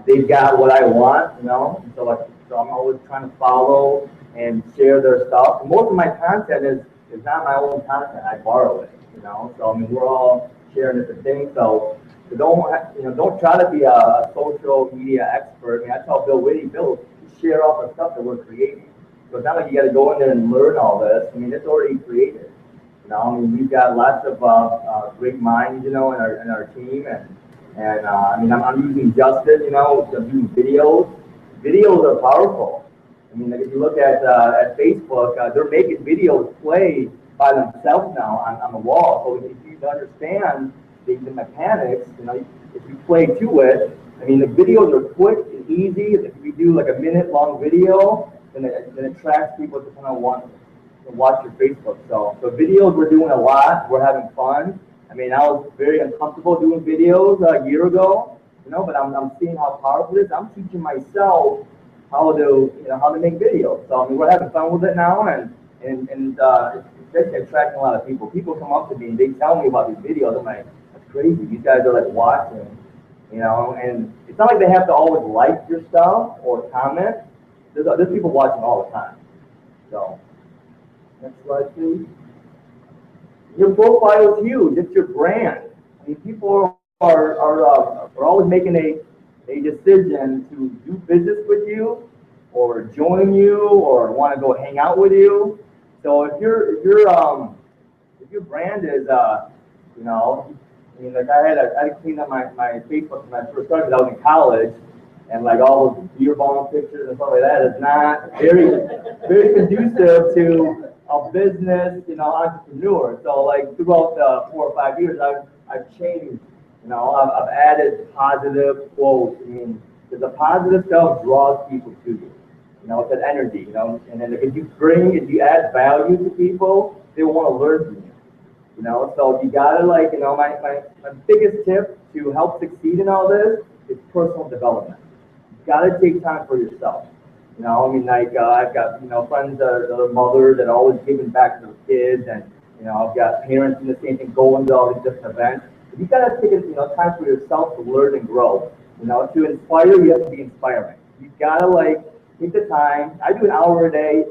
They've got what I want, So I'm always trying to follow and share their stuff. And most of my content is not my own content. I borrow it, So we're all sharing different things. So don't try to be a social media expert. I tell Bill Whitty, share all the stuff that we're creating. So it's not like you got to go in there and learn all this. It's already created. We've got lots of great minds, in our team, and I'm using Justin, to do videos. Videos are powerful. If you look at Facebook, they're making videos play by themselves now on the wall. So if you understand the mechanics, if you play to it, the videos are quick and easy. If we do a minute-long video, then it attracts people to kind of want to watch your Facebook. So videos, we're doing a lot. We're having fun. I was very uncomfortable doing videos a year ago, but I'm seeing how powerful it is. I'm teaching myself how to make videos. So we're having fun with it now, and it's attracting a lot of people. People come up to me and they tell me about these videos. I'm like, that's crazy. These guys are watching you know, and it's not like they have to always like your stuff or comment. There's people watching all the time. So, next slide, please. Your profile is huge. It's your brand. I mean, people are always making a decision to do business with you, or join you, or want to go hang out with you. So if your brand is you know, I mean, like I had to clean up my Facebook when I first started. 'Cause I was in college, and like all those beer bong pictures and stuff like that is not very conducive to a business, you know, entrepreneur. So like throughout the 4 or 5 years, I've changed. You know, I've added positive quotes. I mean, because the positive stuff draws people to you. You know, it's an energy. You know, and then if you add value to people, they will want to learn from you. You know, so you gotta like, you know, my biggest tip to help succeed in all this is personal development. You gotta take time for yourself. You know, I mean, like I've got, you know, friends that are mothers that are always giving back to their kids, and you know, I've got parents in the same thing, going to all these different events. But you gotta take, you know, time for yourself to learn and grow. You know, to inspire, you have to be inspiring. You gotta like take the time. I do an hour a day.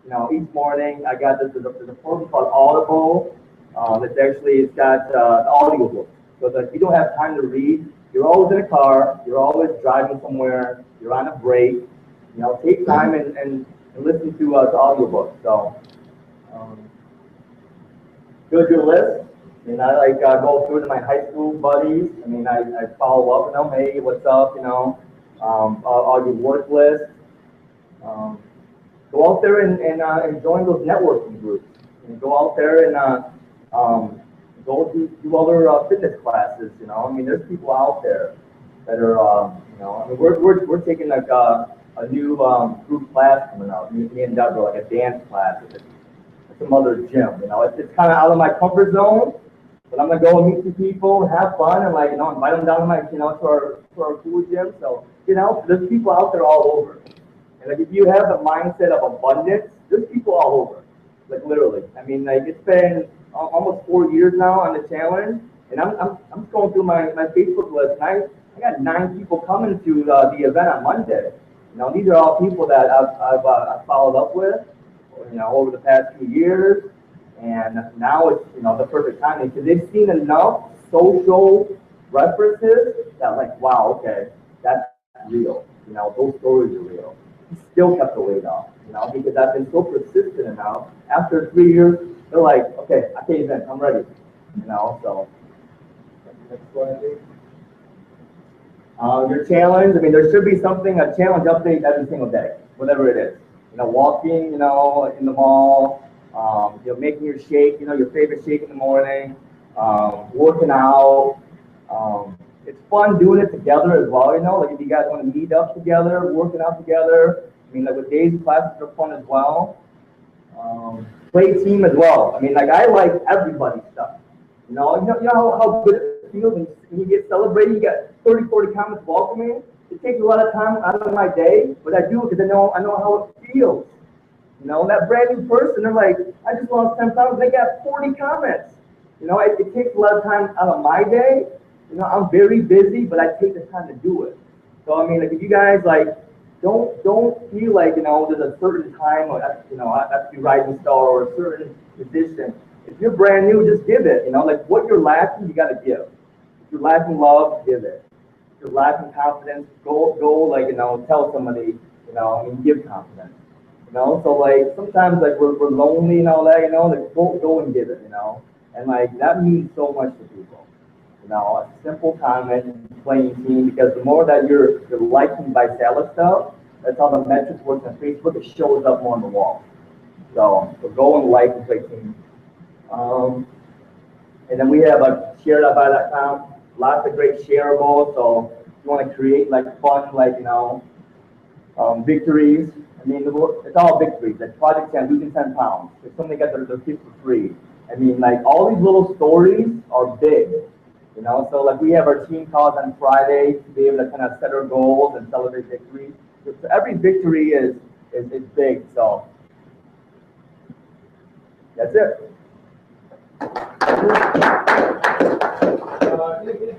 You know, each morning I got there's a program called Audible. It's got audio books. So that if you don't have time to read, you're always in a car, you're always driving somewhere, you're on a break. You know, take time and listen to audio books. So, build your list. And I like go through to my high school buddies. I mean, I follow up with them. Hey, what's up? You know, all your work list. Go out there and join those networking groups. And go out there and go do other fitness classes. You know, I mean, there's people out there that are, you know, I mean, we're taking like a new group class coming out. Me and Deborah, like a dance class at some other gym. You know, it's kind of out of my comfort zone, but I'm gonna go and meet some people, have fun, and like, you know, invite them down to my, you know, to our cool gym. So, you know, there's people out there all over. And like, if you have the mindset of abundance, there's people all over. Like literally. I mean, like it's been almost 4 years now on the challenge, and I'm going through my Facebook list, and I got 9 people coming to the event on Monday. You know, these are all people that I've followed up with, you know, over the past few years, and now it's, you know, the perfect timing because they've seen enough social references that like, wow, okay, that's real. You know, those stories are real. He still kept the weight off, you know, because I've been so persistent enough. After 3 years, they're like, okay, I can't even, I'm ready, you know, so. Next slide, please. Your challenge, I mean, there should be something, a challenge update every single day, whatever it is. You know, walking, you know, in the mall, you know, making your shake, you know, your favorite shake in the morning, working out. It's fun doing it together as well, you know, like if you guys want to meet up together, working out together. I mean, like with Dave's classes are fun as well. Play team as well. I mean, like I like everybody's stuff. You know how good it feels when you get celebrated, you get 30, 40 comments welcoming. It takes a lot of time out of my day, but I do it because I know how it feels. You know, that brand new person, they're like, I just lost 10 pounds, they got 40 comments. You know, it takes a lot of time out of my day. You know, I'm very busy, but I take the time to do it. So I mean, like if you guys like, don't feel like, you know, there's a certain time or, you know, I have to be rising star or a certain position. If you're brand new, just give it. You know, like what you're lacking, you got to give. If you're lacking love, give it. If you're lacking confidence, go like, you know, tell somebody, you know, and give confidence. You know, so like sometimes like we're lonely and all that, you know, like go and give it, you know, and like that means so much to people. You know, a simple comment, playing team, because the more that you're liking by Salad stuff, that's how the metrics work on Facebook. It shows up more on the wall. So go and like and play team. And then we have a share.buy.com, lots of great shareables. So if you want to create like fun, like, you know, victories. I mean, it's all victories. Like Project 10, losing 10 pounds. If somebody got their kids for free. I mean, like all these little stories are big. You know, so like we have our team calls on Friday to be able to kind of set our goals and celebrate victories. So every victory is big. So that's it. Any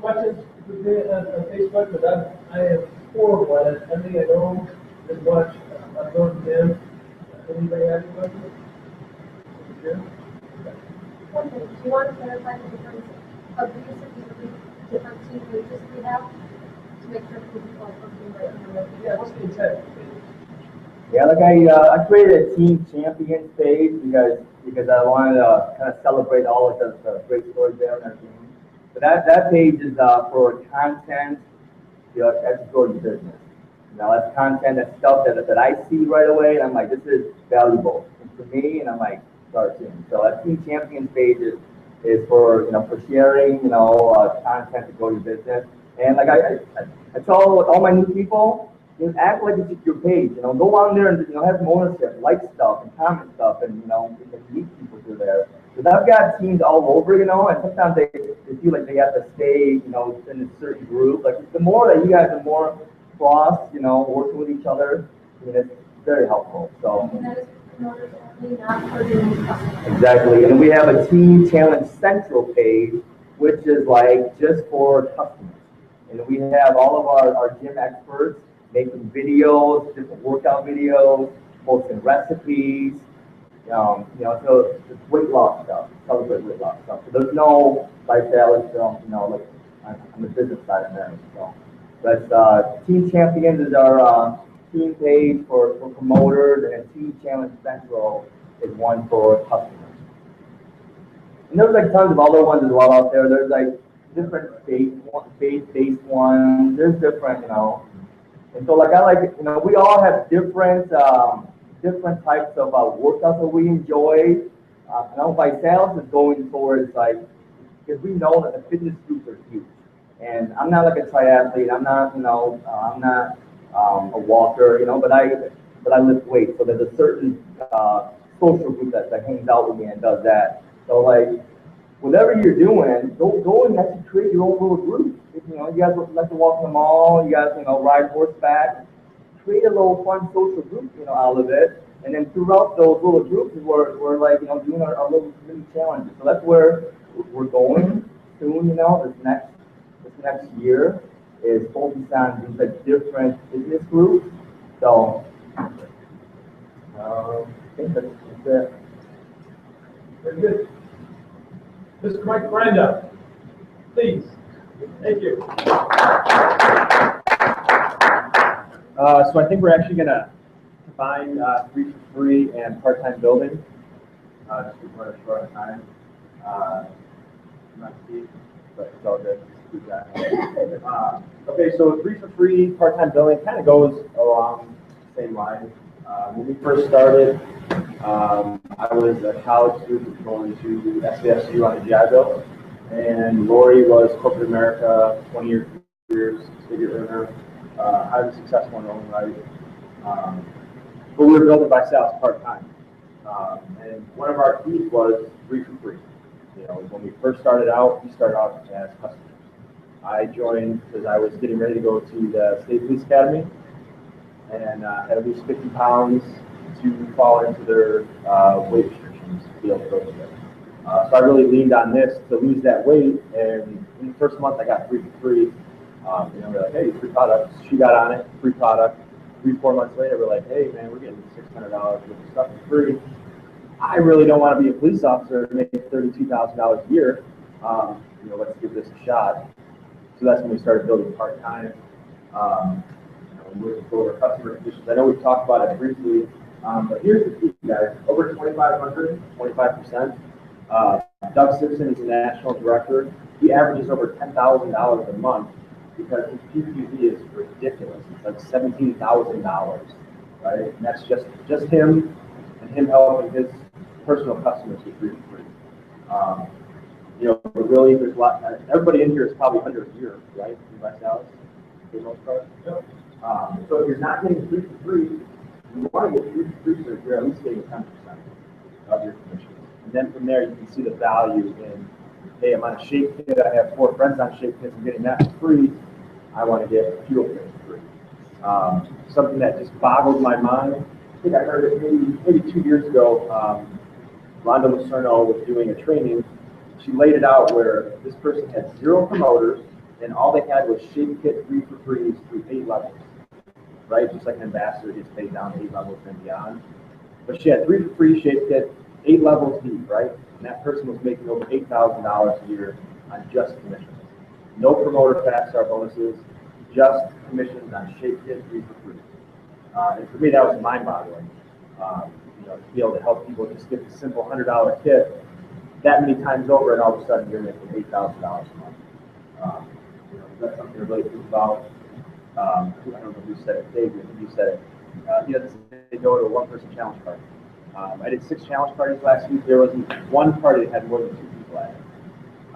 questions for me on Facebook? Because I am horrible at it. Everything I know is watch. I'm going to them. Anybody have any questions? Jim? One thing, do you want to clarify the difference of these different team pages we have to make sure people are looking right in the right? Yeah, what's the intent? Yeah, like I created a team champions page because I wanted to kind of celebrate all of the great stories there in our team. But that page is for content, that's grow your business. That's content, that's stuff that I see right away, and I'm like, this is valuable to me, and I'm like, start seeing. So that team champions page is for for sharing content to grow your business. And like I tell all my new people, act like it's your page. Go on there and have some ownership, like stuff and comment stuff, and you can meet people through there. Because I've got teams all over, and sometimes they feel like they have to stay, in a certain group. Like the more that you guys are more cross, working with each other, it's very helpful. So. And that is promoters only, not for the new customers. Exactly, and we have a Team Challenge Central page, which is like just for customers. And we have all of our gym experts making videos, different workout videos, posting recipes, so it's weight loss stuff, celebrate weight loss stuff. So there's no lifestyle, like on the business side of things. So that's Team Champions is our team page for promoters, and then Team Challenge Central is one for customers. And there's like tons of other ones as well out there. There's like different faith-based ones. There's different, And so like I like, we all have different types of workouts that we enjoy. Visalis is going towards because we know that the fitness groups are huge. And I'm not like a triathlete. I'm not, I'm not a walker, but I lift weights. So there's a certain social group that hangs out with me and does that. So like, whatever you're doing, go and actually create your own little group. You guys like to walk in the mall, you guys, ride horseback, create a little fun social group, out of it. And then throughout those little groups, we're like, doing our little mini challenges. So that's where we're going soon, this next year is focused on these like different fitness groups. So, I think that's it. Very good. Mr. Mike Miranda, please. Thank you. So I think we're actually going to combine 3 for Free and part-time building. Just to run short on time. I'm not Steve, but it's all good. Okay, so 3 for Free, part-time building kind of goes along the same line. When we first started, I was a college student going to SVSU on the GI Bill, and Lori was corporate America, 20 years, figure earner, highly successful in her own right. But we were building Visalis part-time. And one of our keys was 3 for Free. When we first started out, we started out as customers. I joined because I was getting ready to go to the State Police Academy and had at least 50 pounds to fall into their weight restrictions to be able to go to them. So I really leaned on this to lose that weight, and in the first month I got 3 for Free. We're like, hey, free product. She got on it, free product. 3-4 months later, we're like, hey man, we're getting $600 worth of stuff for free. I really don't want to be a police officer and make $32,000 a year. Let's give this a shot. So that's when we started building part-time. We moved over customer conditions. I know we've talked about it briefly, but here's the key, guys. Over 2,500, 25%. Doug Simpson is the national director. He averages over $10,000 a month because his PPV is ridiculous. It's like $17,000, right? And that's just him and him helping his personal customers get 3 for free. But really, there's a lot. Everybody in here is probably under a year, right? In Visalis, for the most part. Yep. So if you're not getting 3 for free, you want to get 3 for free, so you're at least getting 10% of your commission. And then from there, you can see the value in, hey, I'm on a Shape Kit. I have 4 friends on Shape Kits. I'm getting that for free. I want to get fuel kits for free. Something that just boggled my mind. I think I heard it maybe 2 years ago. Rhonda Lucerno was doing a training. she laid it out where this person had 0 promoters, and all they had was Shape Kit 3 for free through 8 levels, right? Just like an ambassador gets paid down to 8 levels and beyond. But she had 3 for free Shape Kit, 8 levels deep, right? And that person was making over $8,000 a year on just commissions. No promoter fast start bonuses, just commissions on Shape Kit 3 for free. And for me, that was mind-boggling. You know, to be able to help people just get the simple $100 kit that many times over, and all of a sudden you're making $8,000 a month. You know, that's something to really think about. I don't know who said it, Dave, I think you said it. You know, they go to a 1-person challenge party. I did 6 challenge parties last week. There wasn't one party that had more than 2 people at it.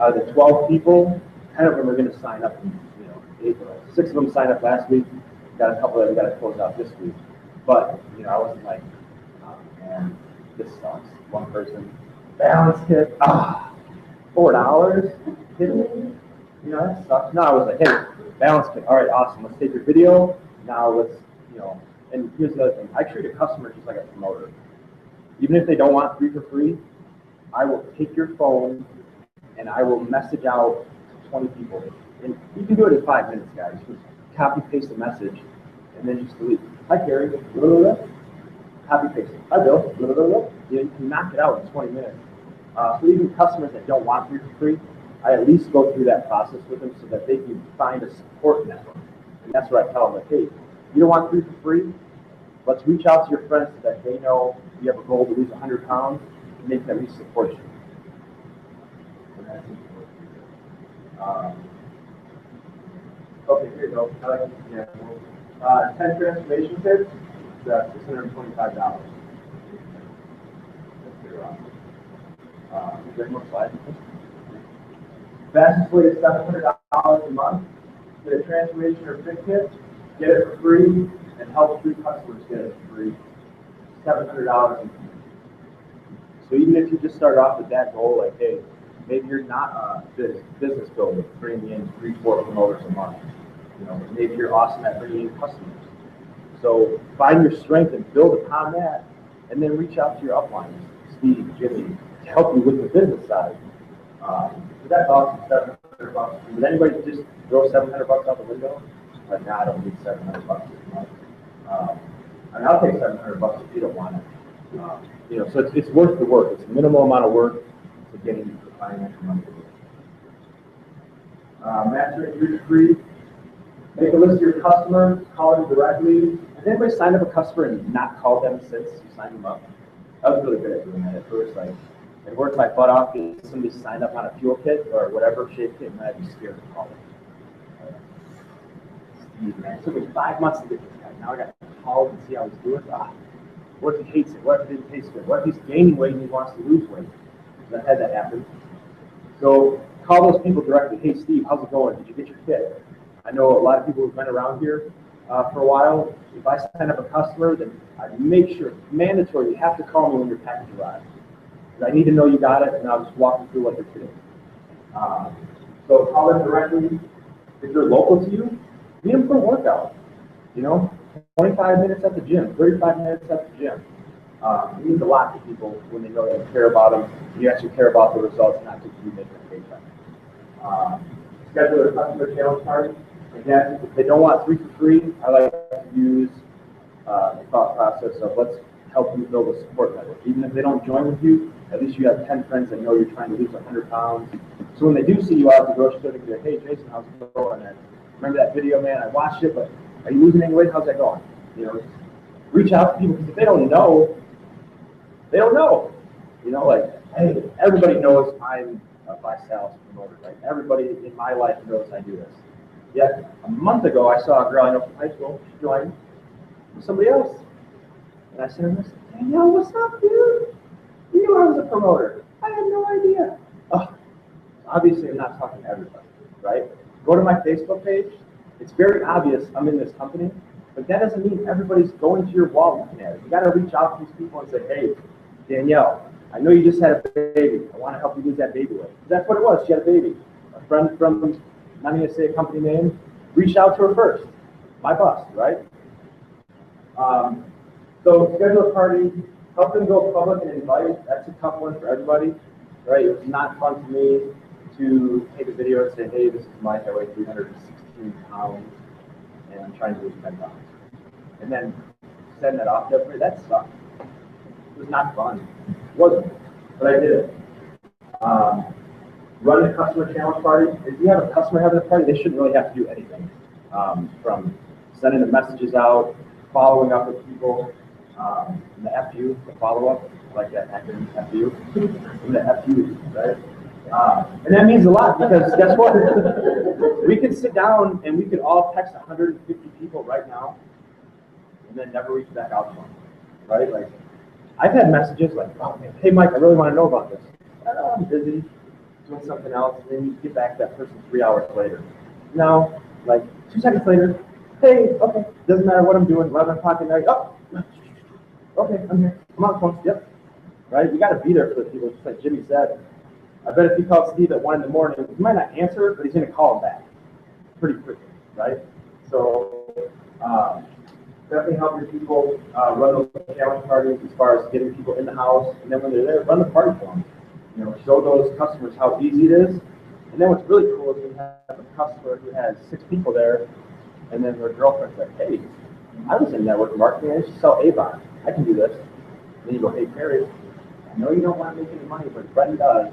Out of the 12 people, 10 of them are going to sign up in, you know, April. 6 of them signed up last week. Got a couple that we got to close out this week. But, you know, I wasn't like, oh man, this sucks. 1 person. Balance kit, $4? Kidding me? You know, that sucks. No, I was like, hey, balance kit, all right, awesome. Let's take your video. Now let's, you know, and here's the other thing. I treat a customer just like a promoter. Even if they don't want 3 for free, I will take your phone and I will message out to 20 people. And you can do it in 5 minutes, guys. Just copy paste the message and then just delete. Hi, Carrie. Blah, blah, blah. Copy paste it. Hi, Bill. Blah, blah, blah, blah. You can knock it out in 20 minutes. So even customers that don't want 3 for free, I at least go through that process with them so that they can find a support network. And that's what I tell them, like, hey, you don't want 3 for free? Let's reach out to your friends so that they know you have a goal to lose 100 pounds and they can at least support you. And that's okay, here you go. I like this example. 10 transformation tips, $625. That's pretty awesome. Is there more slides? Fastest way to $700 a month. Get a transformation or fit kit, get it for free, and help 3 customers get it for free. $700. So even if you just start off with that goal, like, hey, maybe you're not a business builder, bringing in 3-4 promoters a month. You know, maybe you're awesome at bringing in customers. So find your strength and build upon that, and then reach out to your uplines, Steve, Jimmy, to help you with the business side. So that's awesome, $700. Would anybody just throw $700 out the window? Like, nah, I don't need $700 this month. And I'll take $700 if you don't want it. You know, so it's worth the work. It's a minimal amount of work to getting the financial money. Mastering 3 for free. Make a list of your customers, call them directly. Has anybody signed up a customer and not called them since you signed them up? I was really good at doing that at first. Like, I worked my butt off because somebody signed up on a fuel kit or whatever Shape Kit, and I'd be scared to call them. Steve, man, it took me 5 months to get this guy. Now I got to call and see how he's doing. What if he hates it? What if it didn't taste good? What if he's gaining weight and he wants to lose weight? I've had that happen. So call those people directly. Hey, Steve, how's it going? Did you get your kit? I know a lot of people who've been around here for a while. If I sign up a customer, then I make sure, mandatory, you have to call me when your package arrives. I need to know you got it, and I'll just walk you through what they're doing. So call them directly. If they're local to you, meet them for a workout. You know, 25 minutes at the gym, 35 minutes at the gym. It means a lot to people when they know you care about them. You actually care about the results, not just you making a paycheck. Schedule a customer challenge party. Again, if they don't want 3 for free, I like to use the thought process of let's help you build a support network. Even if they don't join with you, at least you have 10 friends that know you're trying to lose 100 pounds. So when they do see you out at the grocery store, they can be like, hey, Jason, how's it going? And remember that video, man? I watched it, but are you losing any weight? How's that going? You know, reach out to people because if they don't know, they don't know. You know, like, hey, everybody knows I'm a Visalis promoter, right? Everybody in my life knows I do this. Yet a month ago, I saw a girl I know from high school. She joined with somebody else. And I said, Danielle, what's up, dude? You knew I was a promoter. I had no idea. Oh, obviously, I'm not talking to everybody, right? Go to my Facebook page. It's very obvious I'm in this company, but that doesn't mean everybody's going to your wall looking at it. You got to reach out to these people and say, hey, Danielle, I know you just had a baby. I want to help you lose that baby weight. That's what it was. She had a baby. A friend from, not going to say a company name, reached out to her first. My boss, right? So schedule a party, help them go public and invite. That's a tough one for everybody. right? It was not fun for me to take a video and say, hey, this is Mike, I weigh 316 pounds, and I'm trying to lose 10 pounds. And then send that off to everybody, that sucked. It was not fun. It wasn't, but I did it. Running a customer challenge party, if you have a customer having a party, they shouldn't really have to do anything. From sending the messages out, following up with people, the FU, the follow-up, I like that acronym, FU, the FU, right? And that means a lot because guess what? We can sit down and we could all text 150 people right now and then never reach back out to them, right? Like, I've had messages like, oh, man, hey, Mike, I really want to know about this. Oh, I'm busy doing something else, and then you get back to that person 3 hours later. Now, like 2 seconds later, hey, okay, doesn't matter what I'm doing, 11 o'clock at night, oh, okay, I'm here, I'm on the phone, yep. Right, you got to be there for the people, just like Jimmy said. I bet if you called Steve at 1 in the morning, he might not answer, but he's going to call him back pretty quickly, right? So, definitely help your people run those challenge parties as far as getting people in the house, and then when they're there, run the party for them. You know, show those customers how easy it is. And then what's really cool is when you have a customer who has 6 people there, and then their girlfriend's like, hey, I was in network marketing, I used to sell Avon. I can do this. And then you go, hey, Carrie, I know you don't want to make any money, but Brenda does.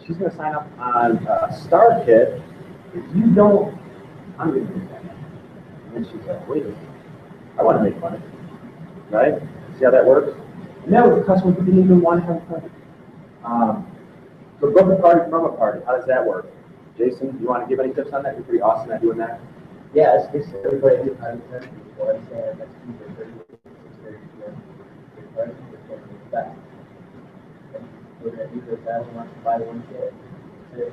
She's going to sign up on Star Kit. If you don't, I'm going to do that. And then she's like, wait a minute, I want to make money. Right? See how that works? And that was a customer who didn't even want to have money. So book a party from a party. How does that work? Jason, do you want to give any tips on that? You're pretty awesome at doing that. Yeah, it's everybody gets 100% before I say next Tuesday, 6:30 p.m. We're going to be back. We're going to do this. I want to buy one kid. That's it.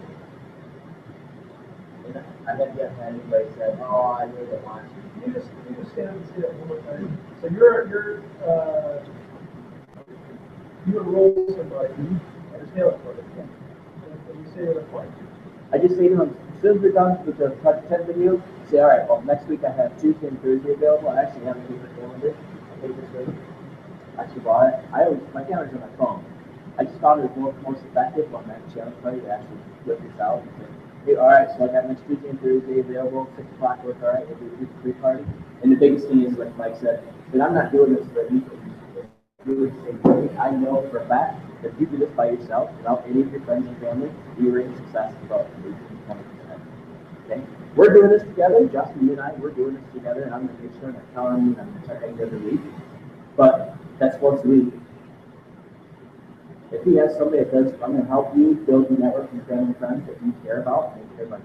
And I have yet had anybody say, oh, I really don't want to. You just stand and say that one more time. So you enroll somebody at a sales party, and you say to the point. I just say to them, as soon as we're done with the 10 video, say, all right, well, next week I have Tuesday and Thursday available. I actually have a paper calendar. I take this week. Actually, my calendar's on my phone. I just thought it was most effective on that challenge party to actually flip this out and say, hey, all right, so I got next Tuesday and Thursday available, 6 o'clock work, all right, we'll do a free party. And the biggest thing is, like Mike said, that I'm not doing this for you. I know for a fact that if you do this by yourself, without any of your friends and family, your rate of success is about 18 to 20%. Okay? We're doing this together, Justin, you and I, we're doing this together, and I'm going to make sure I'm telling you, and I'm going to check every other week. But that's once a week. If he has somebody that says, I'm going to help you build your network and family and friends that you care about and care about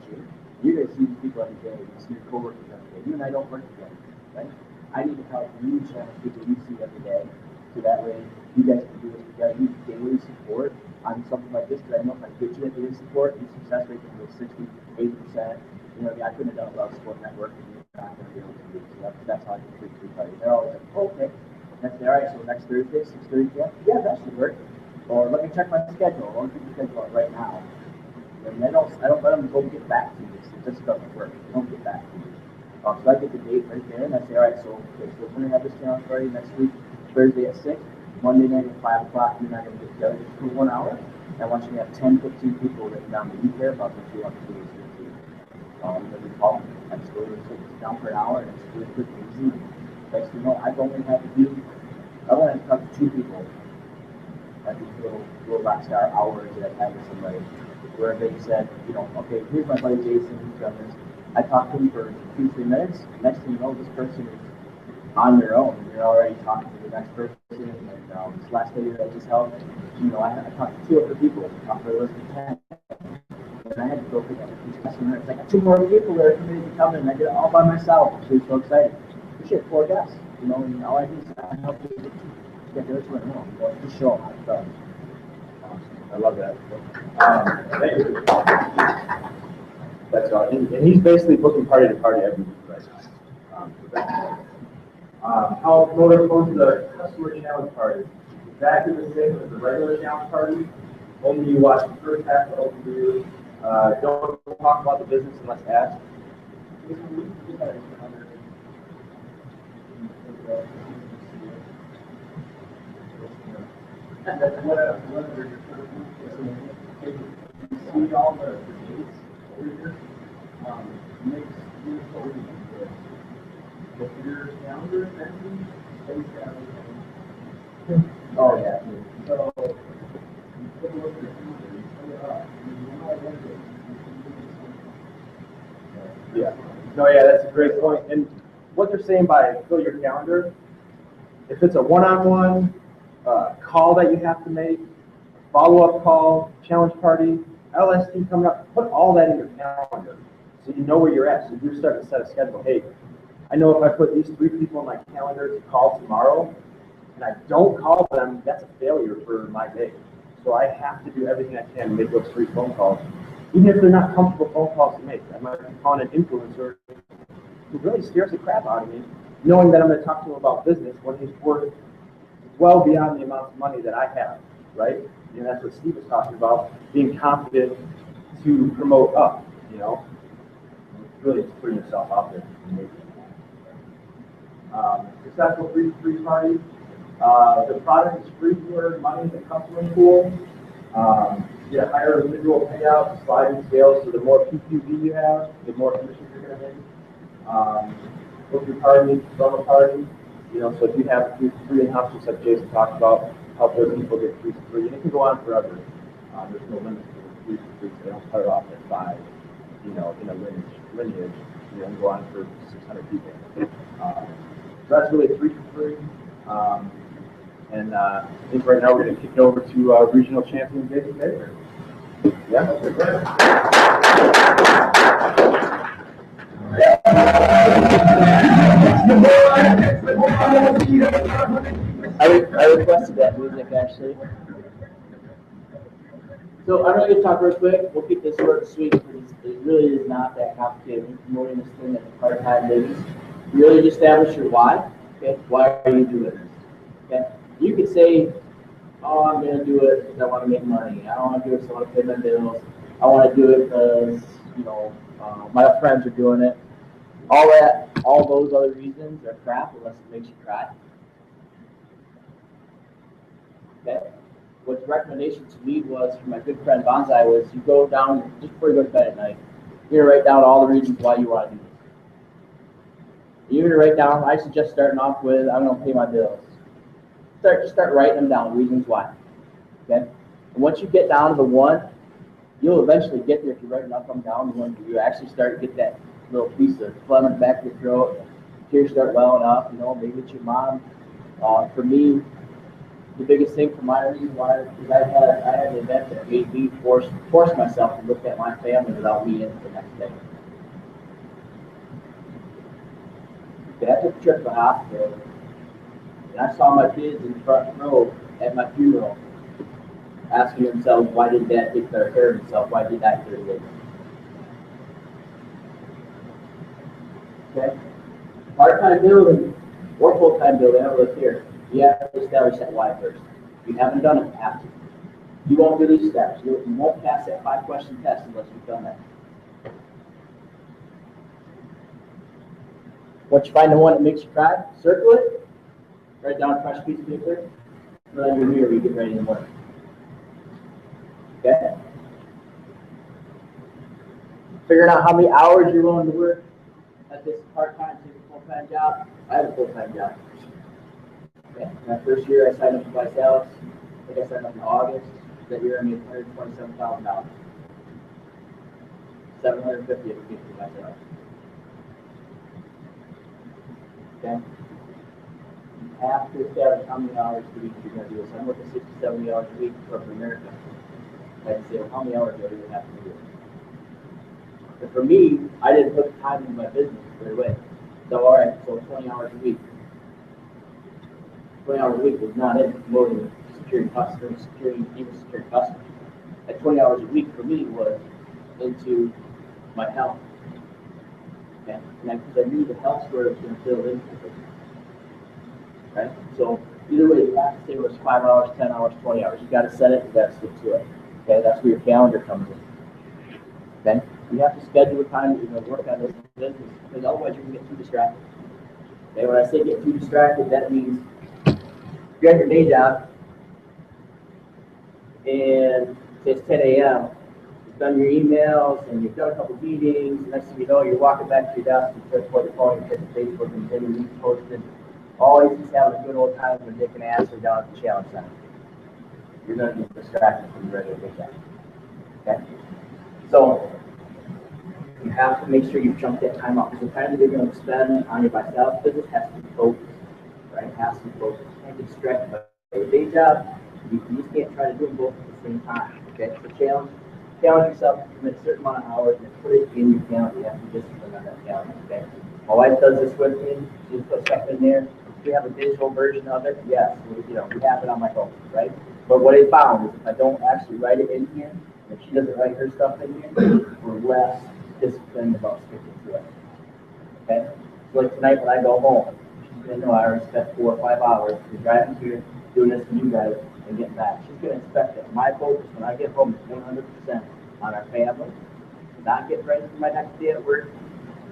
you're going to see these people every day. You see your coworkers every day. You and I don't work together, right? I need to help you challenge people you see every day. So that way, you guys can do this together. You need daily support on something like this, because I know if I get you that daily support, your success rate can go 60, 80%. You know, I couldn't have done it without support network, and you're not going to be able to do it. So that's how I complete the party. They're always like, oh, okay. Next day, all right, so next Thursday, 6:30 p.m. Yeah, that should work. Or let me check my schedule. I want to schedule it right now. And I don't let them go get back to you. It just doesn't work. They don't get back to you. So I get the date right there, and I say, all right, so we're going to have this challenge party next week, Thursday at 6, Monday night at 5 o'clock. You're not going to get together just for 1 hour. I want you to have 10, 15 people written down that you care about that you want to do this with. We call them. I just go to sit down for an hour, and it's really quick and easy. Next thing you know, I only have to talk to 2 people. Like these little rock star hours that I had with somebody, where they said, you know, okay, here's my buddy Jason, who's done this. I talked to him for 2-3 minutes. Next thing you know, this person is on their own. You're already talking to the next person. And this last video that I just held, you know, I talked to 2 other people off the list of 10. And I had to go pick up each customer. It's like 2 more people that are committed to coming, and I did it all by myself. She was so excited. We had 4 guests, you know, and all I do is I help you get there to it. No, just show them how it's done. I love that. Thank you. That's awesome. And he's basically booking party to party every week right now. How motor goes the customer challenge party? Exactly the same as the regular challenge party. Only you watch the first half of open view. Don't talk about the business unless asked. You see all the dates over here? Makes you so easy. If your calendar is empty, every calendar. Oh, yeah. So, you put a look at your calendar, you fill it up, you know what it is. Yeah. No, yeah, that's a great point. And what they're saying by fill your calendar, if it's a one-on-one call that you have to make, follow-up call, challenge party, LSD coming up, put all that in your calendar so you know where you're at. So you're starting to set a schedule. Hey, I know if I put these 3 people in my calendar to call tomorrow and I don't call them, that's a failure for my day. So I have to do everything I can to make those 3 phone calls. Even if they're not comfortable phone calls to make. I might be calling an influencer who really scares the crap out of me, knowing that I'm going to talk to him about business when he's worth well beyond the amount of money that I have, right? And that's what Steve was talking about, being confident to promote up, you know? Really just putting yourself out there. Successful free party. The product is free for money in the customer pool. You get higher individual payouts, sliding scales, so the more PQV you have, the more commissions you're going to make. Book party, summer party, you know, so if you have 3 in-house, just like Jason talked about, help those people get 3 for free, and it can go on forever. There's no limit to 3 for free, so they don't start off at 5, you know, in a lineage, you know, and go on for 600 people. So that's really 3 for free. And I think right now we're going to kick it over to our regional champion, Jason Baker. Yeah. I requested that music actually. So I'm going to talk real quick. We'll keep this short and sweet because it really is not that complicated. We're promoting this thing as a part-time business. You really establish your why. Okay, why are you doing this? Okay, you could say, "Oh, I'm going to do it because I want to make money. I don't want to do it because I want to pay my bills. I want to do it because you know my friends are doing it." All those other reasons are crap unless it makes you cry. Okay. What the recommendation to me was from my good friend Bonsai was you go down just before you go to bed at night. You're gonna write down all the reasons why you want to do this. You're gonna write down. I suggest starting off with I'm gonna pay my bills. Start writing them down. Reasons why. Okay. And once you get down to the one, you'll eventually get there if you write enough of them down. The one you actually start to get that little piece of phlegm in the back of your throat. Tears start welling up. You know, maybe it's your mom. For me, the biggest thing for my reason why is I had an event that made me force myself to look at my family without me in the next day. I took a trip to the hospital, and I saw my kids in the front row at my funeral, asking themselves, why did Dad take better care of himself? Why did I care of him? Okay? Part-time building or full-time building, I don't live here. You have to establish that why first. If you haven't done it, you have to. You won't get these steps. You won't pass that 5-question test unless you've done that. Once you find the one that makes you cry, circle it, write it down on a fresh piece of paper, put it on your mirror when you get ready in the morning. Okay? Figuring out how many hours you're willing to work at this part-time, full-time job. I have a full-time job. Okay. My first year, I signed up for myself. I think I signed up in August. That year, I made $127,000. $750 if you get for myself. Okay. You have to establish how many hours a week you're going to do this. I'm working 60, 70 hours a week for America. I can say, well, how many hours do I really have to do it? But for me, I didn't put time into my business right away. So, all right, so 20 hours a week. 20 hours a week was not in promoting securing customers, even securing customers. At 20 hours a week for me was into my health. Okay? And because I knew the health square was going to build into it. Right? So either way, you have to say it was 5 hours, 10 hours, 20 hours. You got to set it, you got to stick to it. Okay? That's where your calendar comes in. Okay? You have to schedule the time that you're going to work on this business because otherwise you're going to get too distracted. Okay? When I say get too distracted, that means you're at your day job and say it's 10 a.m., you've done your emails and you've done a couple meetings, next thing you know, you're walking back to your desk, you start what you're calling, you hit Facebook and then you posted, always just having a good old time when Nick and Ashley down at the Challenge Center. You're going to be distracted from your regular weekend. Okay? So, you have to make sure you jump that time out, because the time that you're going to spend on your by-sales business has to be focused, right? It has to be focused. You can't get distracted by your day job. You just can't try to do them both at the same time, okay? So challenge yourself to commit a certain amount of hours and put it in your calendar. You have to discipline on that calendar, okay? My wife does this with me. She just puts stuff in there. Do we have a digital version of it? Yes. We have it on my phone, right? But what I found is if I don't actually write it in here, if she doesn't write her stuff in here, we're less disciplined about sticking to it. Okay? So like tonight when I go home, she's gonna know I already spent 4 or 5 hours driving here, doing this for you guys, and getting back. She's gonna expect that my focus when I get home is 100% on our family, not getting ready for my next day at work,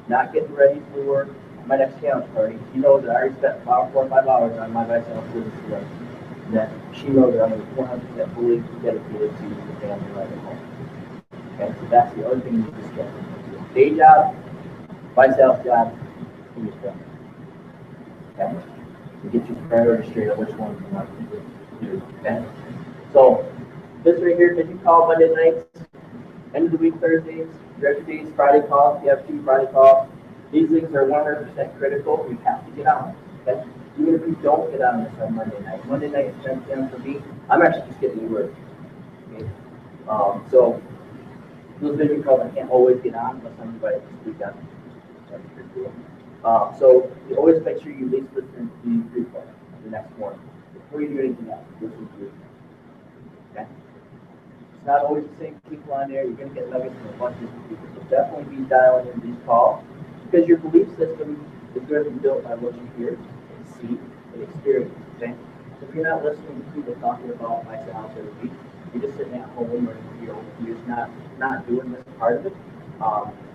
not getting ready for my next challenge party. She knows that I already spent 4 or 5 hours on my bicycle business today. And that she knows that I'm 100% fully dedicated to the family right at home. Okay, so that's the other thing you just get. Day job, by-sales job, and your family. Okay? You get your priorities straight on which one you want to do. Okay? So, this right here, did you call Monday nights? End of the week Thursdays, rest days, Friday calls, if you have 2 Friday calls. These things are 100% critical. You have to get on. Okay? Even if you don't get on this on Monday night. Monday night is 10 p.m. for me. I'm actually just getting to work. Okay? So, those video calls I can't always get on unless I'm invited this weekend. So you always make sure you at least listen to the replay the next morning. Before you do anything else, listen to it. Okay? It's not always the same people on there. You're going to get nuggets from a bunch of different people. So definitely be dialing in these calls because your belief system is going to be built by what you hear and see and experience. Okay? So if you're not listening to people talking about myself every week, you're just sitting at home or you're just not doing this part of it.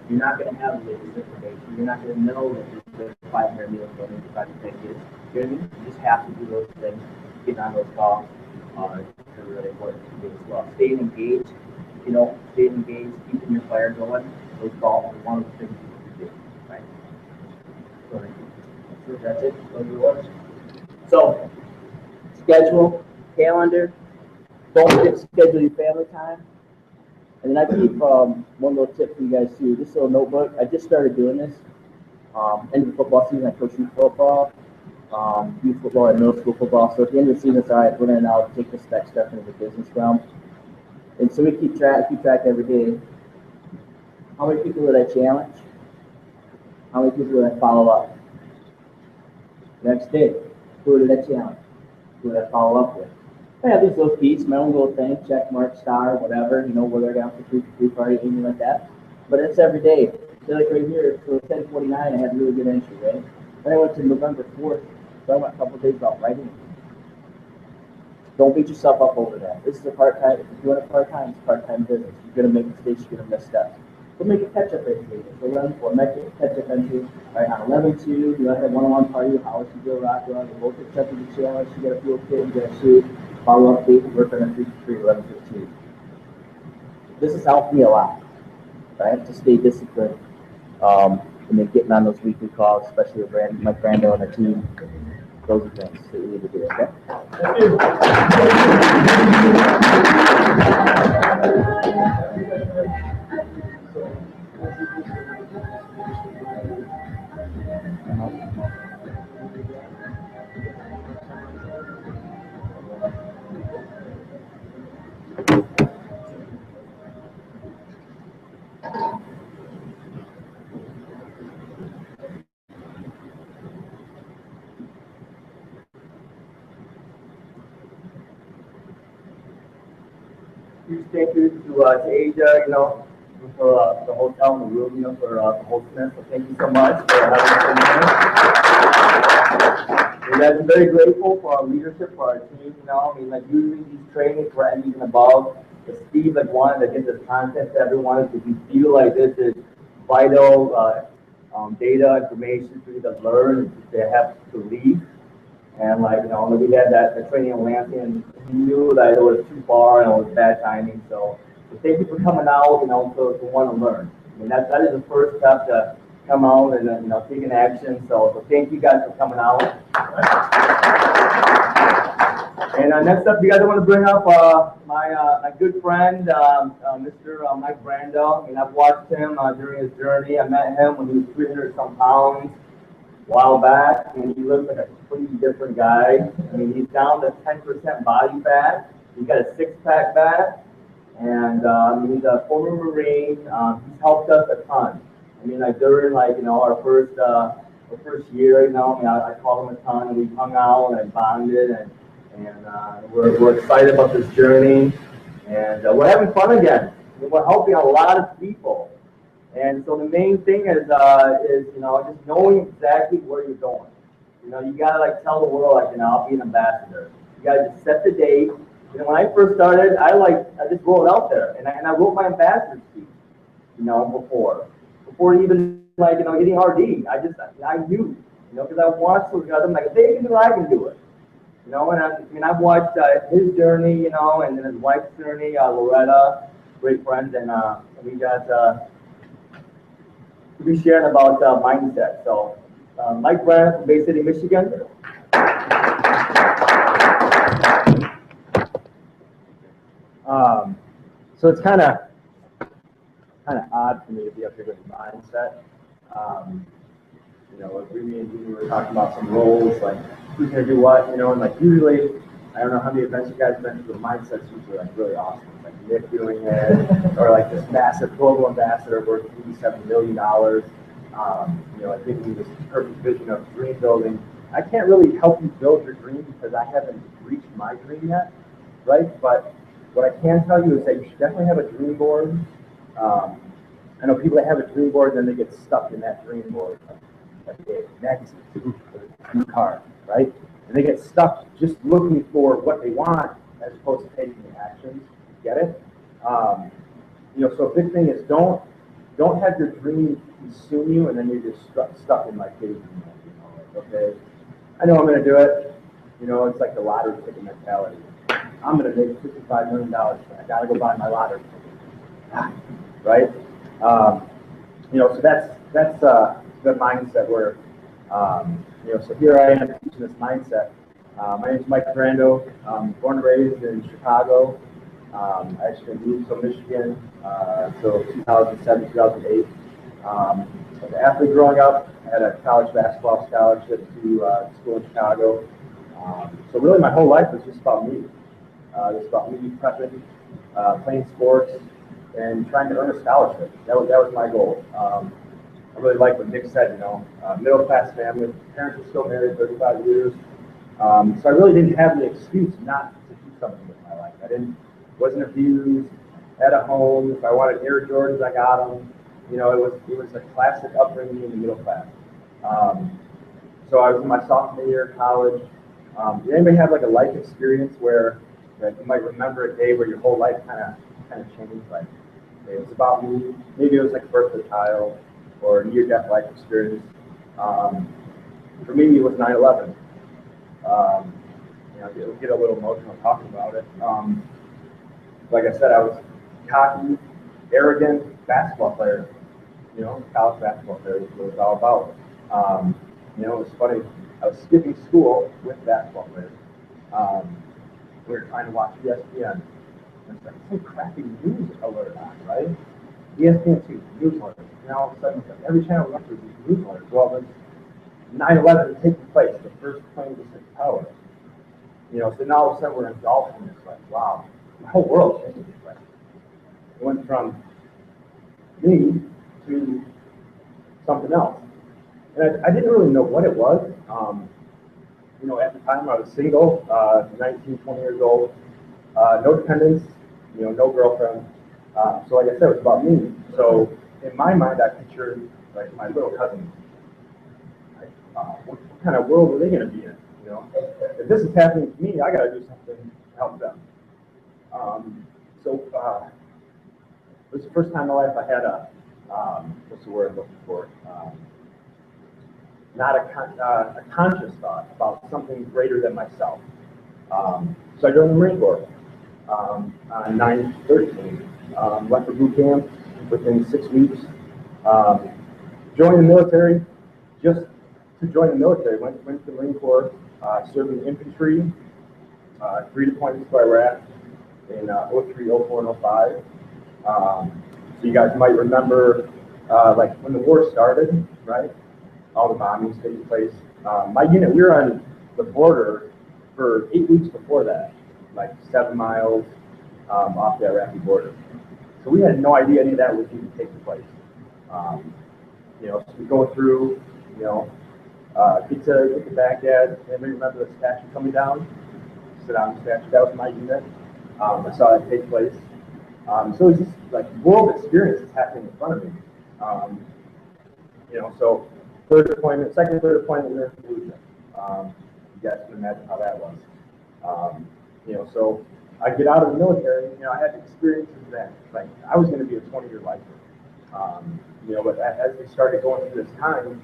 You're not going to have the latest information. You're not going to know that there's 500 meals going into 5 to 10 kids. You know what I mean? You just have to do those things, get on those calls. They're really important to do as well. Staying engaged, keeping your fire going. Those calls are one of the things you can do, right? So that's it. Those are the ones. So, schedule, calendar. Don't forget to schedule your family time. And then I keep one little tip for you guys too. This little notebook. I just started doing this. End of the football season, I coach youth football, and middle school football. So at the end of the season, it's all right. We're gonna now take this next step into the business realm. And so we keep track every day. How many people did I challenge? How many people did I follow up? Next day, who did I challenge? Who did I follow up with? I have these little keys, my own little thing, check mark, star, whatever, whether I got for free party, anything like that. But it's every day. So like right here, so 10:49, I had really good entry, right? Then I went to November 4th, so I went a couple of days without writing. Don't beat yourself up over that. This is a part-time, if you're doing it part-time, it's part-time business. You're going to make mistakes, you're going to miss steps. So make a catch-up entry. So 11-4, make a catch-up entry. All right, on 11-2, you have a one-on-one party, Hollis and Bill Rockwell, you both accepted the challenge, you get a field kit, you get a shoot. Follow-up date, work on a 3-3, 11-15. This has helped me a lot, right? To stay disciplined, and then getting on those weekly calls, especially with Mike Brando and the team. Those are things that you need to do, okay? Thank you. Huge thank you to Asia, for the hotel and the room, for hosting us. So thank you so much for having us in here. You guys are very grateful for our leadership, for our team. Usually these trainings for MDs and above, the Steve wanted to get this content to everyone because we feel like this is vital data, information for you to learn and to have to lead. And like, we had that training in Lansing, and he knew that it was too far and it was bad timing. So thank you for coming out, to want to learn. I mean, that is the first step to come out and, take an action. So thank you guys for coming out. And next up, you guys want to bring up my good friend, Mr. Mike Brando. I mean, I've watched him during his journey. I met him when he was 300-some pounds a while back, and he looks like a completely different guy. I mean, he's down to 10% body fat. He's got a six-pack back, and he's a former Marine. He's helped us a ton. I mean, like during our first year, I called him a ton, and we hung out and bonded, and we're excited about this journey, and we're having fun again. We're helping a lot of people, and so the main thing is just knowing exactly where you're going. You gotta tell the world I'll be an ambassador. You gotta just set the date. When I first started, I just wrote it out there, and I wrote my ambassador speech. Before even getting RD, I knew, because I watched those guys. I'm like, if they can do it, I can do it. And I've watched his journey, and then his wife's journey, Loretta, great friends, and we got to be sharing about mindset. So, Mike Brand from Bay City, Michigan. So it's kind of odd for me to be up here with mindset. Like me and Jimmy were talking about some roles, like who's gonna do what, and usually, I don't know how many events you guys have been to, but mindset's usually really awesome. It's like Nick doing it, or this massive global ambassador worth $87 million. I think we this perfect vision of dream building. I can't really help you build your dream because I haven't reached my dream yet, right? But what I can tell you is that you should definitely have a dream board. I know people that have a dream board, then they get stuck in that dream board. Like a magazine, new car, right? And they get stuck just looking for what they want as opposed to taking the actions. Get it? So a big thing is don't have your dream consume you, and then you're just stuck in daydreaming. Okay, I know I'm going to do it. It's like the lottery ticket mentality. I'm going to make $55 million. I got to go buy my lottery ticket, right? So that's the mindset where, so here I am teaching this mindset. My name is Mike Brando. Born and raised in Chicago. I actually moved to Michigan, so 2007, 2008. As an athlete growing up, I had a college basketball scholarship to school in Chicago. So really my whole life was just about me. Just about me prepping, playing sports, and trying to earn a scholarship. That was my goal. I really like what Nick said, middle class family, parents were still married 35 years. So I really didn't have the excuse not to do something with my life. Wasn't abused, had a home. If I wanted Air Jordans, I got them. It was a classic upbringing in the middle class. So I was in my sophomore year of college. Did anybody have a life experience where you might remember a day where your whole life kind of changed? Like it was about me. Maybe it was birth of a child or a near-death life experience. For me, it was 9/11. It'll get a little emotional talking about it. Like I said, I was cocky, arrogant basketball player. College basketball player is what it was all about. It was funny. I was skipping school with basketball players. We were trying to watch ESPN. And it's some crappy news alert on, right? ESPN 2, news alert. And all of a sudden, every channel we went through these news alerts. Well, there's 9/11 taking place, the first plane to hit tower. So now all of a sudden we're engulfed in this, wow, the whole world changed. It went from me to something else. And I didn't really know what it was. At the time I was single, 19, 20 years old, no dependents, no girlfriend. So like I said, it was about me. So in my mind, I pictured my little cousins. What kind of world are they going to be in? If this is happening to me, I got to do something to help them. It was the first time in my life I had what's the word I'm looking for? not a conscious thought about something greater than myself. So I joined the Marine Corps on 9/13. Went for boot camp within 6 weeks. Joined the military, just to join the military. Went to the Marine Corps, served in infantry, 3 deployments where we're at in 03, 04, and 05. So you guys might remember, like when the war started, right? All the bombings taking place. My unit, we were on the border for 8 weeks before that, like 7 miles off the Iraqi border. So we had no idea any of that was even taking place. So we go through, get to Baghdad, and we remember the statue coming down. Sit on the statue. That was my unit. I saw that take place. So it's just like world experience is happening in front of me. So second, third deployment, we were in Fallujah. You guys can imagine how that was. So I get out of the military, I had experiences that, like, I was going to be a 20-year lifer. But as we started going through this time,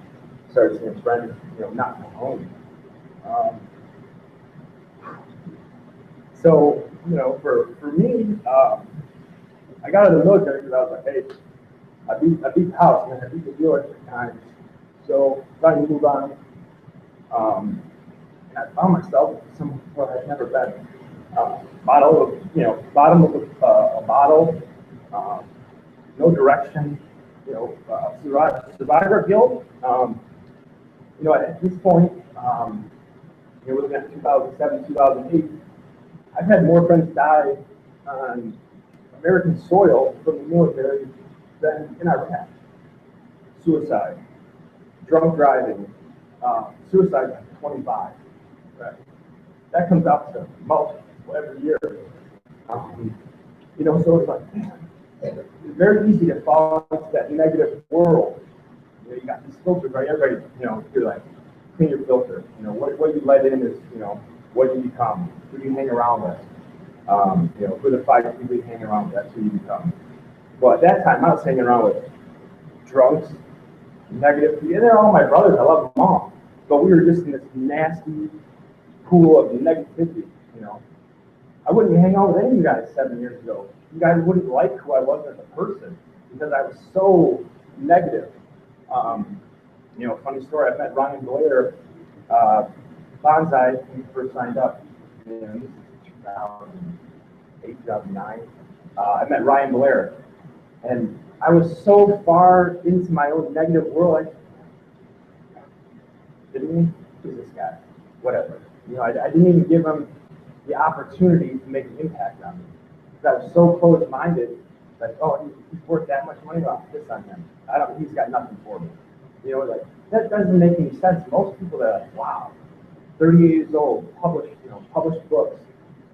started seeing friends, not from home. So, for me, I got out of the military because I was like, hey, I beat the house, man. I beat the dealer 3 times. So, trying to move on. And I found myself somewhere I'd never been. Bottom of a bottle, no direction, survivor guilt. At this point, looking at 2007, 2008, I've had more friends die on American soil from the military than in Iraq. Suicide, drunk driving, suicide at 25. Right. That comes out to multiple every year. So it's like, man, it's very easy to fall into that negative world. You got these filters, right? Everybody, you're like, clean your filter. What you let in is, what you become, who you hang around with. Who the 5 people you hang around with, that's who you become. Well, at that time, I was hanging around with drunks, negative people. And they're all my brothers. I love them all. But we were just in this nasty pool of negativity, I wouldn't hang out with any of you guys 7 years ago. You guys wouldn't like who I was as a person because I was so negative. Funny story, I met Ryan Blair, Bonsai, when he first signed up in 2008, 2009. I met Ryan Blair, and I was so far into my own negative world, who's this guy? Whatever. I didn't even give him the opportunity to make an impact on me. Because I was so closed-minded, like, oh, he's worth that much money, I'll piss on him. He's got nothing for me. That doesn't make any sense. Most people that are like, wow, 38 years old, published books,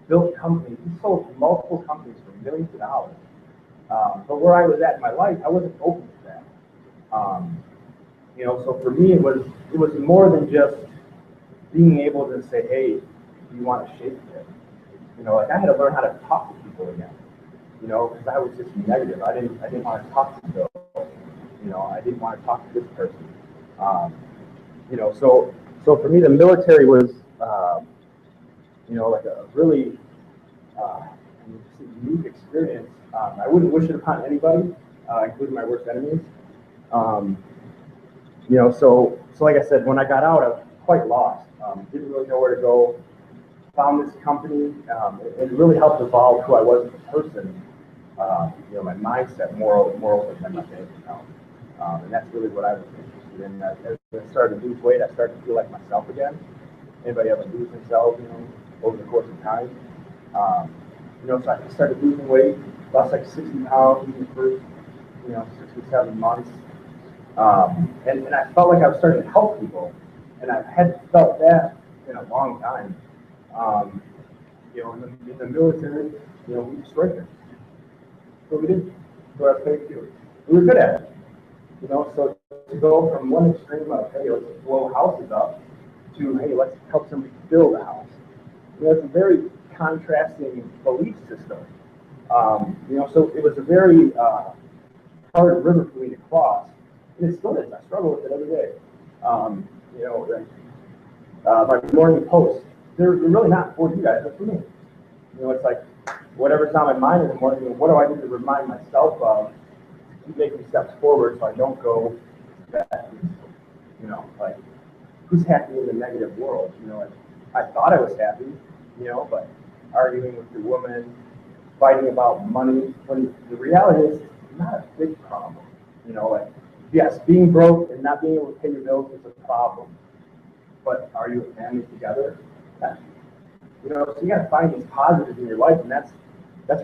built companies. He sold multiple companies for millions of dollars. But where I was at in my life, I wasn't open to that. So for me, it was more than just being able to say, hey, you want to shake it. I had to learn how to talk to people again. Because I was just negative. I didn't want to talk to Bill. I didn't want to talk to this person. So for me, the military was, like a really unique experience. I wouldn't wish it upon anybody, including my worst enemies. So like I said, when I got out, I was quite lost. Didn't really know where to go. Found this company. It really helped evolve who I was as a person. My mindset, morals, and my bank account. And that's really what I was interested in. As I started to lose weight, I started to feel like myself again. Anybody ever lose themselves, over the course of time? So I started losing weight, lost like 60 pounds in the first, 6 or 7 months. And I felt like I was starting to help people. And I hadn't felt that in a long time. In the military, we destroyed things. So we did. So I think we were good at it. So to go from one extreme of, hey, let's blow houses up, to, hey, let's help somebody build a house. It's a very contrasting belief system. So it was a very hard river for me to cross, and it still is. I struggle with it every day. You know, like, my morning posts, they're really not for you guys, they're for me. You know, it's like, whatever's on my mind in the morning, what do I need to remind myself of to keep making steps forward so I don't go backwards? You know, like, who's happy in the negative world? You know, like, I thought I was happy, you know, but arguing with your woman, fighting about money, when the reality is it's not a big problem. You know, like, yes, being broke and not being able to pay your bills is a problem. But are you a family together? You know, so you gotta find these positives in your life, and that's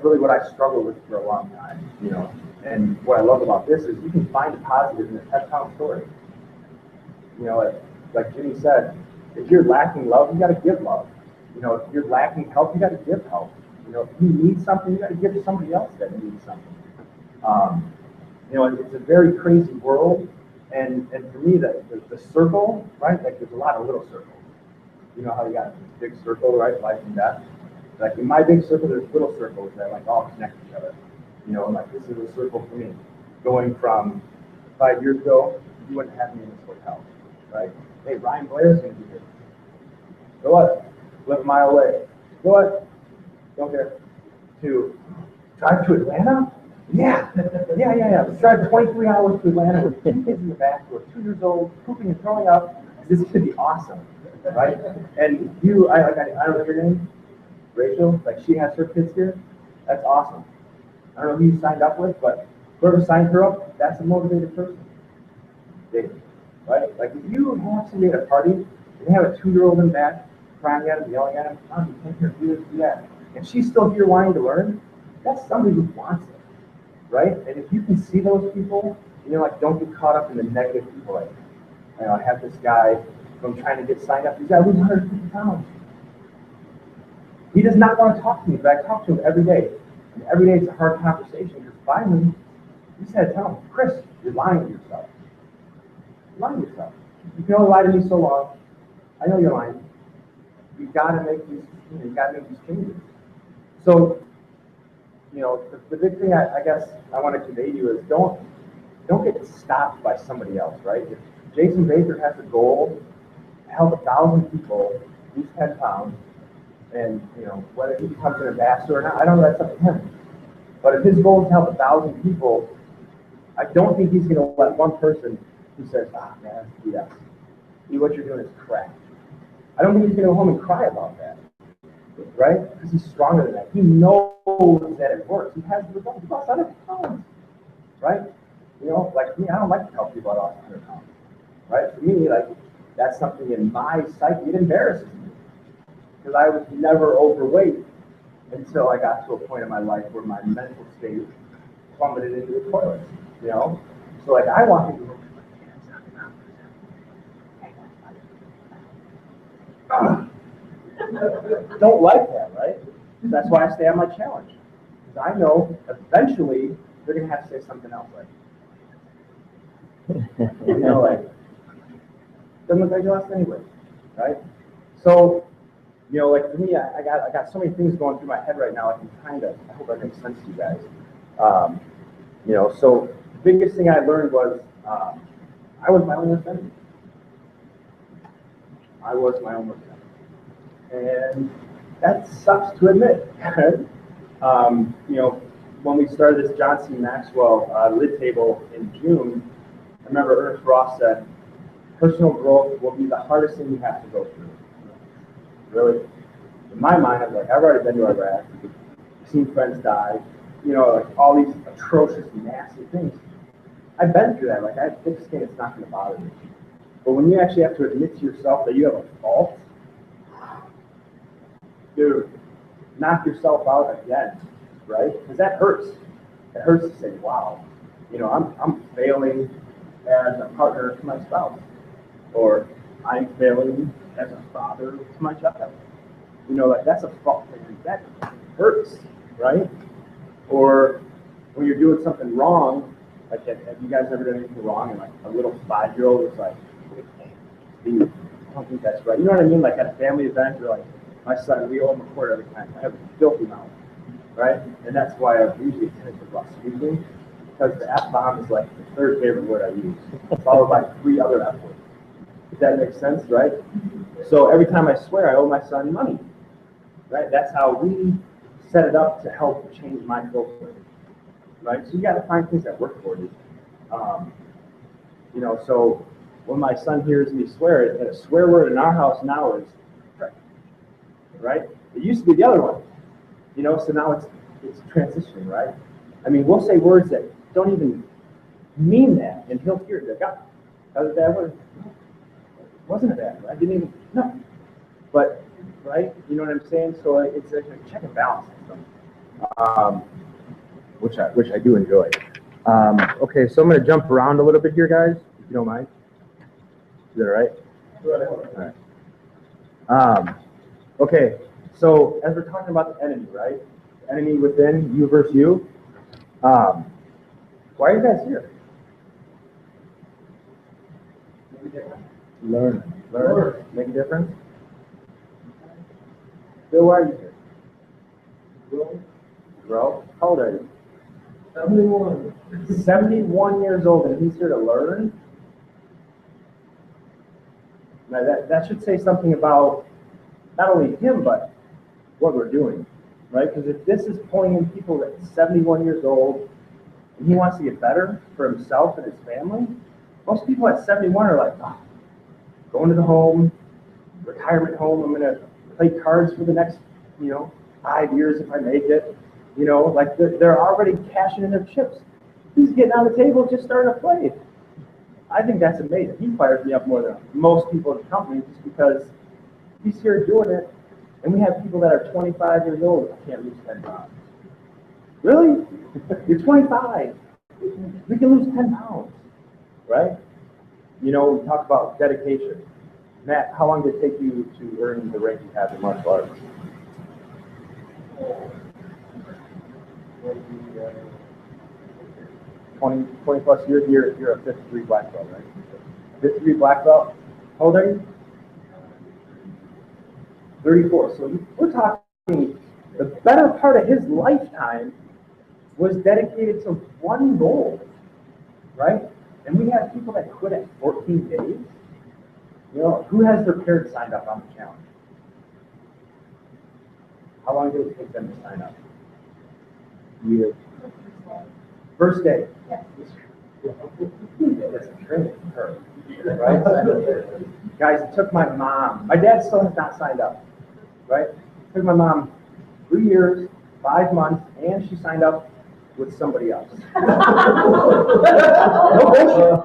really what I struggled with for a long time, you know. And what I love about this is you can find a positive in a 10-pound story. You know, like Jimmy said, if you're lacking love, you gotta give love. You know, if you're lacking help, you gotta give help. You know, if you need something, you gotta give to somebody else that needs something. You know, it's a very crazy world, and for me, the circle, right? Like, there's a lot of little circles. You know how you got this big circle, right? Life and death. Like, in my big circle, there's little circles that like all connect each other. You know, and like, this is a circle for me. Going from 5 years ago, you wouldn't have me in this hotel, right? Hey, Ryan Blair's gonna be here. So what? Live a mile away. So what? Don't care. To drive to Atlanta? Yeah. Let's drive 23 hours to Atlanta with 2 kids in the back who are 2 years old, pooping and throwing up. This could be awesome, right? And you, I don't know your name, Rachel. Like, she has her kids here. That's awesome. I don't know who you signed up with, but whoever signed her up, that's a motivated person. David, right? Like, if you have somebody at a party and they have a 2-year-old in the back crying at him, yelling at him, oh, you can't hear, do this, do that, and she's still here wanting to learn, that's somebody who wants it, right? And if you can see those people, you know, like, don't get caught up in the negative people. Like, you know, I have this guy who I'm trying to get signed up. He's got to lose 150 pounds. He does not want to talk to me, but I talk to him every day. And every day it's a hard conversation because finally, you said, tell him, Chris, you're lying to yourself. You're lying to yourself. You can only lie to me so long. I know you're lying. You got to make these changes. So, you know, the big thing I guess I want to convey to you is don't get stopped by somebody else, right? If Jason Baker has a goal to help 1,000 people lose 10 pounds, and, you know, whether he becomes an ambassador or not, I don't know, that's up to him. But if his goal is to help 1,000 people, I don't think he's going to let one person who says, man, yes, what you're doing is crap. I don't think he's going to go home and cry about that, right? Because he's stronger than that. He knows that it works. He has the results. He lost 100 pounds, right? You know, like me, I don't like to tell people I lost 100 pounds, right? For me, like, that's something in my psyche, it embarrasses me. Because I was never overweight until I got to a point in my life where my mental state plummeted into the toilet, you know? So, like, I walk into the room, don't like that, right? That's why I stay on my challenge. Because I know eventually they're going to have to say something else, like, you know, like, doesn't look like you lost anyway, right? So, you know, like, for me, I got so many things going through my head right now. I hope that makes sense to you guys. You know, so the biggest thing I learned was I was my own worst enemy. I was my own worst enemy. And that sucks to admit. You know, when we started this John C. Maxwell lid table in June, I remember Ernest Ross said, personal growth will be the hardest thing you have to go through. Really? In my mind, I was like, I've already been to Iraq, seen friends die, you know, like all these atrocious, nasty things. I've been through that. Like, I just think it's not going to bother me. But when you actually have to admit to yourself that you have a fault, dude, knock yourself out again, right? Because that hurts. It hurts to say, wow, you know, I'm failing as a partner to my spouse, or I'm failing as a father to my child. You know, like, that's a fault. That hurts, right? Or when you're doing something wrong, like, have you guys ever done anything wrong? And like a little 5-year-old is like, Steve, I don't think that's right. You know what I mean? Like at a family event, you're like, my son, we owe him a quarter every time. I have a filthy mouth, right? And that's why I usually tend to love speaking, because the F-bomb is like the 3rd favorite word I use, followed by 3 other F words. that makes sense, right? So every time I swear, I owe my son money, right? That's how we set it up to help change my culture, right? So you got to find things that work for you. You know, so when my son hears me swear, a swear word in our house now is right? It used to be the other one, you know, so now it's transitioning, right? I mean, we'll say words that don't even mean that, and he'll hear it. Like, God, that was a bad word. It wasn't a bad word. I didn't even, no. But, right, you know what I'm saying? So it's a check and balance system, which I do enjoy. Okay, so I'm going to jump around a little bit here, guys, if you don't mind. Is that all right? All right. Okay, so as we're talking about the enemy, right? The enemy within, you versus you. Why are you guys here? Learn. Make a difference. Bill, why are you here? Grow. How old are you? 71. 71 years old, and he's here to learn? Now that should say something about not only him, but what we're doing, right? Because if this is pulling in people that's 71 years old, and he wants to get better for himself and his family, most people at 71 are like, oh, going to the home, retirement home, I'm going to play cards for the next, 5 years if I make it. Like they're already cashing in their chips. He's getting on the table, just starting to play. I think that's amazing. He fires me up more than most people in the company just because he's here doing it, and we have people that are 25 years old that can't lose 10 pounds. Really? You're 25. We can lose 10 pounds, right? We talk about dedication. Matt, how long did it take you to earn the rank you have in martial arts? 20 plus years. You're a 5th degree black belt, right? 5th degree black belt. How old are you? 34. So we're talking the better part of his lifetime was dedicated to one goal, right? And we have people that quit at 14 days. Who has their parents signed up on the challenge? How long did it take them to sign up? Years. First day. Yes. That's a training curve, right? Guys, it took my mom. My dad still has not signed up, right? It took my mom 3 years, 5 months, and she signed up with somebody else. No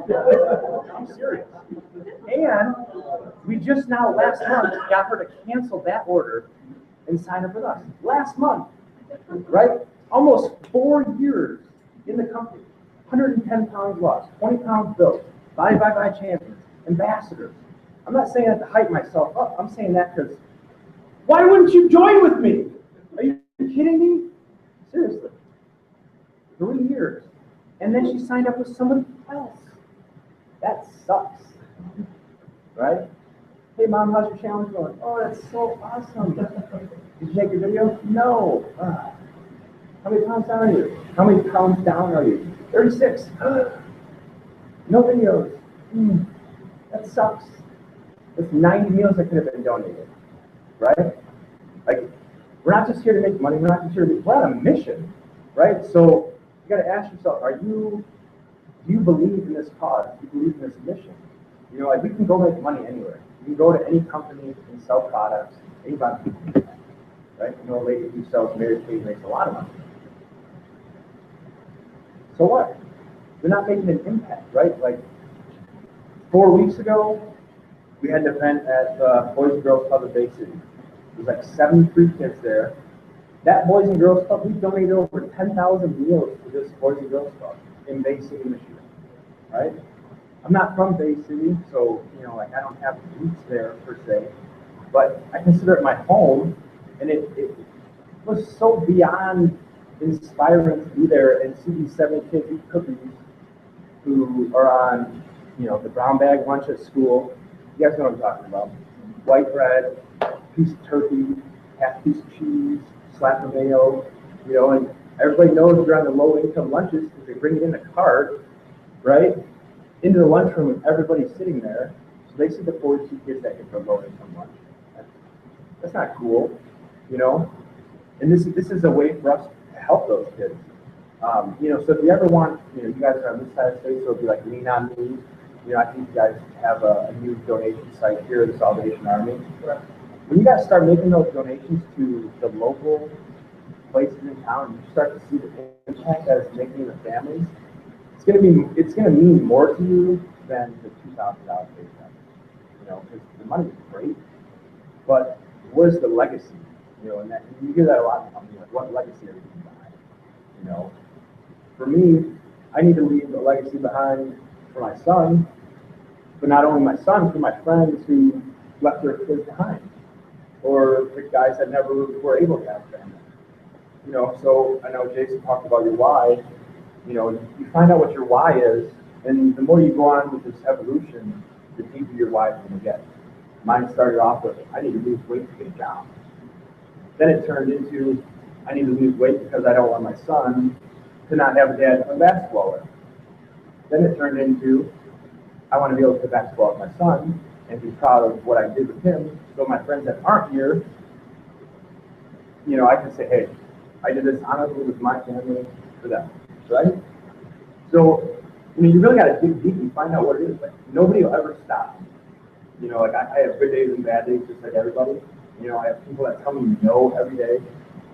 bullshit. I'm serious. And we just now, last month, got her to cancel that order and sign up with us. Last month, right? Almost 4 years in the company. 110 pounds lost, 20 pounds built, bye champions, ambassadors. I'm not saying that to hype myself up. I'm saying that because why wouldn't you join with me? Are you kidding me? Seriously. 3 years. And then she signed up with somebody else. That sucks. Right? Hey, Mom, how's your challenge going? Oh, that's so awesome. Did you make your video? No. How many pounds down are you? How many pounds down are you? 36. No videos. That sucks. That's 90 meals that could have been donated. Right? Like, we're not just here to make money. We're not just here to we're on a mission. Right? So you got to ask yourself, do you believe in this cause? Do you believe in this mission? Like we can go make money anywhere. You can go to any company and sell products. Anybody, right? A lady who sells Mary Kay makes a lot of money. So what? They're not making an impact, right? Like 4 weeks ago, we had an event at the Boys and Girls Club of Bay City. There was like 73 kids there. That Boys and Girls Club, we donated over 10,000 meals to this Boys and Girls Club in Bay City, Michigan, right? I'm not from Bay City, so, like I don't have roots there per se, but I consider it my home, and it was so beyond inspiring to be there and see these 7 kids eat cookies who are on, the brown bag lunch at school. You guys know what I'm talking about. White bread, piece of turkey, half piece of cheese, slap of mayo, and everybody knows they're on the low income lunches because they bring it in a cart, right? Into the lunchroom and everybody's sitting there. So they see the 42 kids that get promoted so much. That's not cool, you know? And this is a way for us to help those kids. You know, so if you ever want, you know, you guys are on this side of the state, so it'd be like Lean On Me. You know, I think you guys have a new donation site here, the Salvation Army. When you guys start making those donations to the local places in town, you start to see the impact that it's making in the families. It's gonna mean more to you than the $2,000 paycheck. You know, because the money is great, but where's the legacy? You know, and you hear that a lot in companies, like, what legacy are you leaving behind? You know, for me, I need to leave a legacy behind for my son, but not only my son, for my friends who left their kids behind, or the guys that never were able to have family. You know, so I know Jason talked about your why. You know, you find out what your why is, and the more you go on with this evolution, the deeper your why is going to get. Mine started off with, I need to lose weight to get a job. Then it turned into, I need to lose weight because I don't want my son to not have a dad play basketball with. Then it turned into, I want to be able to play basketball with my son and be proud of what I did with him, so my friends that aren't here, you know, I can say, hey, I did this honorably with my family for them, right? So, I mean, you really got to dig deep and find out what it is. Like, nobody will ever stop. You know, like I have good days and bad days, just like everybody. You know, I have people that tell me no every day.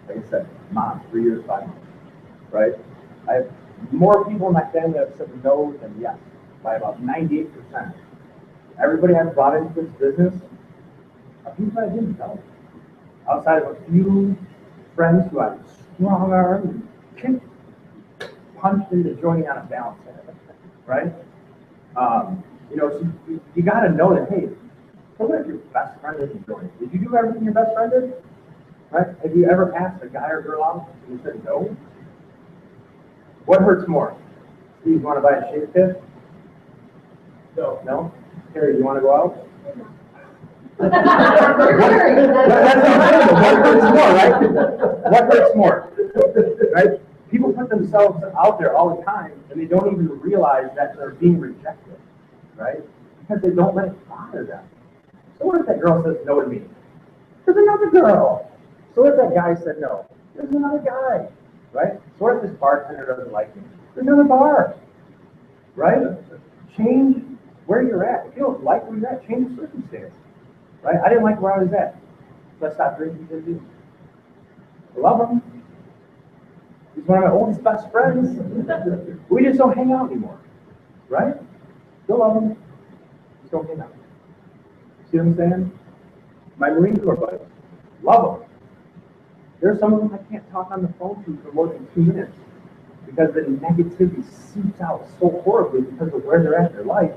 Like I said, Mom, 3 years, 5 months, right? I have more people in my family that have said no than yes, by about 98%. Everybody I've brought into this business are people that I didn't tell. Outside of a few friends who I've strong armed and kicked, punched into joining on a balance set, right? You know, so you got to know that, hey, what if your best friend isn't joining? Did you do everything your best friend did? Right? Have you ever asked a guy or girl out and you said no? What hurts more? Steve, you want to buy a shave kit? No. No? Harry, you want to go out? That's what hurts more, right? What hurts more? Right? People put themselves out there all the time and they don't even realize that they're being rejected, right? Because they don't let it bother them. So what if that girl says no to me? There's another girl. So what if that guy said no? There's another guy, right? So what if this bartender doesn't like me? There's another bar, right? Change where you're at. If you don't like where you're at, change the circumstance, right? I didn't like where I was at, so I stopped drinking because of you. I love him. He's one of my oldest best friends. We just don't hang out anymore, right? Still love him. Just don't hang out. See what I'm saying? My Marine Corps buddies, love them. There's some of them I can't talk on the phone to for more than 2 minutes because the negativity seeps out so horribly because of where they're at in their life.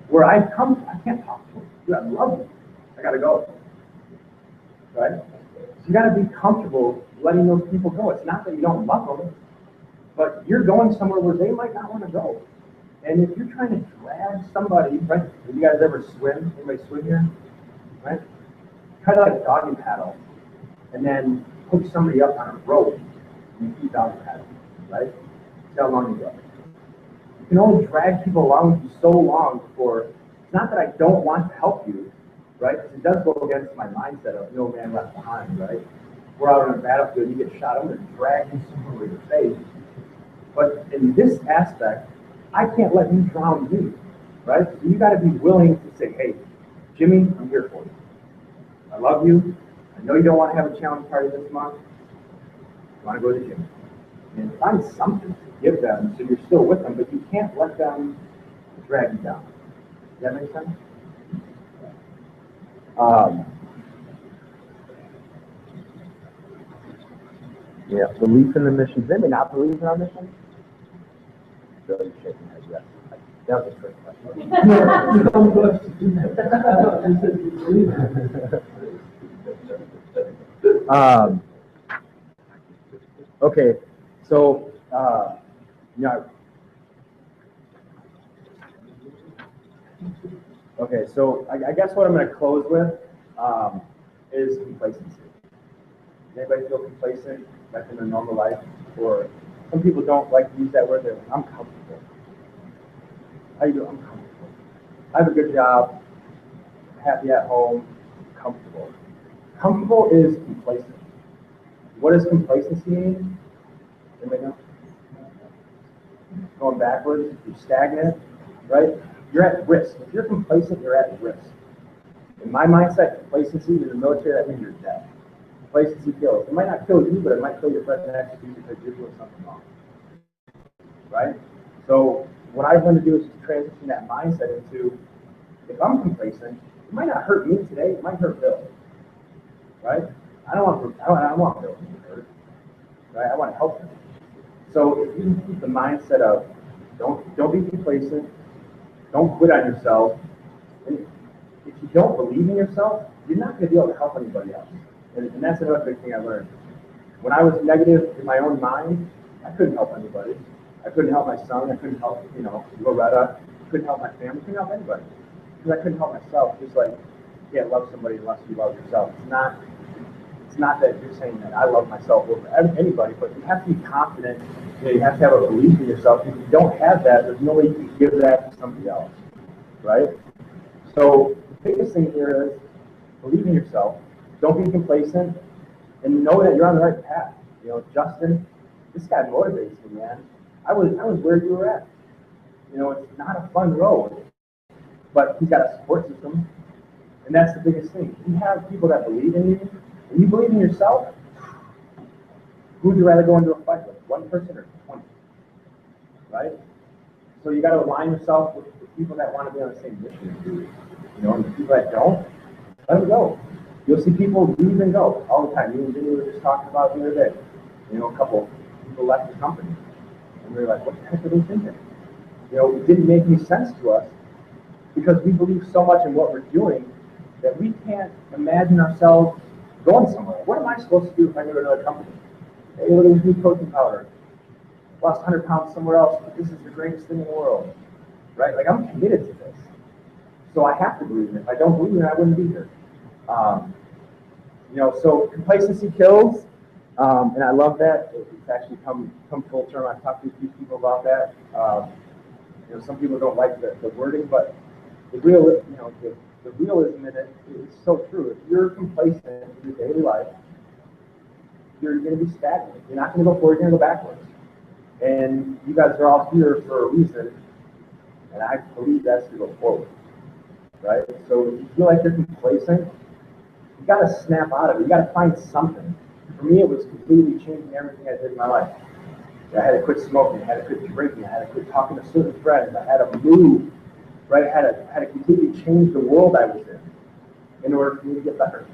Where I've come from, I can't talk to them. Dude, I love them. I gotta go. Right? So you gotta be comfortable letting those people go. It's not that you don't love them, but you're going somewhere where they might not want to go. And if you're trying to drag somebody, right? Have you guys ever swim? Anybody swim here? Right? Kind of like a doggy paddle, and then hook somebody up on a rope and you keep doggy paddling, right? See how long you go. You can only drag people along with you so long before, it's not that I don't want to help you, right? Because it does go against my mindset of no man left behind, right? We're out on a battlefield, you get shot, I'm going to drag you somewhere where you're safe. But in this aspect, I can't let you drown me, right? So you got to be willing to say, hey, Jimmy, I'm here for you. I love you. I know you don't want to have a challenge party this month. You want to go to the gym. And find something to give them so you're still with them, but you can't let them drag you down. Does that make sense? Yeah, belief in the mission. Does anybody not believe in our mission? Really shaking head, yes. That was a trick question. Okay, so, yeah. Okay, so I guess what I'm going to close with is complacency. Does anybody feel complacent, like in their normal life? Or some people don't like to use that word. They're like, I'm comfortable. How you doing? I'm comfortable. I have a good job. happy at home, comfortable. Comfortable is complacent. What does complacency mean? Anybody know? Going backwards, you're stagnant, right? You're at risk. If you're complacent, you're at risk. In my mindset, complacency in the military, that means you're dead. Complacency kills. It might not kill you, but it might kill your friend next to you because you're doing something wrong. Right? So what I've learned to do is just transition that mindset into, if I'm complacent, it might not hurt me today, it might hurt Bill. Right? I don't want Bill to be hurt. Right? I want to help him. So if you keep the mindset of don't be complacent, don't quit on yourself, and if you don't believe in yourself, you're not going to be able to help anybody else. And that's another big thing I learned. When I was negative in my own mind, I couldn't help anybody. I couldn't help my son. I couldn't help, Loretta. I couldn't help my family. I couldn't help anybody. Because I couldn't help myself. Just like, yeah, love somebody unless you love yourself. It's not that you're saying that I love myself over anybody, but you have to be confident. You have to have a belief in yourself. If you don't have that, there's no way you can give that to somebody else, right? So the biggest thing here is believe in yourself. Don't be complacent, and know that you're on the right path. Justin, this guy motivates me, man. I was where you were at. It's not a fun road, but he's got a support system, and that's the biggest thing. You have people that believe in you, and you believe in yourself. Who would you rather go into a fight with, one person or 20? Right? So you got to align yourself with the people that want to be on the same mission as you. And the people that don't, let them go. You'll see people leave and go all the time. You and Jimmy were just talking about the other day. A couple people left the company, and we were like, what the heck are they thinking? It didn't make any sense to us because we believe so much in what we're doing that we can't imagine ourselves going somewhere. What am I supposed to do if I go to another company? Hey, look at this new protein powder. Lost 100 pounds somewhere else, but this is the greatest thing in the world. Right? Like, I'm committed to this. So I have to believe in it. If I don't believe in it, I wouldn't be here. So complacency kills, and I love that. It's actually come full term. I've talked to a few people about that. Some people don't like the wording, but the realism in it is so true. If you're complacent in your daily life, you're going to be stagnant. You're not going to go forward, you're going to go backwards. And you guys are all here for a reason, and I believe that's to go forward. Right? So if you feel like you're complacent, you got to snap out of it. You got to find something. For me, it was completely changing everything I did in my life. I had to quit smoking. I had to quit drinking. I had to quit talking to certain friends. I had to move. Right? I had to completely change the world I was in order for me to get better.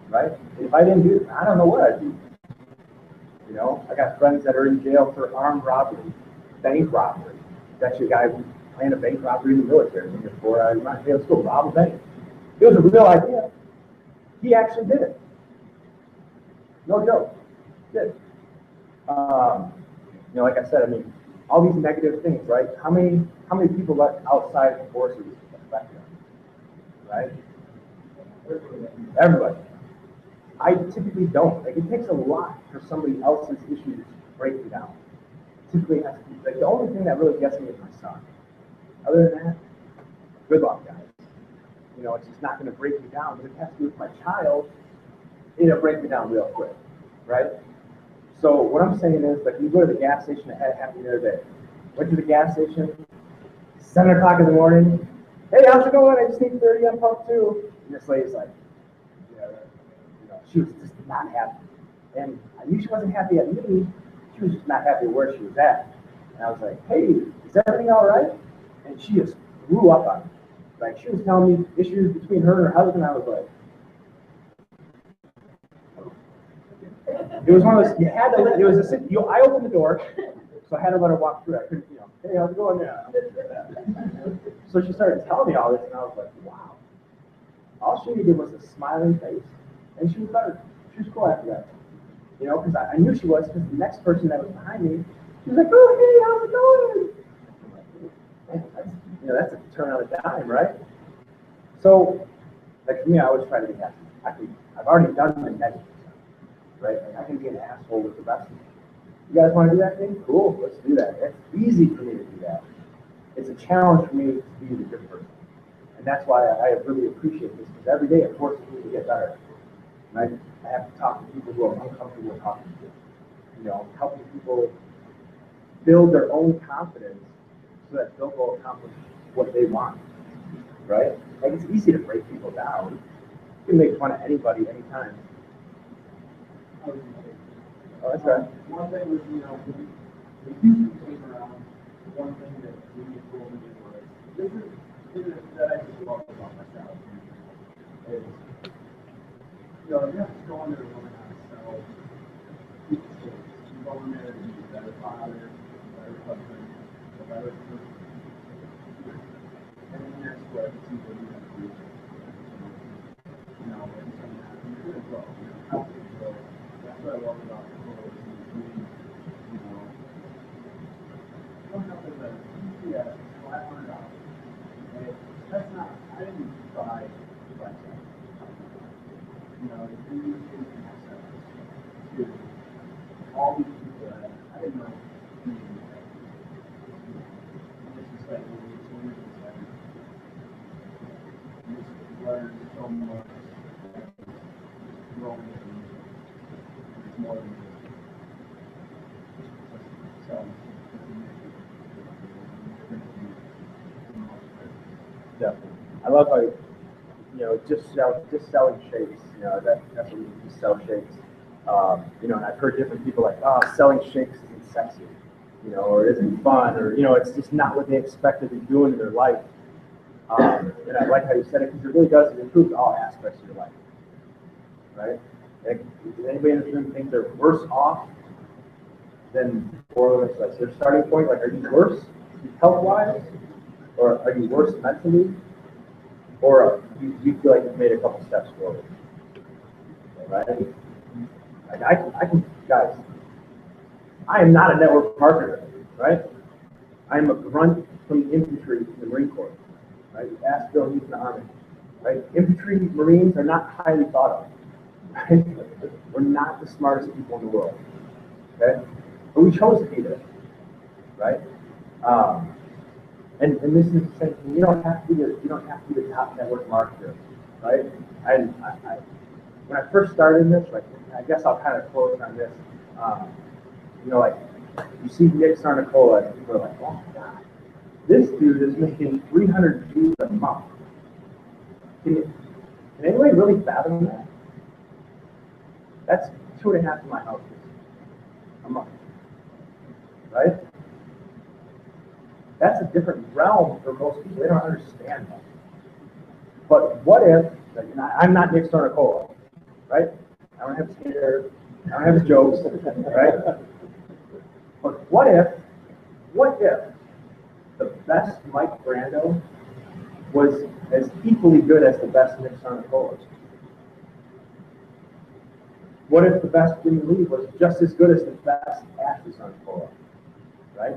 Right? And if I didn't do it, I don't know what I'd do. I got friends that are in jail for armed robbery, bank robbery. There's actually a guy who planned a bank robbery in the military before I went to school, rob a bank. It was a real idea. He actually did it. No joke. He did. Like I said, all these negative things, right? How many people let outside forces affect them? Right? Everybody. I typically don't. Like, it takes a lot for somebody else's issues to break me down. Typically, has to be, the only thing that really gets me is my son. Other than that, good luck, guys. It's just not going to break me down. But if it has to do with my child, it'll break me down real quick, right? So what I'm saying is, like, you go to the gas station. I had it happen the other day. Went to the gas station, 7 o'clock in the morning. Hey, how's it going? I just need 30 on pump 2. And this lady's like, she was just not happy. And I knew she wasn't happy at me. She was just not happy where she was at. And I was like, hey, is everything all right? And she just blew up on me. Like, she was telling me issues between her and her husband. I was like, it was one of those, I opened the door, so I had to let her walk through. I couldn't, hey, how's it going there? So she started telling me all this, and I was like, wow. All she needed was a smiling face. And she was better. She was cool after that. Because I knew she was, because the next person that was behind me, she was like, oh, hey, how's it going? I'm like, that's a turn on a dime, right? So, like, for me, I always try to be happy. I've already done the negative stuff, right? Like, I can be an asshole with the best of them. You guys want to do that thing? Cool, let's do that. It's easy for me to do that. It's a challenge for me to be the good person. And that's why I really appreciate this, because every day it forces me to get better. Right? I have to talk to people who are uncomfortable talking to, helping people build their own confidence so that they'll go accomplish what they want. Right? Like, it's easy to break people down. You can make fun of anybody anytime. Oh, that's right. One thing was, when Houston came around, one thing that Jimmy told me was, this is that I just love about myself. Is, you have to go in there and learn how to sell people's things. You go in there and be a better father, a better husband, a better person. And then that's what people do have to do. When something happens, you're going to grow. You're going to help you grow. That's what I love about the clothes. Don't have to UPS $500. Okay? That's not, I didn't buy myself. You use things for myself. To all these people that I didn't know needed me. It's just like, you just learn so much. Growing it's more than just selling. Definitely. I love how, just selling shakes, that's what we just sell shakes. And I've heard different people like, oh, selling shakes isn't sexy, or isn't fun, or, it's just not what they expect to be doing in their life. And I like how you said it, because it really does, it improves all aspects of your life, right? Like, does anybody in this room think they're worse off than before, like their starting point? Like, are you worse health-wise? Or are you worse mentally? Or do you feel like you've made a couple steps forward? Right? Like I can, guys, I am not a network marketer, right? I am a grunt from the infantry in the Marine Corps, right? Ask Bill, he's in the Army, right? Infantry Marines are not highly thought of, right? We're not the smartest people in the world, okay? But we chose to be there, right? And this is the same thing. You don't have to be the top network marketer, right? I when I first started this, like, I guess I'll kind of close on this. Like, you see Nick Sarnicola, and people are like, oh my God, this dude is making 300 G's a month. Can anybody really fathom that? That's 2.5 of my houses a month, right? That's a different realm for most people. They don't understand that. But what if, I'm not Nick Sarnicola, right? I don't have his hair, I don't have his jokes, right? But what if the best Mike Brando was as equally good as the best Nick Sarnicola? What if the best Jimmy Lee was just as good as the best Ashley Sarnicola, right?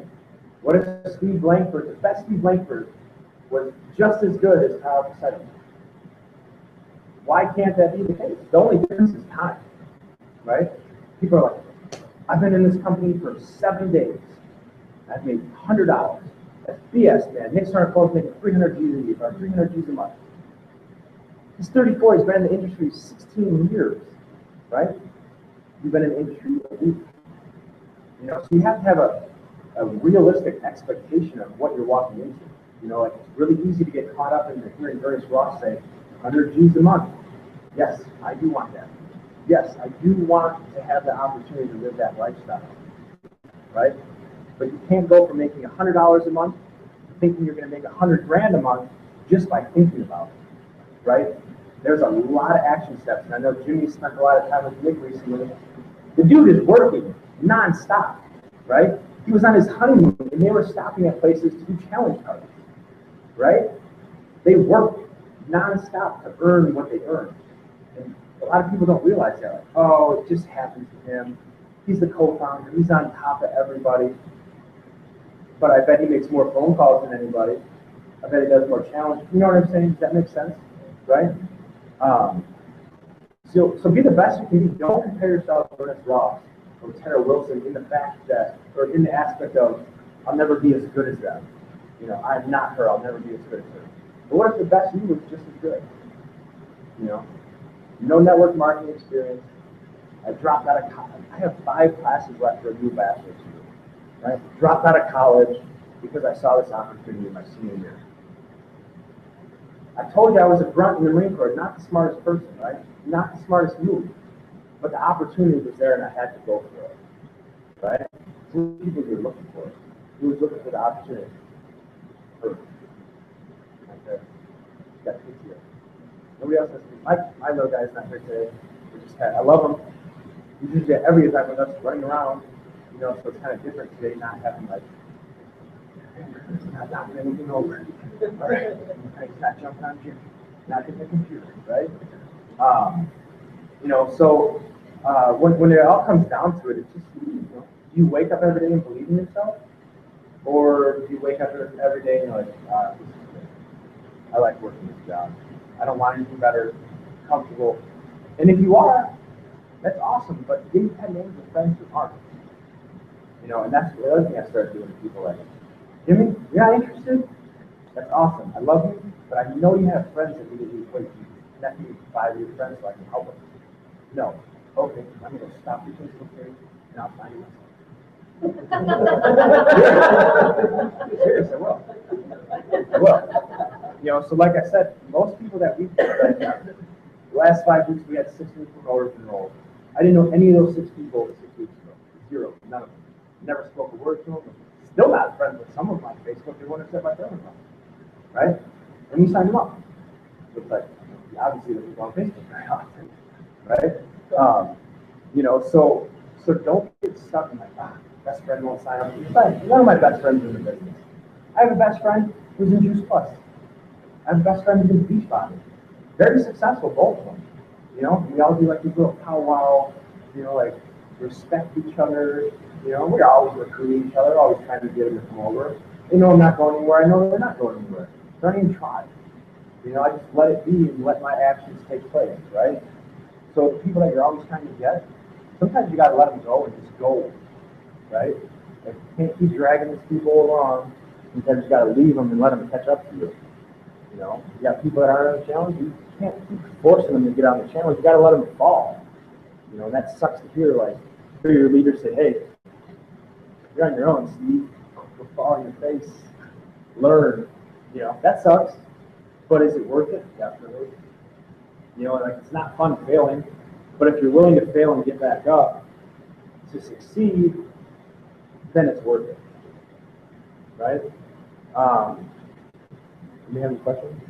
What if Steve Langford, the best Steve Langford, was just as good as Kyle Pescetti? Why can't that be the case? The only difference is time, right? People are like, I've been in this company for 7 days. I've made $100. That's BS, man. Nick Sarnicola's making 300 G's or 300 G's a month. He's 34. He's been in the industry 16 years, right? You've been in the industry a week. So you have to have a realistic expectation of what you're walking into. Like, it's really easy to get caught up in hearing Darius Ross say 100 G's a month. Yes, I do want that. Yes, I do want to have the opportunity to live that lifestyle, right? But you can't go from making $100 a month to thinking you're going to make 100 grand a month just by thinking about it, right? There's a lot of action steps, and I know Jimmy spent a lot of time with Nick recently. The dude is working nonstop, right? He was on his honeymoon, and they were stopping at places to do challenge parties, right? They worked nonstop to earn what they earn. And a lot of people don't realize that. Like, oh, it just happens to him. He's the co-founder. He's on top of everybody. But I bet he makes more phone calls than anybody. I bet he does more challenges. You know what I'm saying? Does that make sense? Right? So be the best you can be. Don't compare yourself to Ernest Ross or Tara Wilson in the fact that, or in the aspect of, I'll never be as good as them. I'm not her. I'll never be as good as her. But what if the best you was just as good? You know? No network marketing experience. I dropped out of college. I have 5 classes left for a new bachelor's degree. Right? Dropped out of college because I saw this opportunity in my senior year. I told you I was a grunt in the Marine Corps, not the smartest person, right? Not the smartest move. But the opportunity was there and I had to go for it. Right? So what people were looking for? He was looking for the opportunity. Perfect. Right there. Got kids here. Nobody else has to. My little guy's not here today. I love him. He's usually at every event with us running around. You know, so it's kind of different today, not having like not knocking anything over. All right. He's not jumping on Jim. Not getting the computer, right? You know, so when it all comes down to it, it's just, you know, do you wake up every day and believe in yourself? Or do you wake up every day and you're like, this is great. I like working this job. I don't want anything better, comfortable. And if you are, that's awesome, but give me 10 names of friends who aren't. You know, and that's the other thing I started doing to people like, Jimmy, you're not interested? That's awesome. I love you, but I know you have friends that need to be wait, you connect me with 5 of your friends so I can help them. No. Okay, I'm going to stop your Facebook page and I'll find you myself. Serious, I will. I will. You know, so like I said, most people that we like, the last 5 weeks we had 6 new promoters enrolled. I didn't know any of those 6 people 6 weeks ago. 0. None of them. Never spoke a word to them. Still not friends with some of them on Facebook. They want to set my family up. Right? And you sign them up. So it's like, obviously, they're on Facebook very often. Right? You know, so don't get stuck in like, best friend won't sign up. One of my best friends in the business. I have a best friend who's in Juice Plus. I have a best friend who's in Beachbody. Very successful, both of them. You know, we all do like these little powwow, you know, like respect each other. You know, we're always recruiting each other, always trying to get them to come over. They know I'm not going anywhere. I know they're not going anywhere. Don't even try. You know, I just let it be and let my actions take place, right? So the people that you're always trying to get, sometimes you got to let them go and just go, right? Like, you can't keep dragging these people along. Sometimes you got to leave them and let them catch up to you. You know, you got people that aren't on the challenge. You can't keep forcing them to get on the challenge. You got to let them fall. You know, and that sucks to hear. Like, hear your leader say, "Hey, you're on your own, Steve. Go fall on your face. Learn." You know, that sucks. But is it worth it? Definitely. You know, like, it's not fun failing. But if you're willing to fail and get back up to succeed, then it's worth it. Right? Do you have any questions?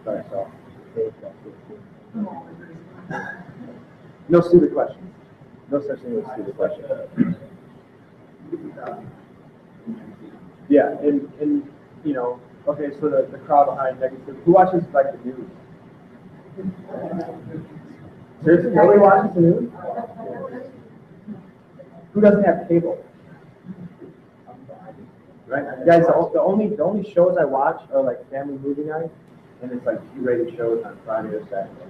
Sorry, so. No stupid questions. No such thing as stupid questions. Yeah, and you know, okay, so the crowd behind negative. Who watches like the news? Seriously, nobody watches the news? Who doesn't have cable? Right, guys. The only shows I watch are like family movie nights, and it's like G-rated shows on Friday or Saturday.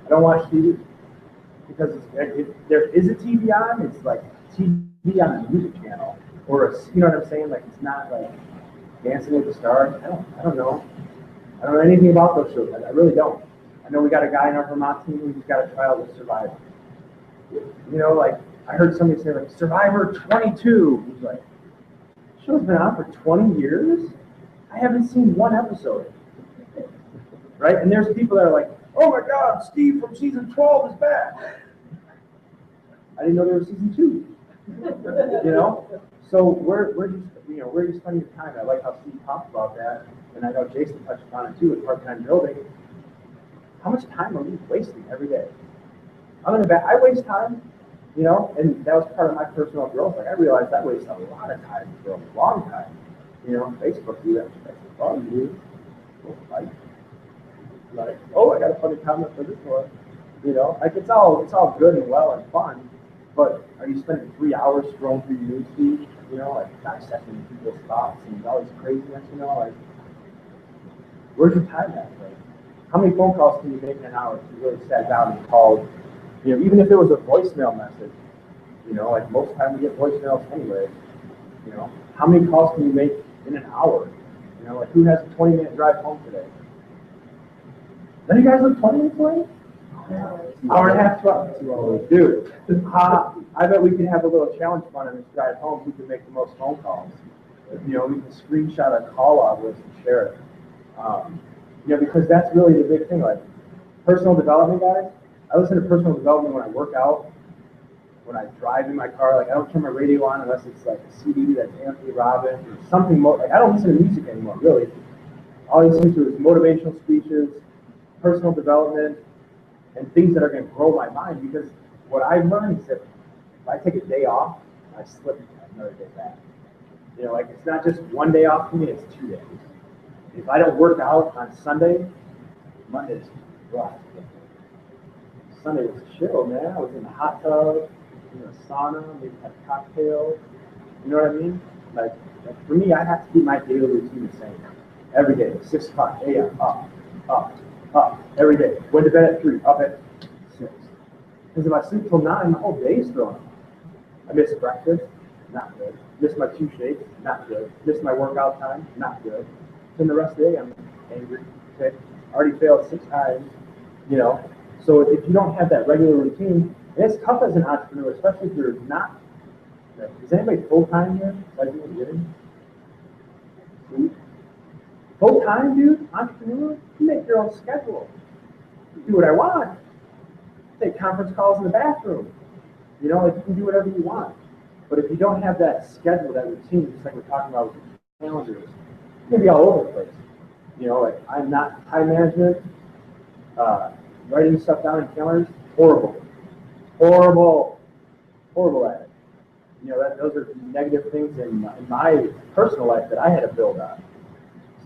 I don't watch TV because there is a TV on. It's like TV on a music channel, or you know what I'm saying? Like, it's not like Dancing with the Stars. I don't know. I don't know anything about those shows. I really don't. I know we got a guy in our Vermont team who's got a trial with Survivor. You know, like, I heard somebody say like Survivor 22. He's like, show's been on for 20 years? I haven't seen one episode. Right? And there's people that are like, oh my God, Steve from season 12 is back. I didn't know there was season 2. You know? So where are you spending your time? I like how Steve talked about that, and I know Jason touched upon it too with part-time building. How much time are we wasting every day? I waste time. You know, and that was part of my personal growth. Like, I realized I wasted a lot of time for a long time. You know, Facebook, do that. Oh, you do. Like, oh, I got a funny comment for this one. You know, like, it's all good and well and fun, but are you spending 3 hours scrolling through your newsfeed? You know, like, dissecting people's thoughts and all this craziness, you know, like, where's your time at? Like, how many phone calls can you make in an hour if you really sat down and called? You know, even if it was a voicemail message, you know, like most of the time we get voicemails anyway, you know, how many calls can you make in an hour? You You know, like who has a 20-minute drive home today? None of you guys live 20 minutes away? Hour and a half, 2 hours. Dude, I bet we could have a little challenge fund on this drive home. Who can make the most phone calls? You know, we can screenshot a call log list and share it. You know, because that's really the big thing. Like personal development, guys. I listen to personal development when I work out, when I drive in my car. Like I don't turn my radio on unless it's like a CD that's Anthony Robbins or something more. Like I don't listen to music anymore, really. All I listen to is motivational speeches, personal development, and things that are going to grow my mind. Because what I've learned is that if I take a day off, I slip another day back. You know, like it's not just one day off for me, it's 2 days. If I don't work out on Sunday, Monday's rough. Sunday was chill, man. I was in the hot tub, in the sauna, maybe had a cocktail. You know what I mean? Like for me, I have to keep my daily routine the same. Every day, 6 o'clock a.m., up, every day. Went to bed at 3, up at 6. Because if I sleep till 9, the whole day is thrown off. I miss breakfast, not good. Miss my 2 shakes, not good. Miss my workout time, not good. Then the rest of the day, I'm angry. Okay, already failed 6 times. You know, so if you don't have that regular routine, and it's tough as an entrepreneur, especially if you're not. Is anybody full time here? Like you getting? Full time, dude. Entrepreneur. You make your own schedule. You do what I want. Take conference calls in the bathroom. You know, like you can do whatever you want. But if you don't have that schedule, that routine, just like we're talking about with calendars, you're gonna be all over the place. You know, like I'm not time management, writing stuff down in calendars, horrible at it. You know, those are negative things in my personal life that I had to build on.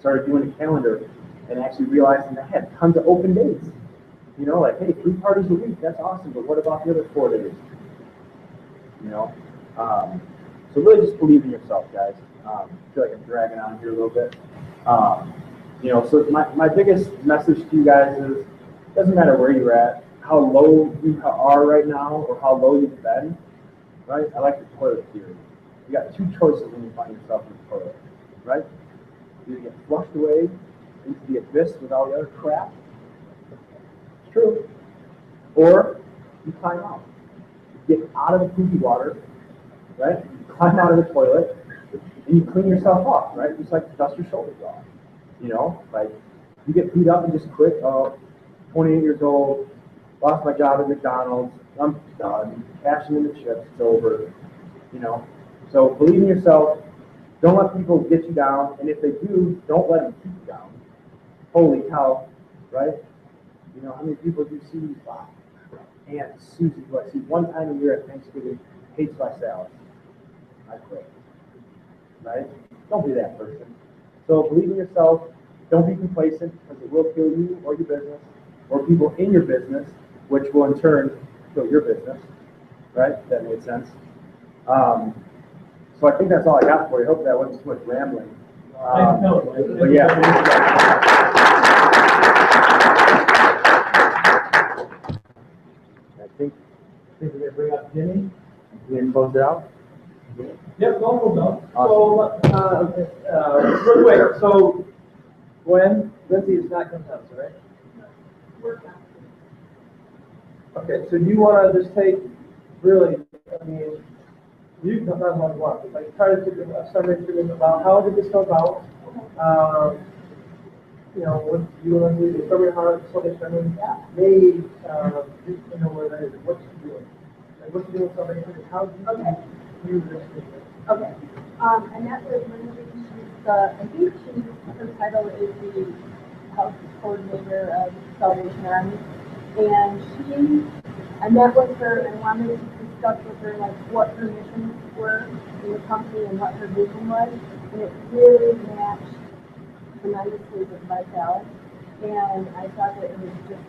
Started doing a calendar and actually realizing I had tons of open days. You know, like, hey, 3 parties a week, that's awesome, but what about the other 4 days? You know, so really just believe in yourself, guys. I feel like I'm dragging on here a little bit. You know, so my biggest message to you guys is, it doesn't matter where you're at, how low you are right now, or how low you've been, right? I like the toilet theory. You got 2 choices when you find yourself in the toilet, right? You either get flushed away into the abyss with all the other crap. It's true. Or you climb out. You get out of the poopy water, right? You climb out of the toilet, and you clean yourself off, right? Just like dust your shoulders off. You know, like you get beat up and just quit. Oh, 28 years old, lost my job at McDonald's, I'm done, cashing in the chips, it's over. You know, so believe in yourself. Don't let people get you down, and if they do, don't let them keep you down. Holy cow, right? You know, how many people do you see? Wow. Aunt Susie, who I see one time a year at Thanksgiving, hates my salad. I quit. Right? Don't be that person. So believe in yourself. Don't be complacent, because it will kill you or your business, or people in your business, which will in turn kill your business. Right? If that made sense. So I think that's all I got for you. I hope that wasn't too much rambling. But yeah. I think we're going to bring up Jimmy. You can close it out. Yep, go down. Awesome. So, real quick. So, Gwen, Lindsay is not coming out, right? Okay, so you want to just take, really, I mean, you can come on one, but like try to do a summary about how did this come about? You know, what you want to do, the summary how it's so determined, made, you know, where that is, what you doing. Like, what you doing with somebody, how do you use this? Okay. I met with Lindsay. She's I think her title is the health coordinator of Salvation Army. And I met with her and wanted to discuss with her like what her missions were in the company and what her vision was. And it really matched tremendously with Vitalis. And I thought that it was just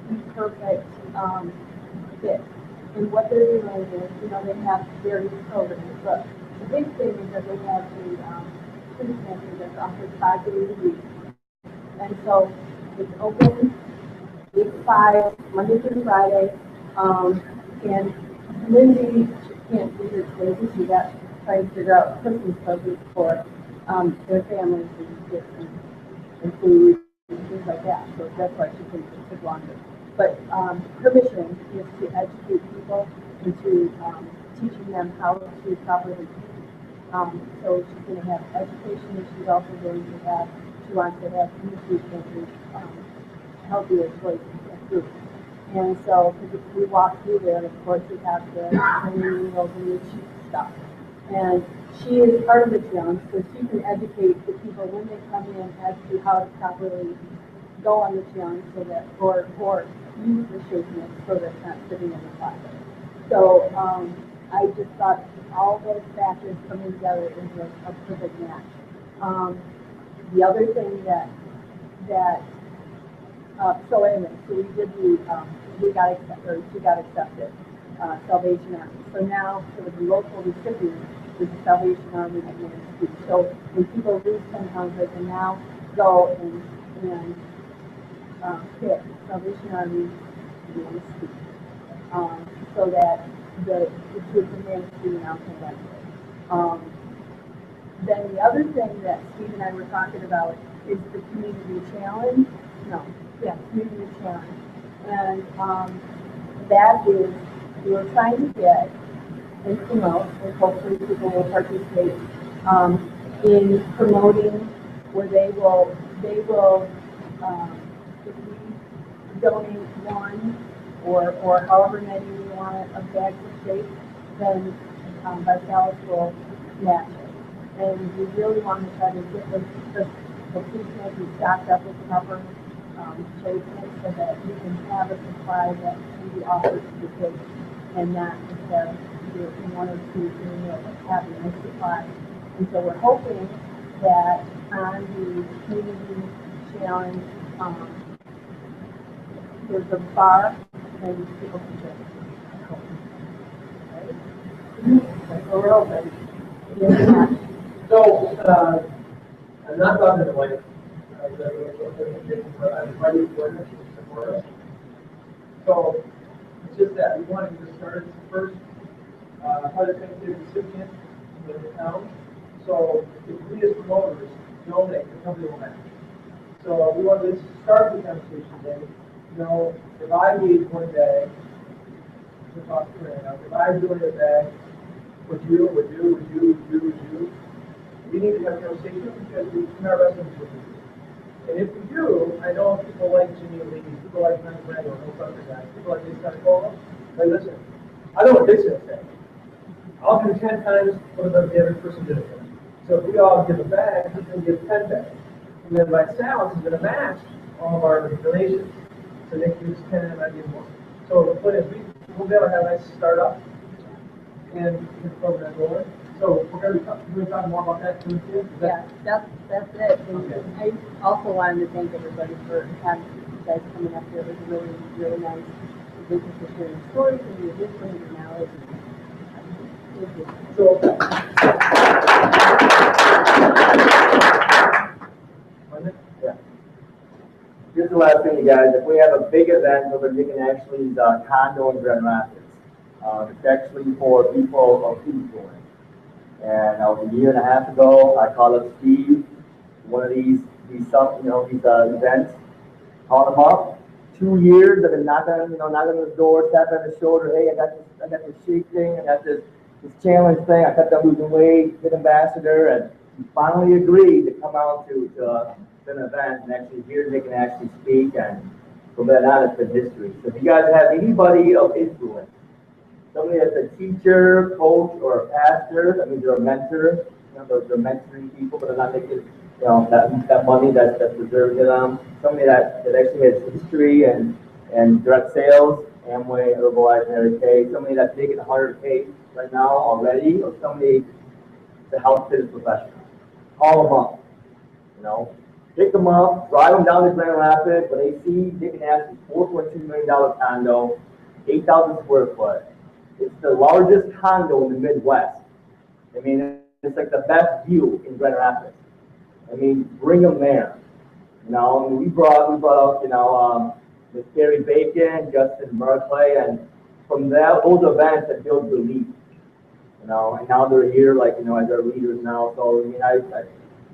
the perfect fit. And what they're doing is, you know, they have various programs, but the big thing is that they have a food pantry that's offered 5 days a week. And so it's open 8 to 5, Monday through Friday. And Lindsay can't be here today because she got trying to figure out Christmas presents for their families and get and food and things like that. So that's why she thinks it took longer. But her mission is to educate people into teaching them how to properly eat. So she's going to have education, and she's also going to have, she wants to have in the food pantry healthier choices of food. And so we walk through there, and of course we have the meals and the cheap stuff. And she is part of the challenge, so she can educate the people when they come in as to how to properly go on the challenge so that, or use the shake mix so that it's not sitting in the plastic. So I just thought all those factors coming together is a perfect match. The other thing so anyway, so we did she got accepted, Salvation Army. So now for the local recipients, is the Salvation Army at Manistee. So when people lose 10 pounds, they can now go and pick Salvation Army Manistee, so that the troops in Manistee now can benefit. Then the other thing that Steve and I were talking about is the community challenge. Community challenge. And that is, we were trying to get and promote, and hopefully people will participate in promoting where they will if we donate one or however many we want of bags of shake, then Vitalis will match it. And we really want to try to get the food pantry stocked up with proper shake mix so that we can have a supply that can be offered to the kids and not just have one or two in the meal, but having a supply. And so we're hoping that on the community challenge, there's a bar and people can drink. Right? So we're open. So, I'm not talking to like, so it's just that we wanted to start first, how to think the recipient in the town. So if we as promoters donate, the company will match. So we wanted to start the conversation then, if I need one bag, if I donate a bag, would you, we need to have a conversation because we cannot residents with you. And if we do, I know people like Jimmy Lee, people like Frank Randall, those other guys, people like this guy Cola. Hey, listen, I know what Dick's going to say. I'll do 10 times what the other person did. So if we all give a bag, he's going to give 10 bags. And then by Sal's is going to match all of our donations. So Nick gives 10 and I give 1. So the point is, we'll be able to have a nice startup and get the program going. So we're going to talk more about that too. Yeah, that's it. And okay. I also wanted to thank everybody for having you guys coming up here. It was really, really nice. Thank you for sharing stories and your wisdom and your knowledge. Thank you. So, yeah. Here's the last thing, you guys. If we have a big event over Nick and Ashley's condo in Grand Rapids, it's actually for people of influence. And a year and a half ago, I called up Steve, one of these events, called him up. 2 years, I've been knocking on his door, tapping on his shoulder. Hey, I got this shake thing, I got this challenge thing. I kept on losing weight, been ambassador, and he finally agreed to come out to an event and actually hear Nick and actually speak. And from then on, it's been history. So if you guys have anybody of influence, somebody that's a teacher, coach, or a pastor, that means they're a mentor. They're mentoring people, but they're not making that money that's reserved to them. Somebody that actually has history and direct sales, Amway, Herbalife, Mary Kay. Somebody that's making 100K right now already, or somebody that's a health fitness professional. Call them up. Pick them up, drive them down to Grand Rapids. When they see Nick and Ashley's $4.2 million condo, 8,000 square foot. It's the largest condo in the Midwest. I mean, it's like the best view in Grand Rapids. I mean, bring them there. We brought out, Miss Carrie Bacon, Justin Merkley, and from those events that build belief. And now they're here, as our leaders now. So,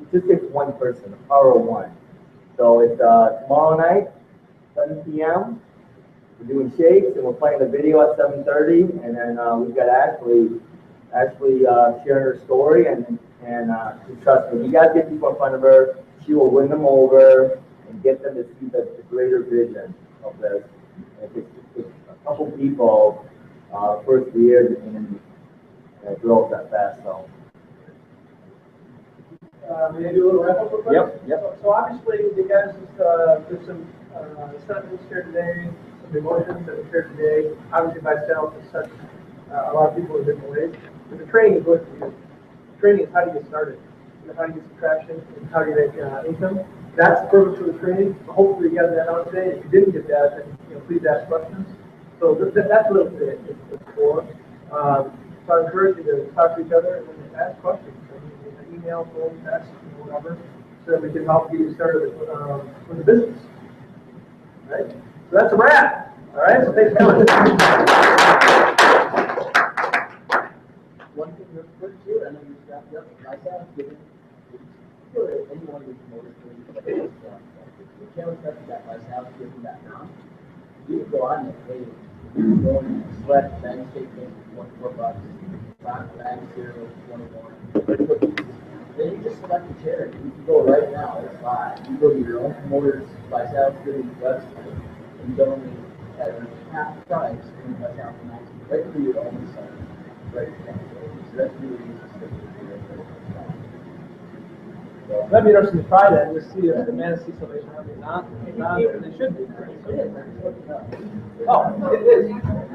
it just takes one person, the power of one. So it's tomorrow night, 7 p.m. We're doing shakes and we're playing the video at 7:30, and then we've got Ashley sharing her story, and trust me, you guys get people in front of her, she will win them over and get them to see the greater vision of this. And it's a couple people first year and it grows that fast, so. May I do a little wrap up? Yep. So obviously, you guys, there's some sentiments here today, some emotions that are here today. Obviously, myself has touched a lot of people in different ways. But the training is what you do. Training is how do you get started, and how do you get some traction, and how do you make income. That's the purpose of the training. Hopefully, you got that out today. If you didn't get that, then please ask questions. So that's what it's for. So I encourage you to talk to each other and then ask questions. Email, phone, text, whatever, so that we can help get you started with the business. All right? So that's a wrap. All right? So thanks for coming. One thing real quick too, I know you just wrapped up, myself, given, really, anyone who's promoted to the challenge that myself, given that now, you can go on and pay, you can go and select bank statement, $24, bank 0, 21, then you just select a charity. You can go right now, it's live. You go to your own promoters by South City website and you donate at half the price in by South City, right through your own site, right there. So that's really easy to do. That'd be interesting to try that and just see if the Manistee Salvation Army is not, they should be. Oh, it is.